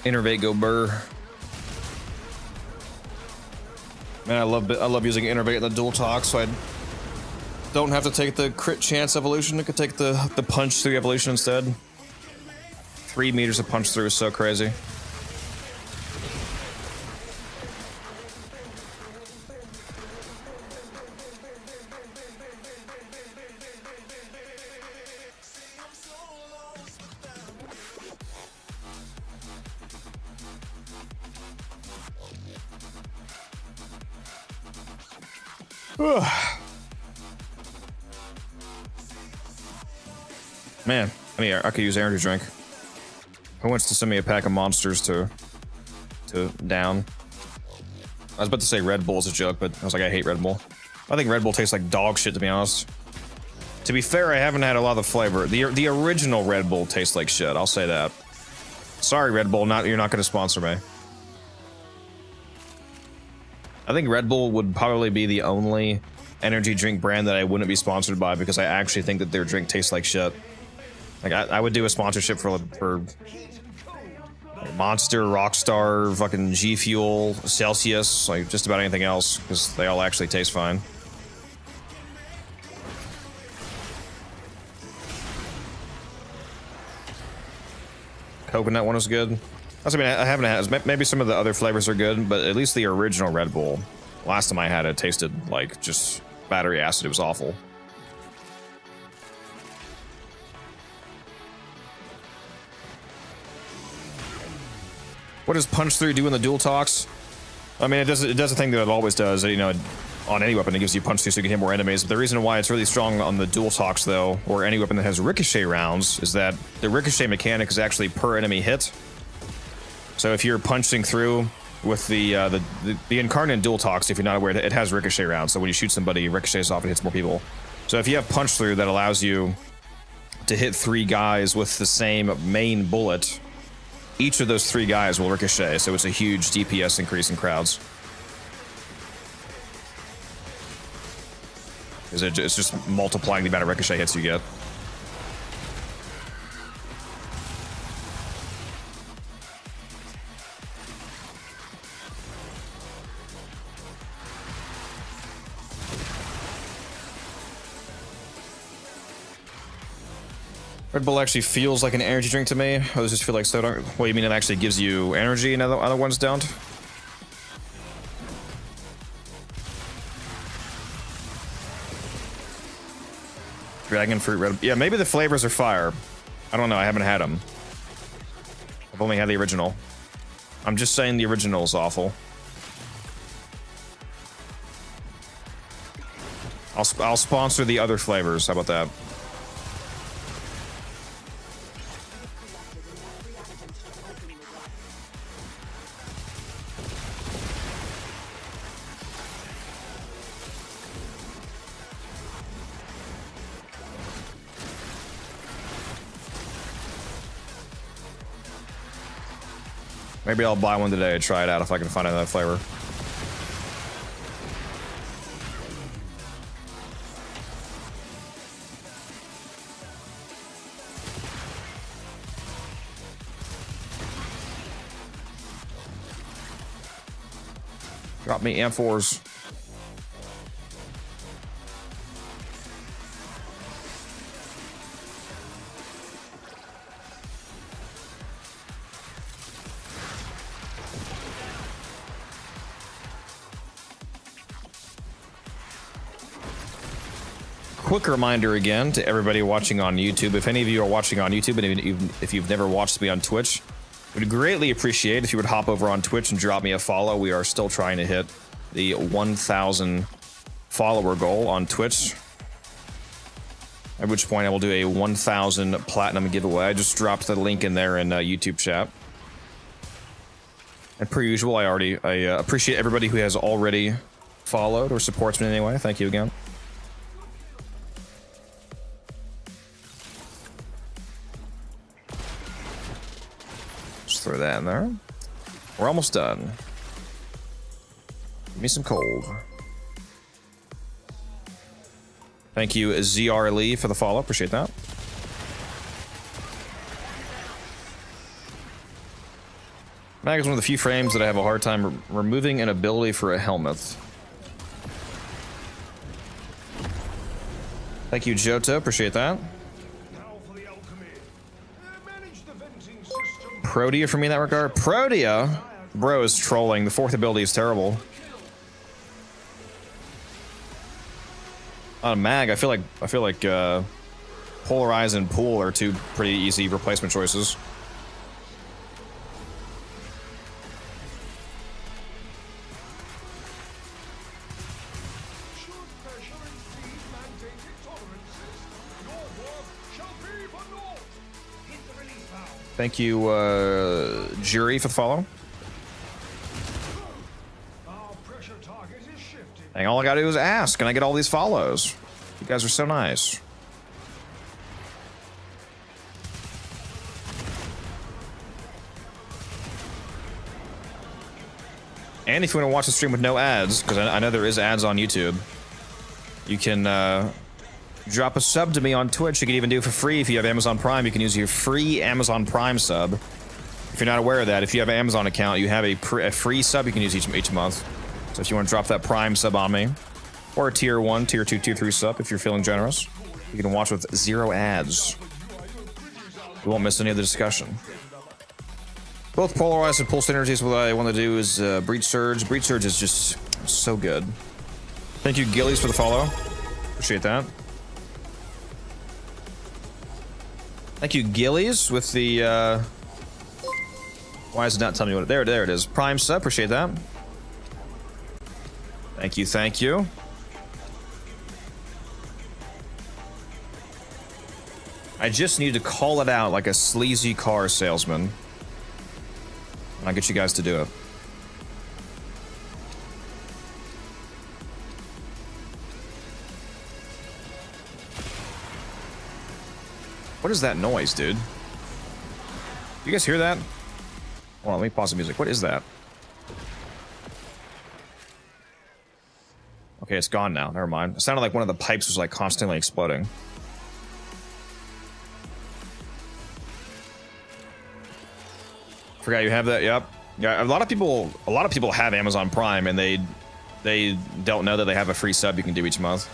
Innervate go burr. Man, I love using Innervate in the dual talk, so I don't have to take the crit chance evolution. I could take the punch through evolution instead. 3 meters of punch through is so crazy. Man, I could use energy drink. Who wants to send me a pack of monsters to down? I was about to say Red Bull's a joke, but I was like, I hate Red Bull. I think Red Bull tastes like dog shit, to be honest. To be fair, I haven't had a lot of the flavor. The original Red Bull tastes like shit, I'll say that. Sorry, Red Bull, you're not gonna sponsor me. I think Red Bull would probably be the only energy drink brand that I wouldn't be sponsored by because I actually think that their drink tastes like shit. Like, I would do a sponsorship for Monster, Rockstar, fucking G Fuel, Celsius, like just about anything else, because they all actually taste fine. Coconut one is good. I mean, I haven't had, maybe some of the other flavors are good, but at least the original Red Bull, last time I had it, tasted like just battery acid. It was awful. What does punch through do in the dual talks? I mean, it does the thing that it always does. You know, on any weapon, it gives you punch through so you can hit more enemies. But the reason why it's really strong on the dual talks, though, or any weapon that has ricochet rounds, is that the ricochet mechanic is actually per enemy hit. So if you're punching through with the incarnate dual talks, if you're not aware, it has ricochet rounds. So when you shoot somebody, it ricochets off and hits more people. So if you have punch through, that allows you to hit 3 guys with the same main bullet. Each of those 3 guys will ricochet, so it's a huge DPS increase in crowds. It's just multiplying the amount of ricochet hits you get. Red Bull actually feels like an energy drink to me. I just feel like soda. Well, you mean it actually gives you energy and other ones don't? Dragon fruit red. Yeah, maybe the flavors are fire. I don't know. I haven't had them. I've only had the original. I'm just saying the original is awful. I'll sponsor the other flavors. How about that? Maybe I'll buy one today and try it out if I can find another flavor. Drop me amphors. Quick reminder again to everybody watching on YouTube. If any of you are watching on YouTube, and even if you've never watched me on Twitch, would greatly appreciate if you would hop over on Twitch and drop me a follow. We are still trying to hit the 1,000 follower goal on Twitch. At which point I will do a 1,000 platinum giveaway. I just dropped the link in there in YouTube chat. And per usual, I appreciate everybody who has already followed or supports me in any way. Thank you again. Throw that in there. We're almost done. Give me some cold. Thank you, ZR Lee, for the follow. Appreciate that. Mag is one of the few frames that I have a hard time removing an ability for a helmet. Thank you, Jota. Appreciate that. Protea for me in that regard. Protea? Bro is trolling. The fourth ability is terrible. On Mag, I feel like Polarize and Pool are two pretty easy replacement choices. Thank you, Jury, for the follow. Dang, all I gotta do is ask, and I get all these follows. You guys are so nice. And if you want to watch the stream with no ads, because I know there is ads on YouTube, you can drop a sub to me on Twitch. You can even do it for free if you have Amazon Prime. You can use your free Amazon Prime sub. If you're not aware of that, if you have an Amazon account, you have a free sub you can use each month. So if you want to drop that Prime sub on me, or a tier 1, tier 2, tier 3 sub if you're feeling generous, you can watch with 0 ads. You won't miss any of the discussion. Both Polarized and Pulse Synergies, what I want to do is Breach Surge. Breach Surge is just so good. Thank you, Gillies, for the follow. Appreciate that. Thank you, Gillies, with the, why is it not telling me what there it is. Prime sub, appreciate that. Thank you, thank you. I just need to call it out like a sleazy car salesman. And I'll get you guys to do it. What is that noise, dude? You guys hear that? Hold on, let me pause the music. What is that? Okay, it's gone now. Never mind. It sounded like one of the pipes was like constantly exploding. Forgot you have that. Yep. Yeah, a lot of people have Amazon Prime and they don't know that they have a free sub you can do each month.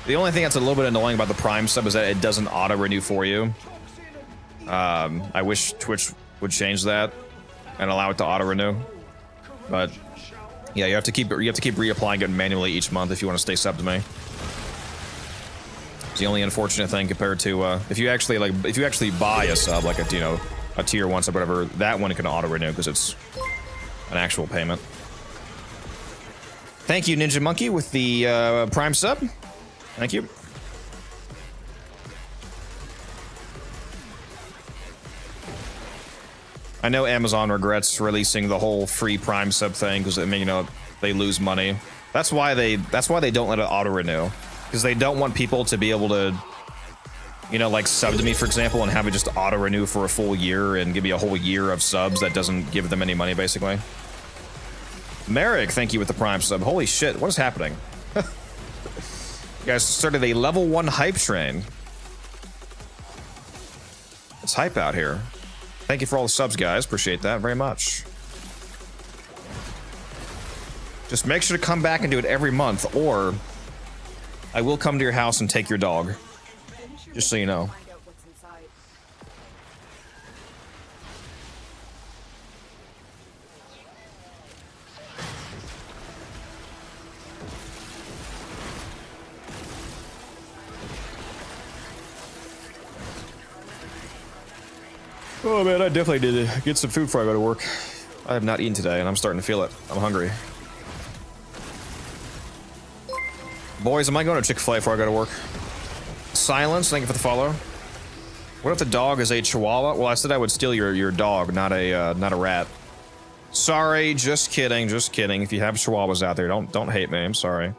The only thing that's a little bit annoying about the Prime sub is that it doesn't auto renew for you. I wish Twitch would change that and allow it to auto renew. But yeah, you have to keep reapplying it manually each month if you want to stay sub to me. It's the only unfortunate thing compared to if you actually buy a sub like a tier 1 sub, whatever, that one can auto renew because it's an actual payment. Thank you, Ninja Monkey, with the Prime sub. Thank you. I know Amazon regrets releasing the whole free Prime sub thing because they lose money. That's why they don't let it auto renew, because they don't want people to be able to, like sub to me, for example, and have it just auto renew for a full year and give me a whole year of subs that doesn't give them any money, basically. Merrick, thank you with the Prime sub. Holy shit, what is happening? You guys started a level 1 hype train. It's hype out here. Thank you for all the subs, guys. Appreciate that very much. Just make sure to come back and do it every month, or I will come to your house and take your dog. Just so you know. Oh man, I definitely need to get some food before I go to work. I have not eaten today and I'm starting to feel it. I'm hungry. Boys, am I going to Chick-fil-A before I go to work? Silence, thank you for the follow. What if the dog is a chihuahua? Well, I said I would steal your dog, not a rat. Sorry, just kidding, just kidding. If you have chihuahuas out there, don't hate me, I'm sorry.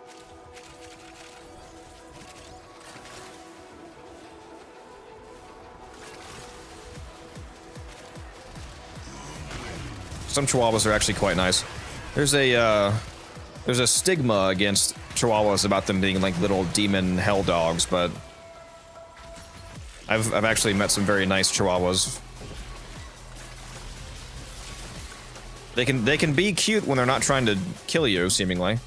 Some chihuahuas are actually quite nice. There's a stigma against chihuahuas about them being like little demon hell dogs, but I've actually met some very nice chihuahuas. They can be cute when they're not trying to kill you, seemingly.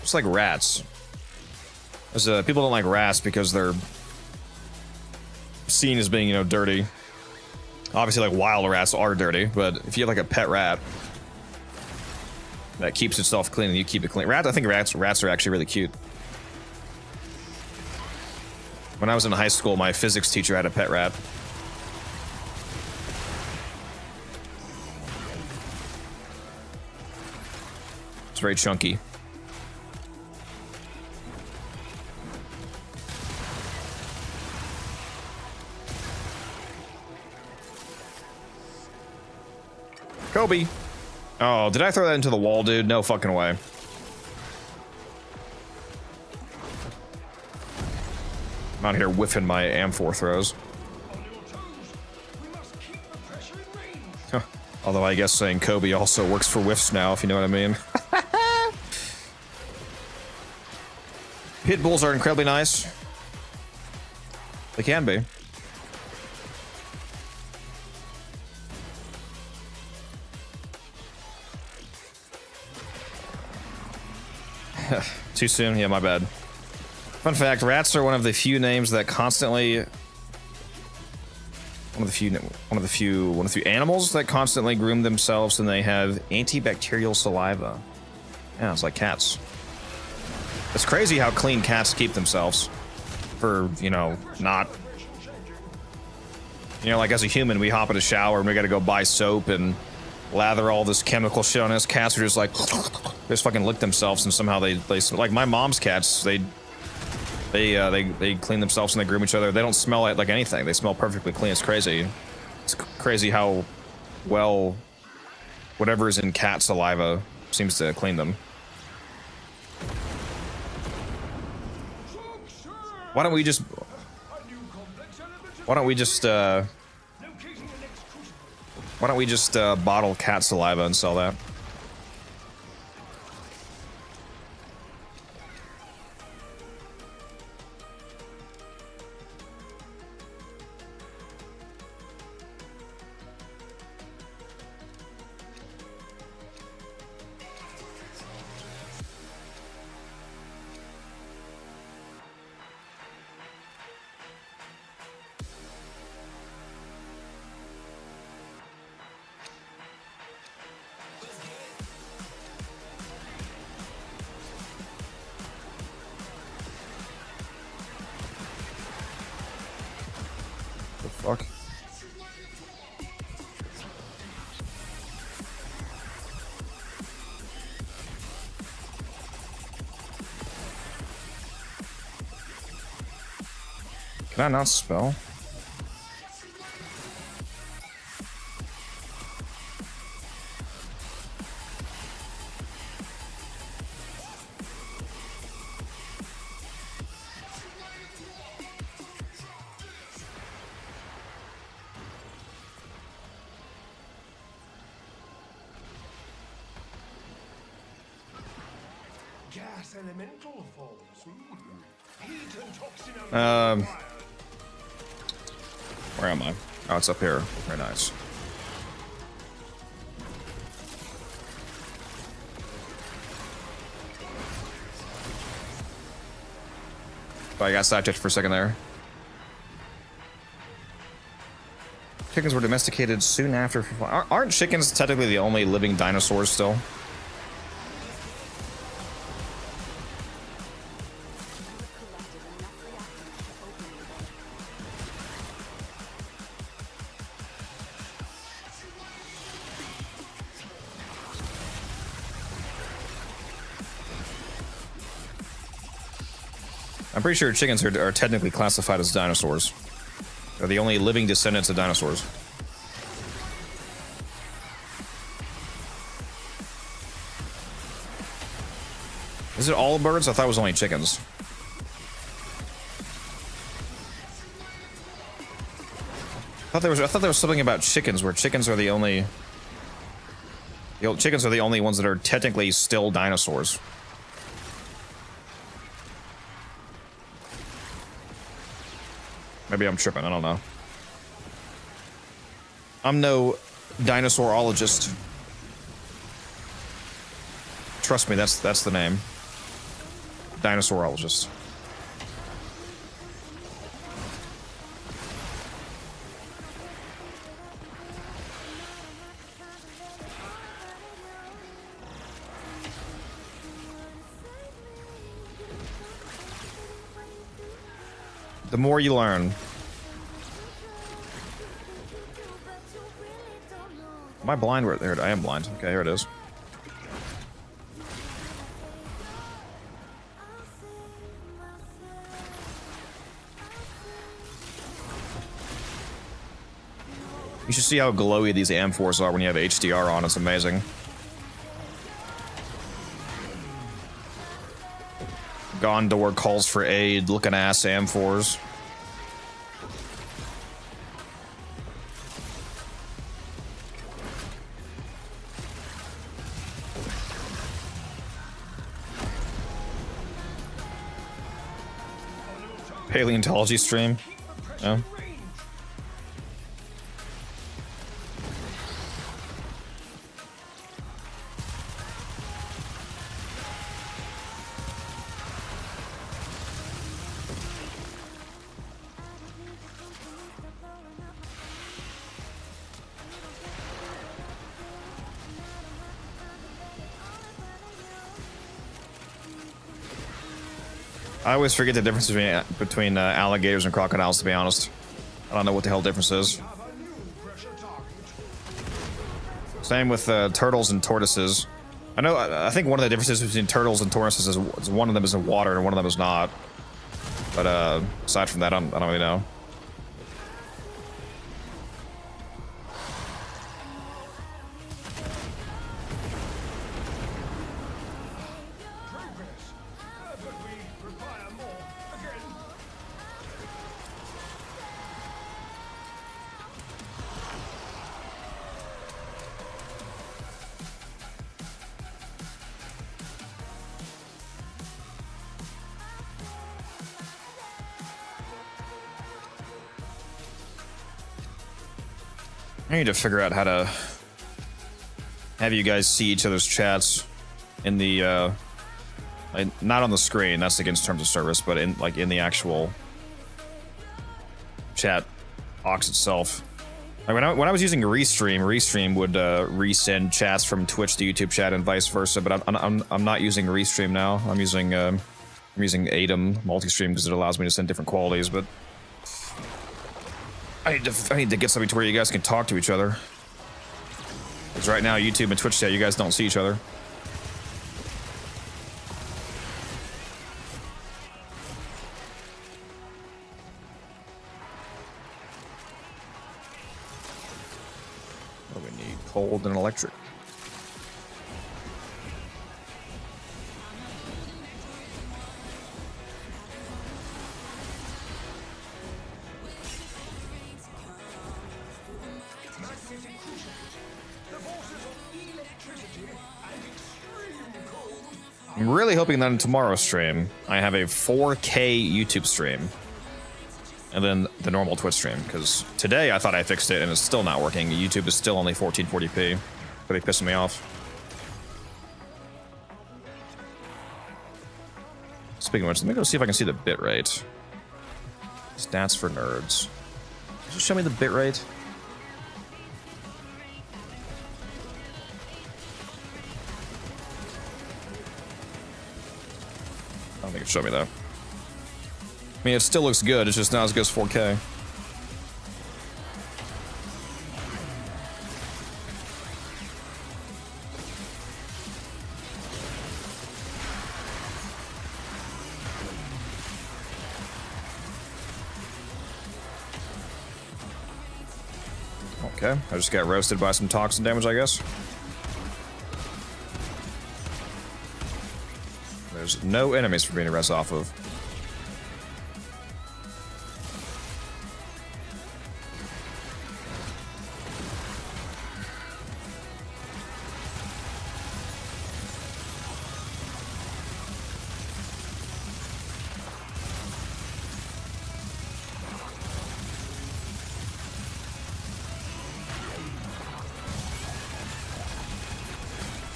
It's like rats. People don't like rats because they're seen as being, you know, dirty. Obviously, like, wild rats are dirty, but if you have like a pet rat that keeps itself clean and you keep it clean. I think rats are actually really cute. When I was in high school, my physics teacher had a pet rat. It's very chunky. Kobe. Oh, did I throw that into the wall, dude? No fucking way. I'm out here whiffing my Am4 throws. Huh. Although I guess saying Kobe also works for whiffs now, if you know what I mean. Pit bulls are incredibly nice. They can be. Too soon? Yeah, my bad. Fun fact, rats are one of the few names that constantly... One of the few animals that constantly groom themselves and they have antibacterial saliva. Yeah, it's like cats. It's crazy how clean cats keep themselves. For, you know, not... You know, like as a human, we hop in a shower and we gotta go buy soap and lather all this chemical shit on us. Cats are just like... They just fucking lick themselves and somehow they like my mom's cats, they clean themselves and they groom each other. They don't smell like anything. They smell perfectly clean. It's crazy. It's crazy how well whatever is in cat saliva seems to clean them. Why don't we just bottle cat saliva and sell that? Fuck. Can I not spell? Gas elemental forms. Heat and toxin. Where am I? Oh, it's up here. Very nice. But I got sidetracked for a second there. Chickens were domesticated soon after. Aren't chickens technically the only living dinosaurs still? I'm pretty sure chickens are technically classified as dinosaurs. They're the only living descendants of dinosaurs. Is it all birds? I thought it was only chickens. I thought there was something about chickens where chickens are the only chickens are the only ones that are technically still dinosaurs. Maybe I'm tripping, I don't know. I'm no dinosaurologist. Trust me, that's the name. Dinosaurologist. The more you learn. Am I blind? Where there? I am blind. Okay, here it is. You should see how glowy these amphors are when you have HDR on. It's amazing. Gondor calls for aid, looking ass amphors. Paleontology stream. Yeah. I always forget the difference between alligators and crocodiles, to be honest. I don't know what the hell the difference is. Same with turtles and tortoises. I think one of the differences between turtles and tortoises is one of them is in water and one of them is not. But aside from that, I don't really know. I need to figure out how to have you guys see each other's chats in the not on the screen, that's against terms of service, but in the actual chat box itself. Like when I was using Restream would resend chats from Twitch to YouTube chat and vice versa, but I'm not using Restream now. I'm using ADEM MULTISTREAM because it allows me to send different qualities, but I need to get something to where you guys can talk to each other. Because right now, YouTube and Twitch chat, you guys don't see each other. What do we need? Cold and electric. I'm really hoping that in tomorrow's stream, I have a 4K YouTube stream. and then the normal Twitch stream. Because today I thought I fixed it and it's still not working. YouTube is still only 1440p. Really pissing me off. Speaking of which, let me go see if I can see the bitrate. Stats for nerds. Just show me the bitrate. I don't think it showed me that. I mean, it still looks good. It's just not as good as 4K. Okay, I just got roasted by some toxin damage, I guess. There's no enemies for me to rest off of.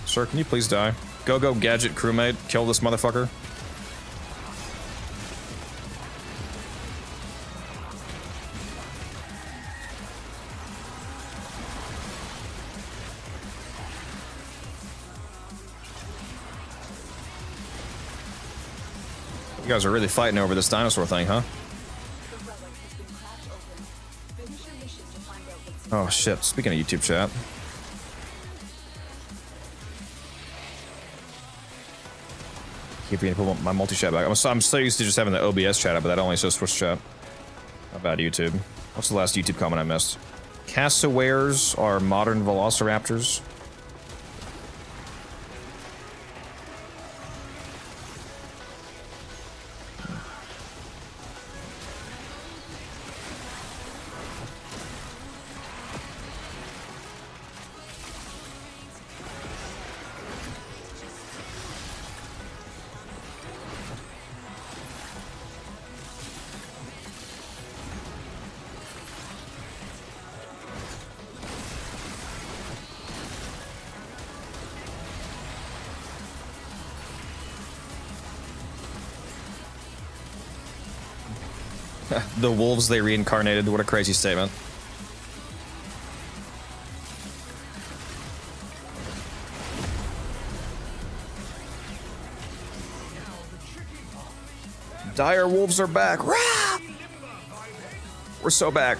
Sir, can you please die? Go, gadget crewmate. Kill this motherfucker. You guys are really fighting over this dinosaur thing, huh? Oh shit, speaking of YouTube chat. Keep forgetting to put my multi-chat back. I'm so used to just having the OBS chat up, but that only shows Twitch chat. How about YouTube? What's the last YouTube comment I missed? Cassowaries are modern velociraptors. The wolves they reincarnated. What a crazy statement. Dire wolves are back. Rah! We're so back.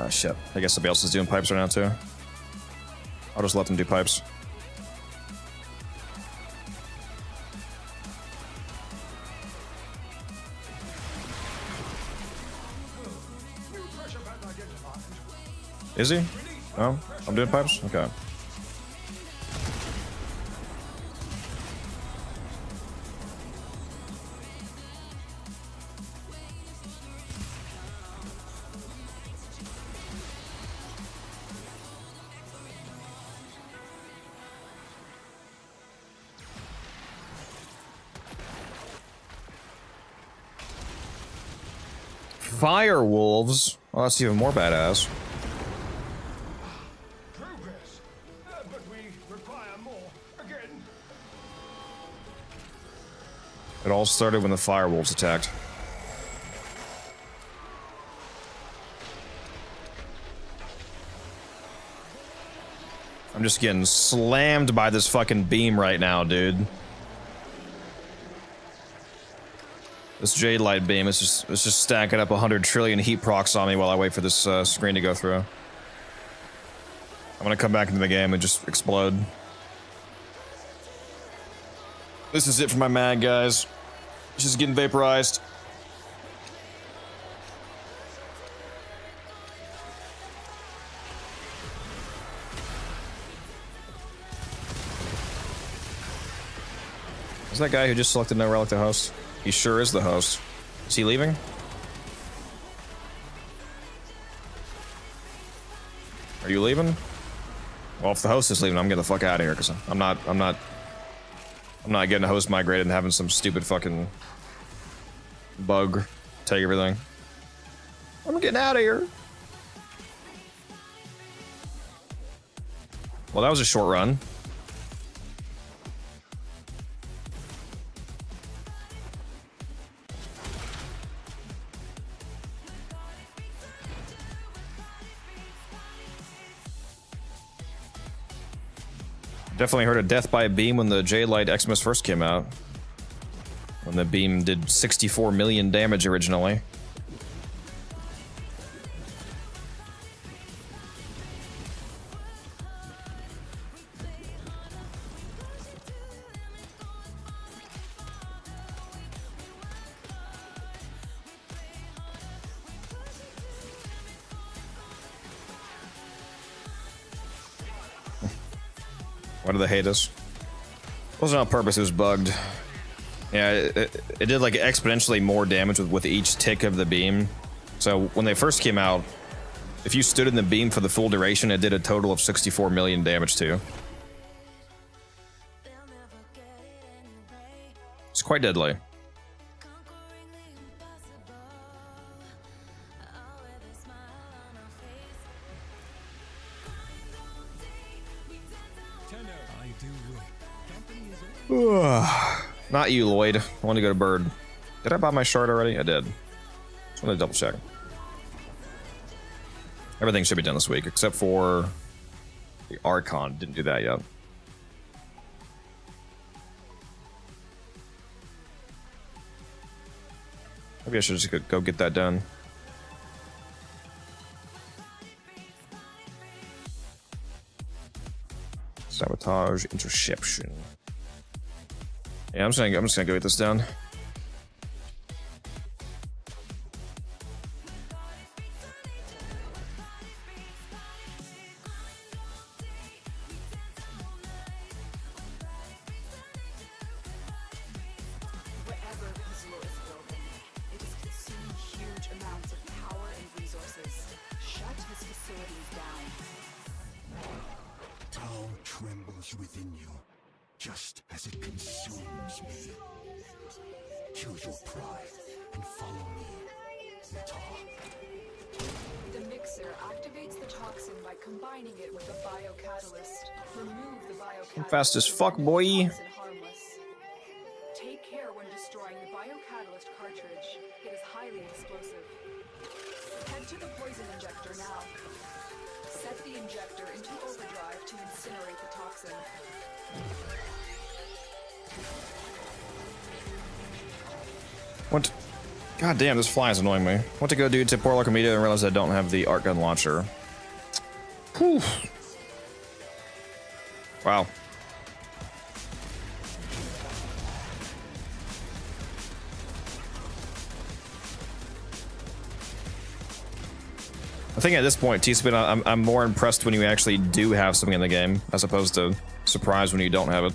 Shit. I guess somebody else is doing pipes right now, too. I'll just let them do pipes. Is he? No? I'm doing pipes? Okay. Fire wolves? Well, that's even more badass. Progress, but we require more again. It all started when the fire wolves attacked. I'm just getting slammed by this fucking beam right now, dude. This Jade Light beam is just stacking up 100 trillion heat procs on me while I wait for this screen to go through. I'm gonna come back into the game and just explode. This is it for my mag, guys. It's just getting vaporized. Is that guy who just selected no relic the host? He sure is the host. Is he leaving? Are you leaving? Well, if the host is leaving, I'm getting the fuck out of here because I'm not getting a host migrated and having some stupid fucking bug take everything. I'm getting out of here. Well, that was a short run. Definitely heard of death by a beam when the J-Light Xmas first came out. When the beam did 64 million damage originally. Why do they hate us? It wasn't on purpose, it was bugged. Yeah, it did like exponentially more damage with each tick of the beam. So when they first came out, if you stood in the beam for the full duration, it did a total of 64 million damage to you. It's quite deadly. Not you, Lloyd. I want to go to Bird. Did I buy my shard already? I did. Just want to double check. Everything should be done this week, except for the Archon. Didn't do that yet. Maybe I should just go get that done. Sabotage, interception. Yeah, I'm just gonna go get this done. Whatever Puzzle is building, it is consuming huge amounts of power and resources. Shut his facilities down. Town trembles within you, just as it consumes me. Kill your pride and follow me, Meta. The mixer activates the toxin by combining it with a biocatalyst. Remove the biocatalyst. I'm fast as fuck, boy. Take care when destroying the biocatalyst cartridge. It is highly explosive. Head to the poison injector now. Set the injector into overdrive to incinerate the toxin. What? God damn, this fly is annoying me. Went to go do to Port Local Media and realized I don't have the art gun launcher. Whew. Wow. I think at this point, T-Spin, I'm more impressed when you actually do have something in the game, as opposed to surprised when you don't have it.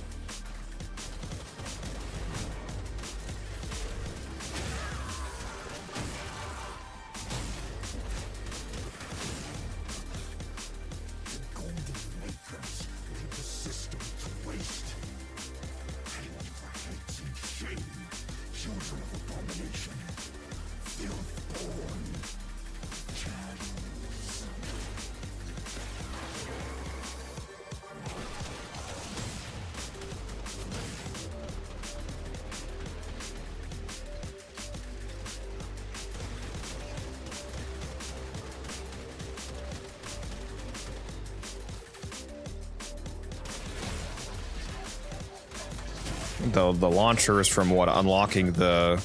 The launcher is from what, unlocking the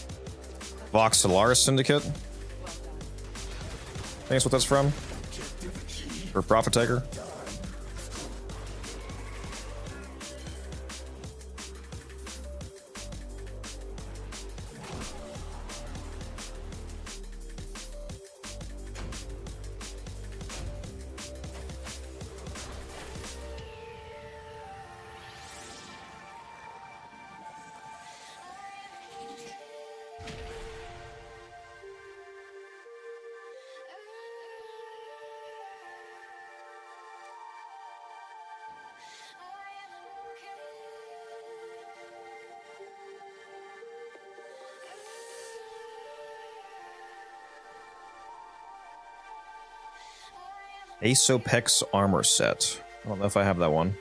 Vox Solaris Syndicate? I think that's what that's from. For Profit Taker. Asopex armor set. I don't know if I have that one.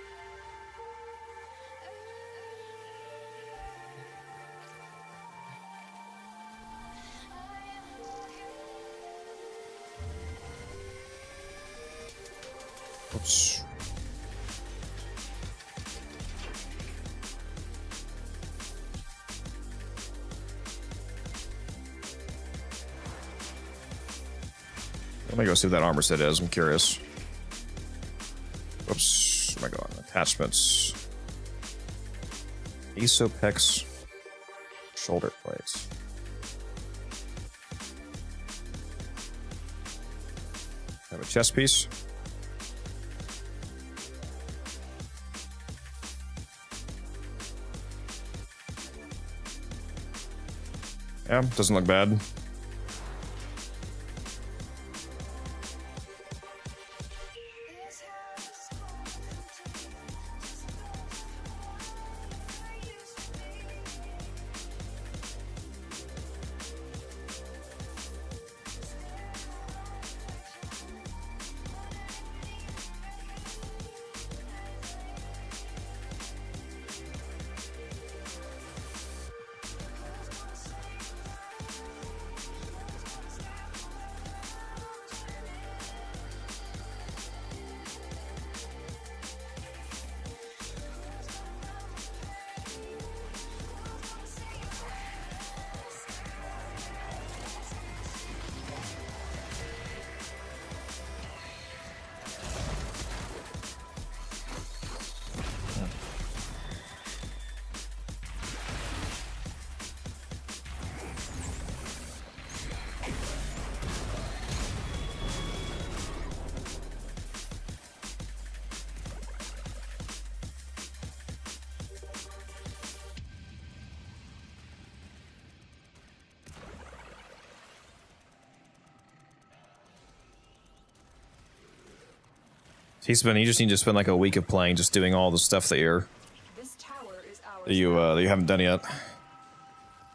Oops. Let me go see what that armor set is. I'm curious. Oops. Oh my god. Attachments. Asopex shoulder plates. Have a chest piece. Yeah, doesn't look bad. You just need to spend like a week of playing, just doing all the stuff that you haven't done yet.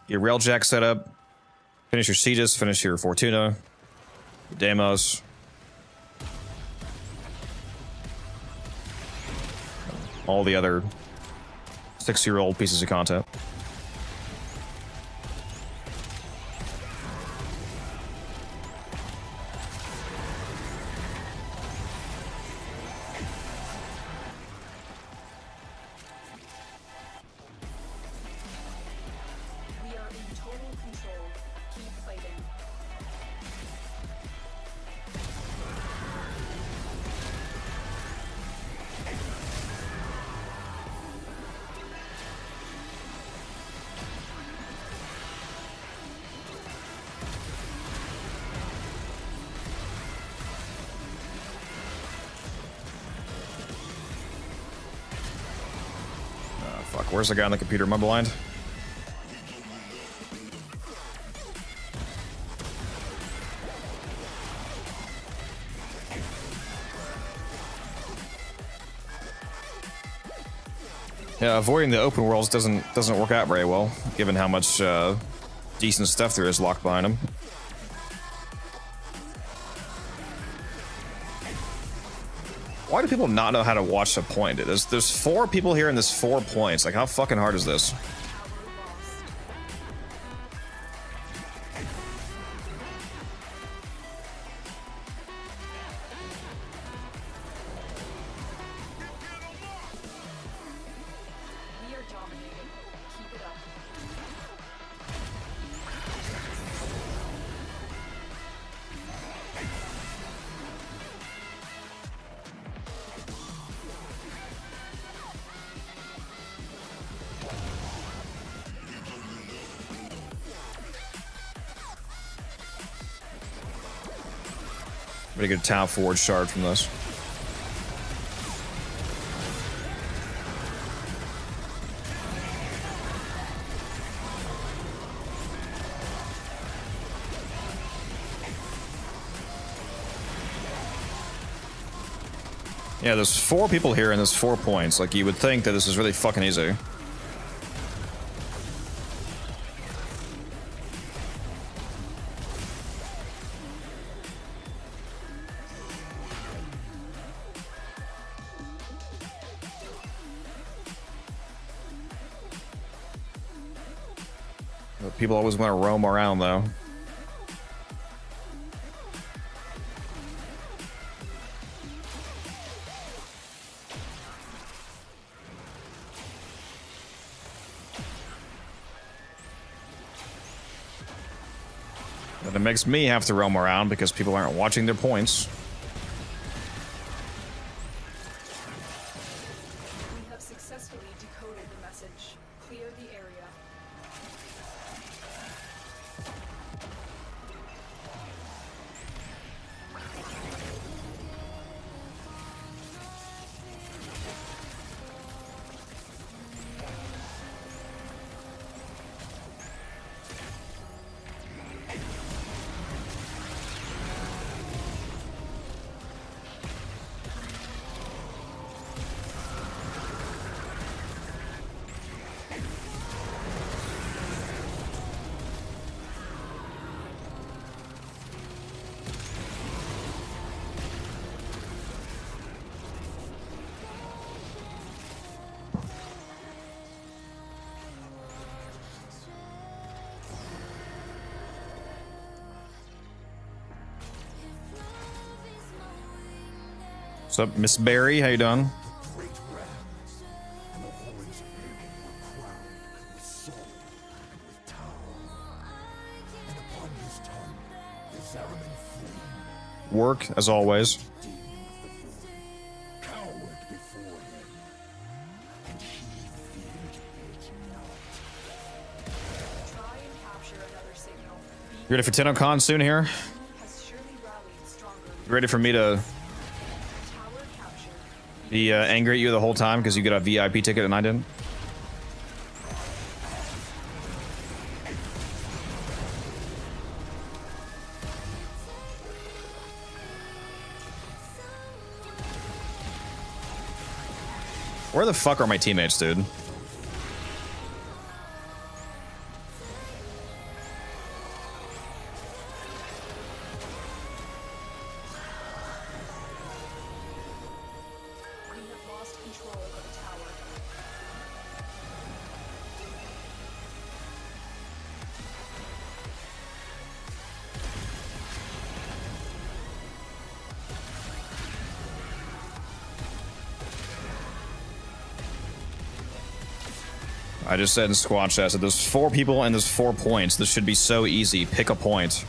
Your railjack setup, finish your sieges, finish your Fortuna, your demos. All the other 6-year-old pieces of content. Where's the guy on the computer? Am I blind? Yeah, avoiding the open worlds doesn't work out very well, given how much decent stuff there is locked behind them. Why do people not know how to watch a point? There's 4 people here and there's 4 points. Like, how fucking hard is this? I'm gonna get a Town Forge shard from this. Yeah, there's 4 people here and there's 4 points. Like, you would think that this is really fucking easy. But people always want to roam around, though. But it makes me have to roam around because people aren't watching their points. We have successfully decoded the message. Clear the area. What's up, Miss Barry? How you doing? Great realms, and the horns of Riven were crowned with soul and with tower. And upon his tongue, the Saryn flame Work, as always. cowered before him, and he feared it not. Try and capture another signal. You ready for TennoCon soon here? Has surely rallied stronger. You ready for me to Tower captured. be angry at you the whole time because you get a VIP ticket and I didn't? Where the fuck are my teammates, dude? We have lost control of the tower. I just said in squad chat, I said there's 4 people and there's 4 points. This should be so easy. Pick a point.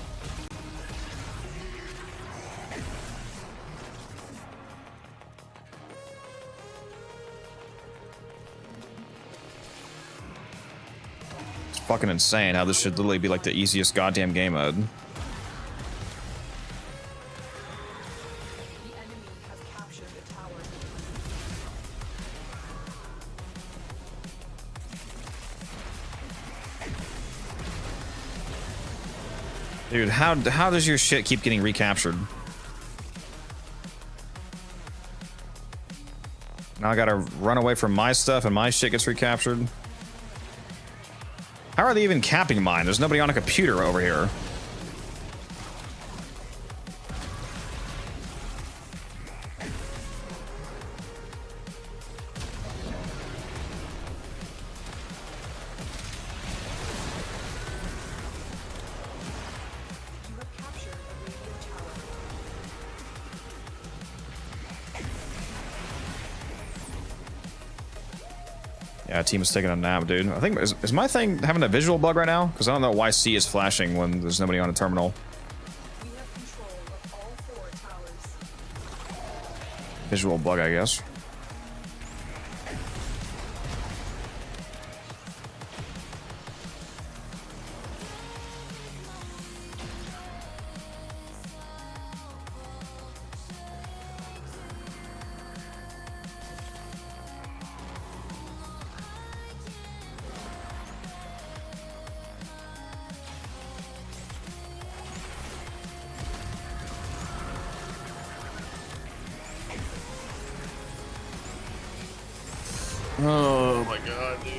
It's fucking insane how this should literally be like the easiest goddamn game mode. The enemy has captured the tower. Dude, how does your shit keep getting recaptured? Now I gotta run away from my stuff and my shit gets recaptured. How are they even capping mine? There's nobody on a computer over here. You have captured a radio tower. Yeah, team is taking a nap, dude. I think is my thing having a visual bug right now? Because I don't know why C is flashing when there's nobody on a terminal. We have control of all 4 towers. Visual bug, I guess. Oh my god, dude.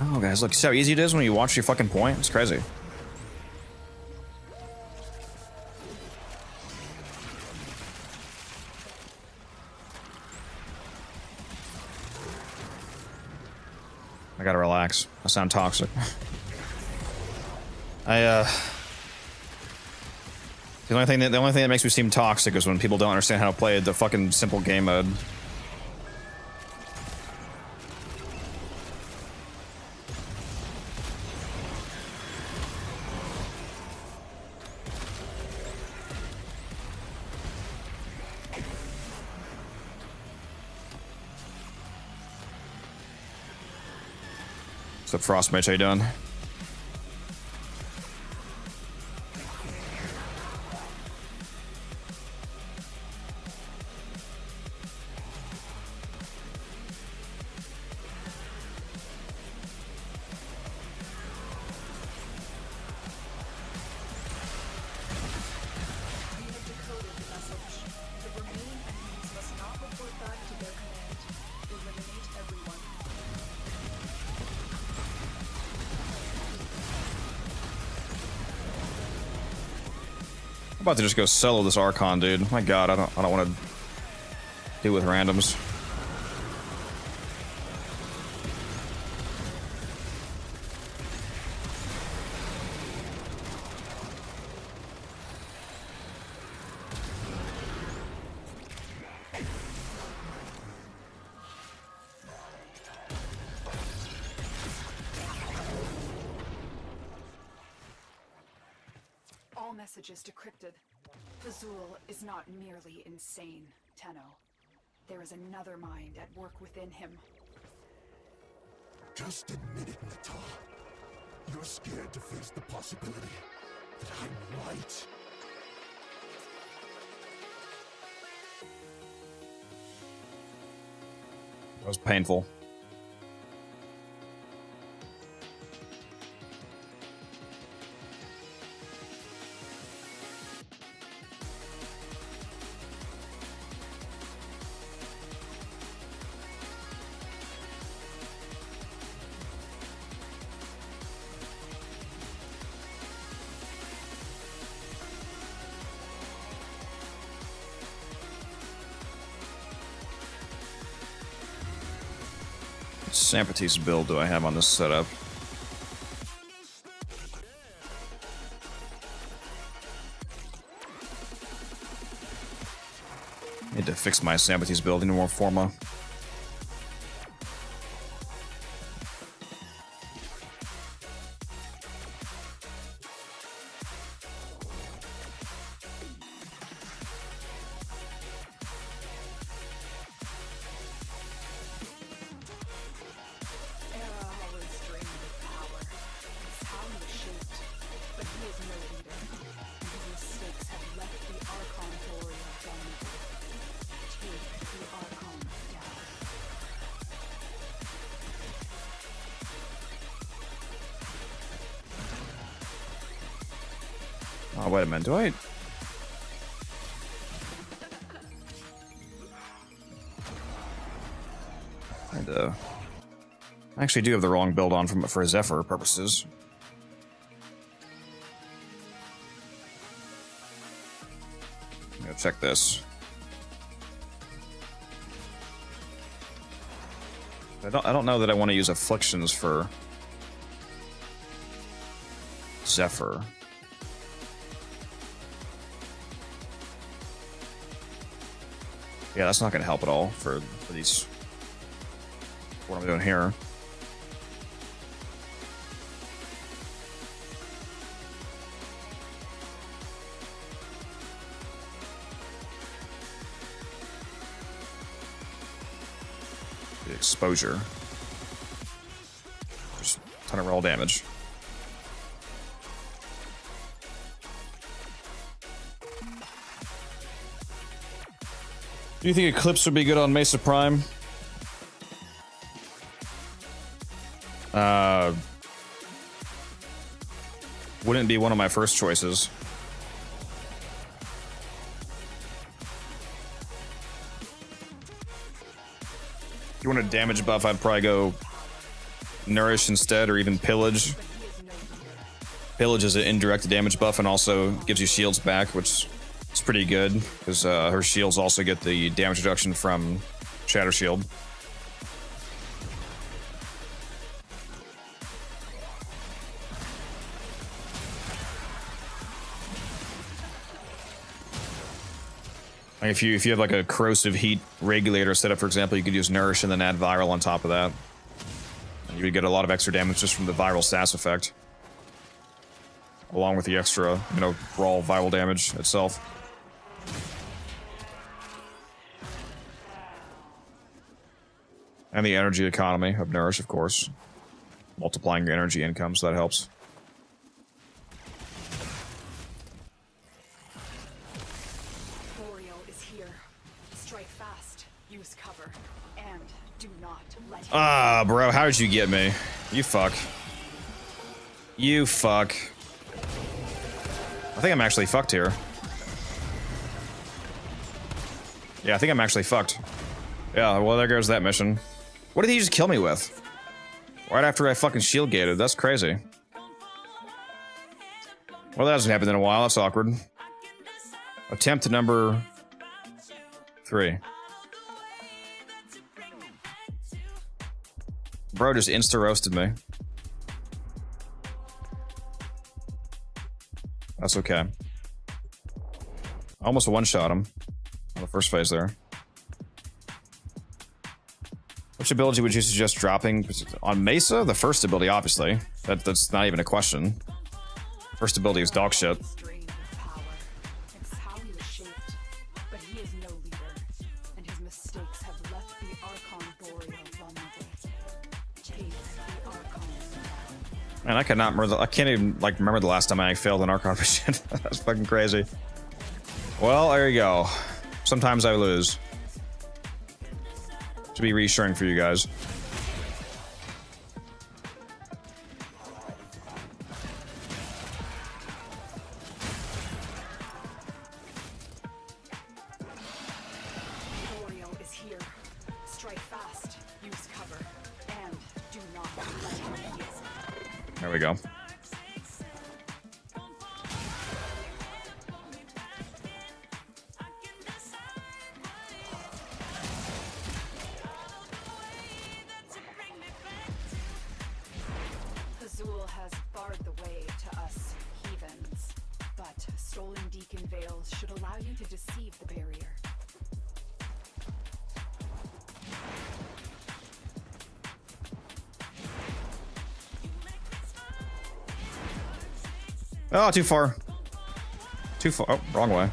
Oh, guys, look, see how easy it is when you watch your fucking point? It's crazy. I gotta relax. I sound toxic. The only thing that makes me seem toxic is when people don't understand how to play the fucking simple game mode. What's up, Frostmage? How you doing? I'm about to just go solo this Archon, dude. My god, I don't want to deal with randoms. All messages decrypted. Fazul is not merely insane, Tenno. There is another mind at work within him. Just admit it, Nata. You're scared to face the possibility that I'm right. That was painful. Sympathies build do I have on this setup? Need to fix my sympathies build into more forma. Oh, wait a minute, do I... I actually do have the wrong build on for Zephyr purposes. I'm gonna check this. I don't know that I want to use afflictions for Zephyr. Yeah, that's not going to help at all for these. What I'm doing here. The exposure. Just a ton of roll damage. Do you think Eclipse would be good on Mesa Prime? Wouldn't be one of my first choices. If you want a damage buff, I'd probably go Nourish instead, or even Pillage. Pillage is an indirect damage buff and also gives you shields back, which is pretty good, because her shields also get the damage reduction from Shatter Shield. Like if you have like a corrosive heat regulator set up, for example, you could use Nourish and then add Viral on top of that. And you would get a lot of extra damage just from the viral SAS effect. Along with the extra, you know, raw viral damage itself. And the energy economy of Nourish, of course. Multiplying your energy income, so that helps. Ah, bro, how did you get me? You fuck. You fuck. I think I'm actually fucked here. Yeah, I think I'm actually fucked. Yeah, well, there goes that mission. What did he just kill me with? Right after I fucking shield gated. That's crazy. Well, that hasn't happened in a while. That's awkward. Attempt number 3. Bro just insta-roasted me. That's okay. Almost one-shot him on the first phase there. Which ability would you suggest dropping? On Mesa? The first ability, obviously. That's not even a question. First ability is dog shit. Man, I cannot remember. I can't even like remember the last time I failed an Archon mission. That's fucking crazy. Well, there you go. Sometimes I lose. To be reassuring for you guys. There we go. Azul has barred the way to us heathens, but stolen deacon veils should allow you to deceive the barrier. Oh, too far. Too far. Oh, wrong way.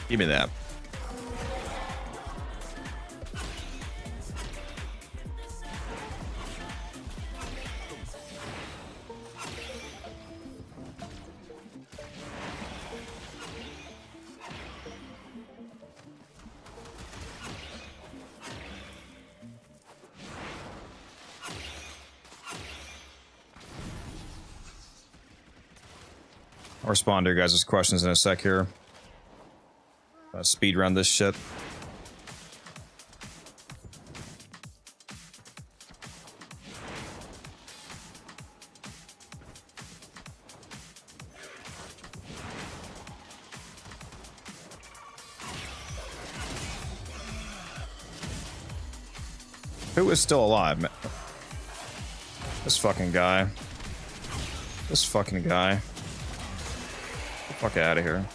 Give me that. I'll respond to your guys' questions in a sec here. Speed run this shit. Who is still alive? This fucking guy. This fucking guy. Get the fuck out of here.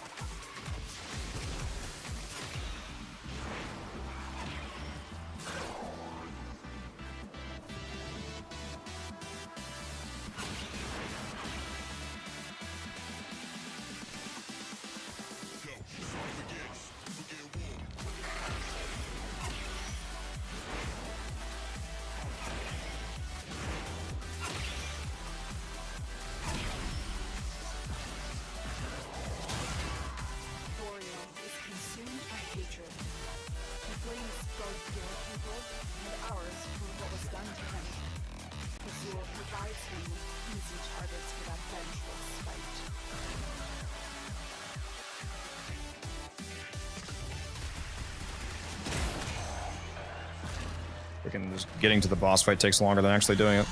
Freaking just getting to the boss fight takes longer than actually doing it.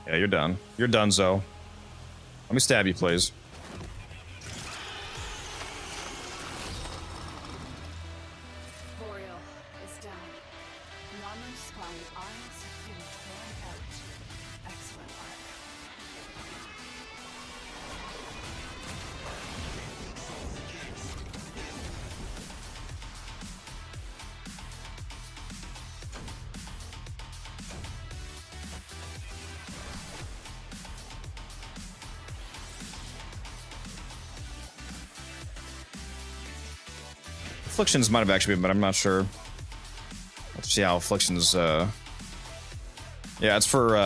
Yeah, you're done. You're done, Zoe. Let me stab you, please. Afflictions might have actually been, but I'm not sure. Let's see how Afflictions, yeah, it's for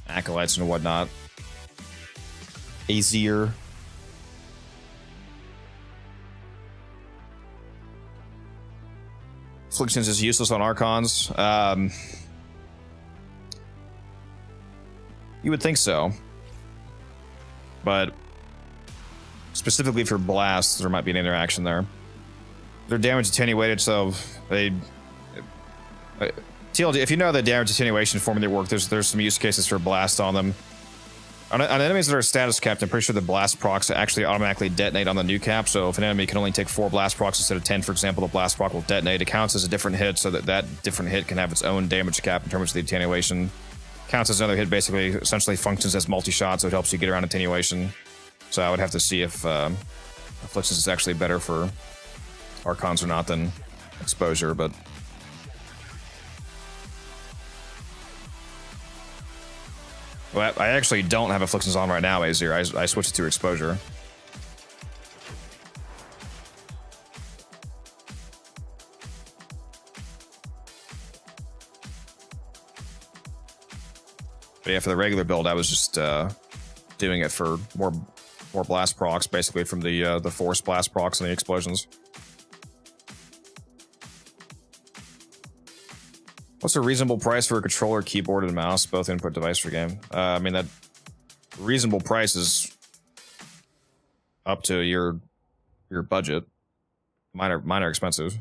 acolytes and whatnot. Azir. Afflictions is useless on Archons. You would think so. But specifically for blasts, there might be an interaction there. They're damage attenuated, so they... TLD, if you know the damage attenuation formula work, there's some use cases for blast on them. On enemies that are status capped, I'm pretty sure the blast procs actually automatically detonate on the new cap, so if an enemy can only take 4 blast procs instead of 10, for example, the blast proc will detonate. It counts as a different hit, so that different hit can have its own damage cap in terms of the attenuation. Counts as another hit, basically, essentially functions as multi-shot, so it helps you get around attenuation. So I would have to see if Afflictions is actually better for Archons or not than Exposure, but... Well, I actually don't have Afflictions on right now, Azir. I switched it to Exposure. But yeah, for the regular build, I was just doing it for more blast procs, basically from the force blast procs and the explosions. What's a reasonable price for a controller, keyboard, and mouse, both input device for game? I mean, that reasonable price is up to your budget. Mine are expensive.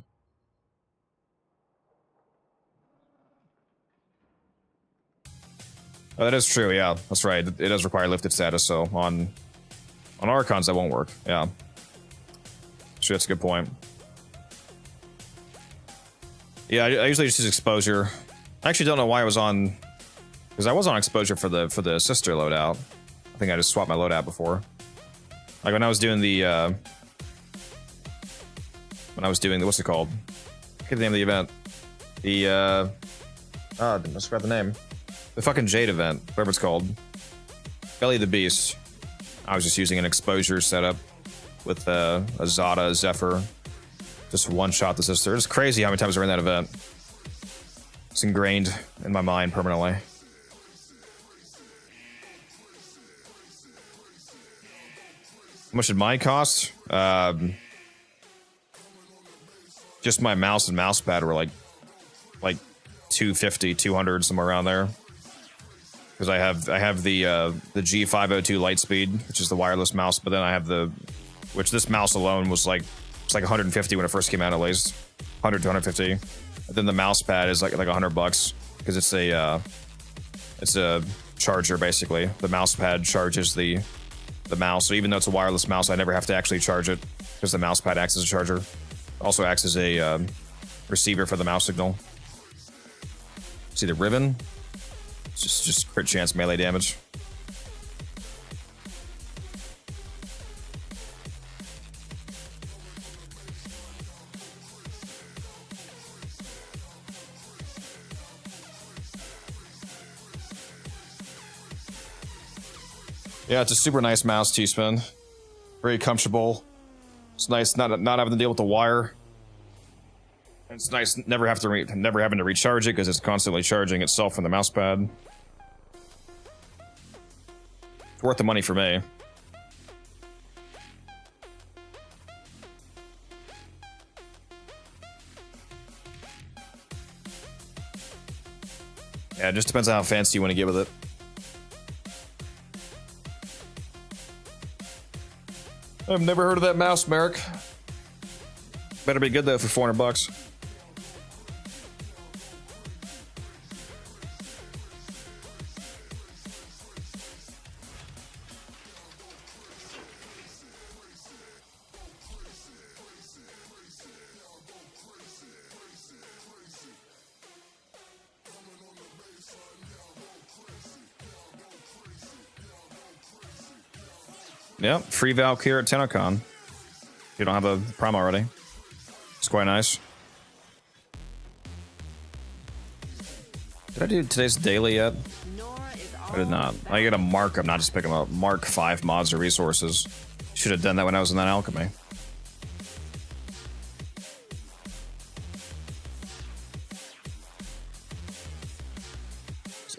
Oh, that is true, yeah. That's right. It does require lifted status, so on Archons that won't work. Yeah. Sure, that's a good point. Yeah, I usually just use Exposure. I actually don't know why I was on... Because I was on Exposure for the sister loadout. I think I just swapped my loadout before. Like when I was doing the... What's it called? I forget the name of the event. The... I just forgot the name. The fucking Jade event, whatever it's called. Belly of the Beast. I was just using an Exposure setup with a Zada, Zephyr. Just one-shot the sister. It's crazy how many times we're in that event. It's ingrained in my mind permanently. How much did mine cost? Just my mouse and mouse pad were like 250, 200, somewhere around there. Because I have the G502 Lightspeed, which is the wireless mouse, but then I have which this mouse alone was like, it's like 150 when it first came out, at least 100 to 150. And then the mouse pad is like $100 because it's a charger basically. The mouse pad charges the mouse, so even though it's a wireless mouse, I never have to actually charge it because the mouse pad acts as a charger. Also acts as a receiver for the mouse signal. See the Riven? It's just crit chance melee damage. Yeah, it's a super nice mouse, T-Spin. Very comfortable. It's nice not having to deal with the wire. And it's nice never having to recharge it because it's constantly charging itself from the mouse pad. It's worth the money for me. Yeah, it just depends on how fancy you want to get with it. I've never heard of that mouse, Merrick. Better be good though for $400. Yep, free Valkyrie at TennoCon. If you don't have a Prime already. It's quite nice. Did I do today's daily yet? I did not. I get a mark, I'm not just picking them up. Mark 5 mods or resources. Should have done that when I was in that alchemy.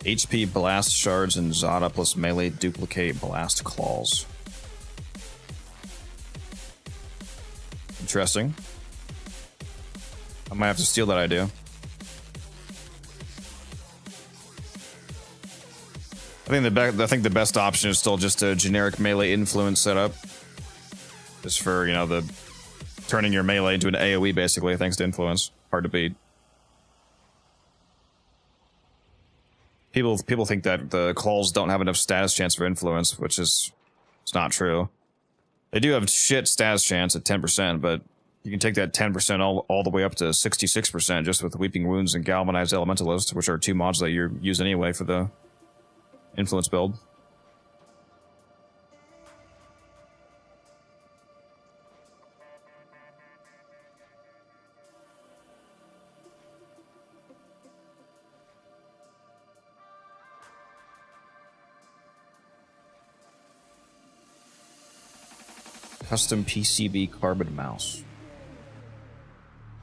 HP blast shards and Zada plus melee duplicate blast claws. Interesting. I might have to steal that idea. I think the best option is still just a generic melee influence setup. Just for, you know, the turning your melee into an AoE basically, thanks to influence. Hard to beat. People think that the claws don't have enough status chance for influence, which is it's not true. They do have shit status chance at 10%, but you can take that 10% all the way up to 66% just with Weeping Wounds and Galvanized Elementalist, which are 2 mods that you use anyway for the influence build. Custom PCB carbon mouse.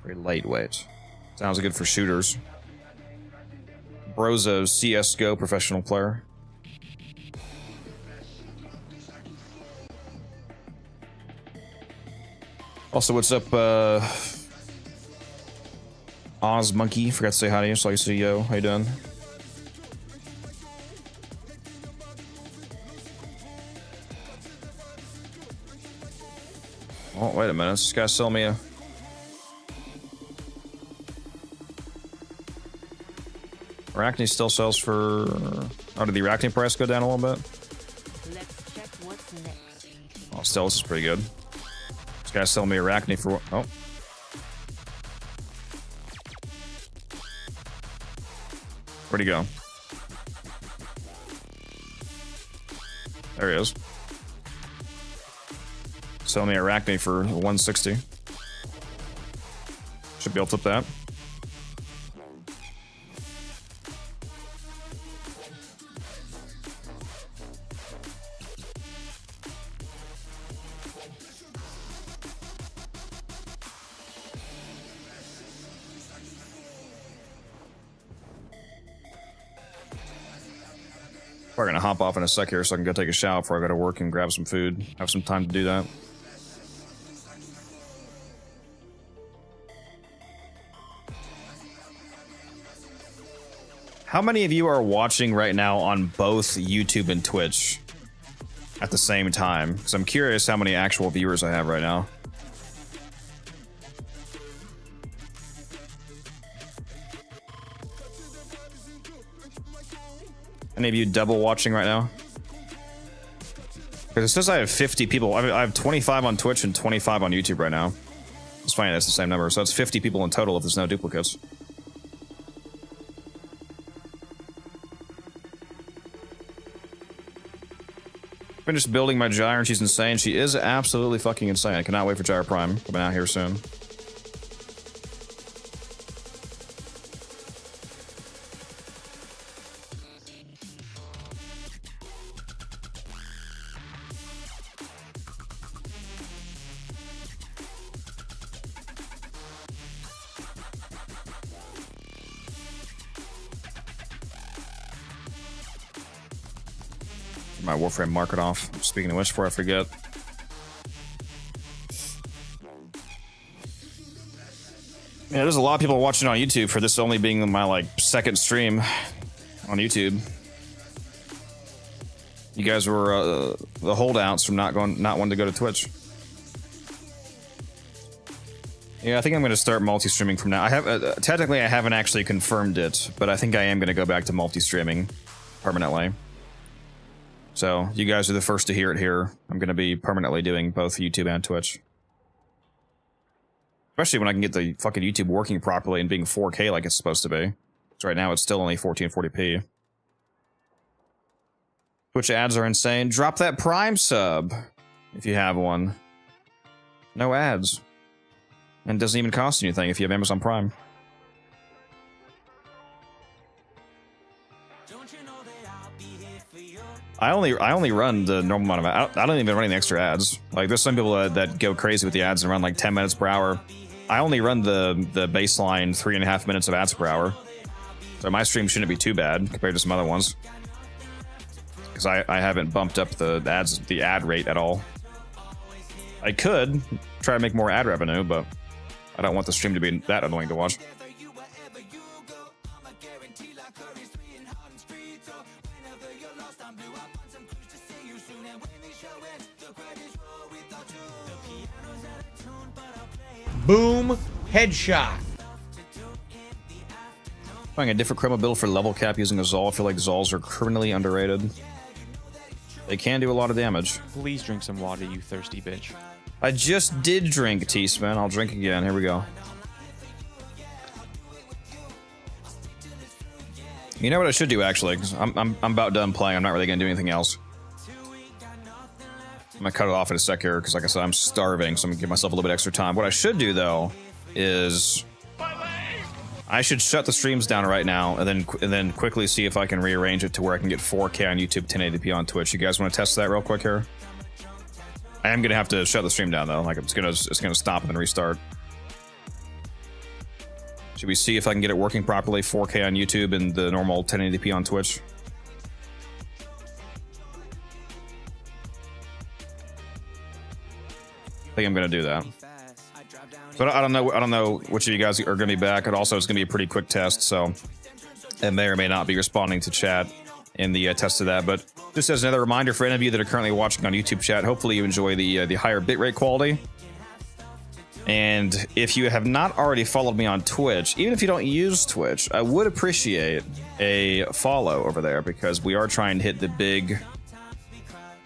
Very lightweight. Sounds good for shooters. Bro's a CSGO professional player. Also, what's up, Oz Monkey? Forgot to say hi to you, so I see yo. How you doing? Oh, wait a minute. This guy sell me a... Arachne still sells for... Oh, did the Arachne price go down a little bit? Let's check what's next. Oh, still, this is pretty good. This guy's selling me Arachne for... Oh. Where'd he go? There he is. Sell me Arachne for 160. Should be able to flip that. We're gonna hop off in a sec here so I can go take a shower before I go to work and grab some food. Have some time to do that. How many of you are watching right now on both YouTube and Twitch at the same time? Because I'm curious how many actual viewers I have right now. Any of you double watching right now? Because it says I have 50 people. I have 25 on Twitch and 25 on YouTube right now. It's funny, that's the same number. So it's 50 people in total if there's no duplicates. Finished building my Gyre and she's insane. She is absolutely fucking insane. I cannot wait for Gyre Prime coming out here soon. My Warframe market off. Speaking of which, before I forget. Yeah, there's a lot of people watching on YouTube for this only being my like second stream on YouTube. You guys were the holdouts from not wanting to go to Twitch. Yeah, I think I'm going to start multi-streaming from now. I have technically I haven't actually confirmed it, but I think I am going to go back to multi-streaming permanently. So, you guys are the first to hear it here. I'm going to be permanently doing both YouTube and Twitch. Especially when I can get the fucking YouTube working properly and being 4K like it's supposed to be. So right now it's still only 1440p. Twitch ads are insane. Drop that Prime sub if you have one. No ads. And it doesn't even cost anything if you have Amazon Prime. I only run the normal amount of I don't even run any extra ads. Like there's some people that go crazy with the ads and run like 10 minutes per hour. I only run the baseline 3.5 minutes of ads per hour. So my stream shouldn't be too bad compared to some other ones. Because I haven't bumped up the ad rate at all. I could try to make more ad revenue, but I don't want the stream to be that annoying to watch. Boom, headshot. Finding a different chroma build for level cap using a Zol. I feel like Zols are criminally underrated. They can do a lot of damage. Please drink some water, you thirsty bitch. I just did drink, T-Spin. I'll drink again. Here we go. You know what I should do, actually? 'Cause I'm about done playing. I'm not really going to do anything else. I'm going to cut it off in a sec here, because like I said, I'm starving, so I'm going to give myself a little bit extra time. What I should do, though, is... I should shut the streams down right now, and then quickly see if I can rearrange it to where I can get 4K on YouTube, 1080p on Twitch. You guys want to test that real quick here? I am gonna have to shut the stream down though. Like it's gonna stop and then restart. Should we see if I can get it working properly? 4K on YouTube and the normal 1080p on Twitch. I think I'm gonna do that. But I don't know which of you guys are gonna be back. And also, it's gonna be a pretty quick test, so it may or may not be responding to chat in the test of that. But just as another reminder for any of you that are currently watching on YouTube chat, hopefully you enjoy the higher bitrate quality. And if you have not already followed me on Twitch, even if you don't use Twitch, I would appreciate a follow over there, because we are trying to hit the big...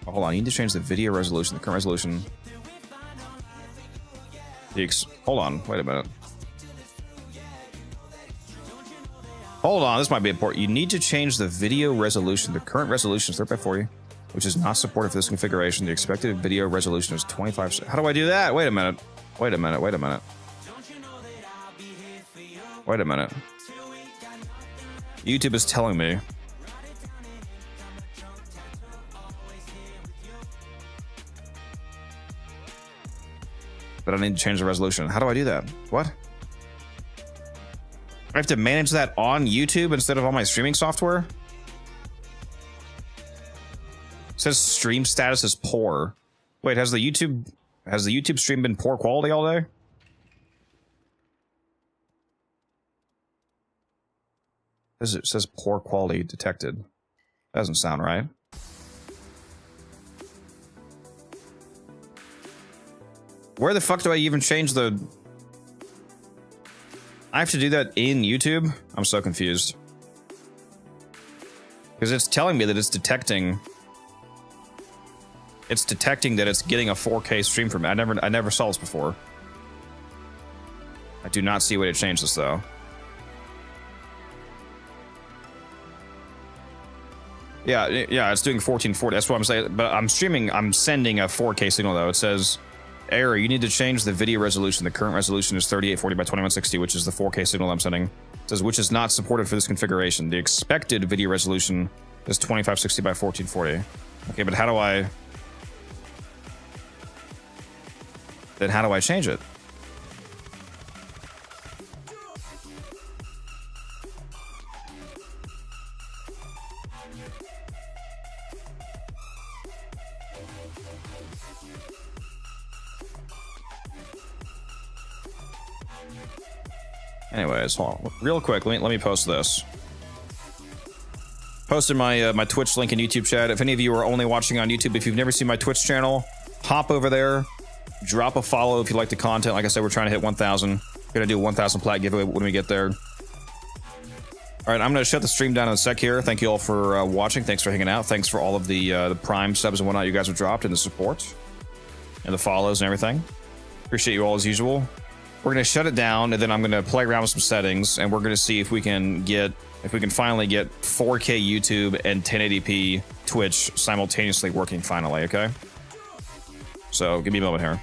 Oh, hold on, you need to change the video resolution, the current resolution. Hold on, wait a minute. Hold on, this might be important. You need to change the video resolution. The current resolution is 30x40, which is not supported for this configuration. The expected video resolution is 25. How do I do that? Wait a minute. Wait a minute. Wait a minute. Wait a minute. YouTube is telling me. But I need to change the resolution. How do I do that? What? I have to manage that on YouTube instead of on my streaming software? It says stream status is poor. Wait, has the YouTube stream been poor quality all day? It says poor quality detected. That doesn't sound right. Where the fuck do I even change the... I have to do that in YouTube? I'm so confused. Because it's telling me that it's detecting... It's detecting that it's getting a 4K stream from me. I never saw this before. I do not see a way to change this, though. Yeah, it's doing 1440. That's what I'm saying. But I'm sending a 4K signal, though. It says... Error, you need to change the video resolution. The current resolution is 3840 by 2160, which is the 4K signal I'm sending. It says, which is not supported for this configuration. The expected video resolution is 2560 by 1440. Okay, but how do I... Then how do I change it? Anyways, hold on. Real quick, let me post this. Posted my my Twitch link in YouTube chat. If any of you are only watching on YouTube, if you've never seen my Twitch channel, hop over there, drop a follow if you like the content. Like I said, we're trying to hit 1,000. Gonna do a 1,000 plat giveaway when we get there. All right, I'm gonna shut the stream down in a sec here. Thank you all for watching. Thanks for hanging out. Thanks for all of the Prime subs and whatnot you guys have dropped, and the support and the follows and everything. Appreciate you all as usual. We're gonna shut it down, and then I'm gonna play around with some settings, and we're gonna see if we can finally get 4K YouTube and 1080p Twitch simultaneously working finally. Okay. So give me a moment here.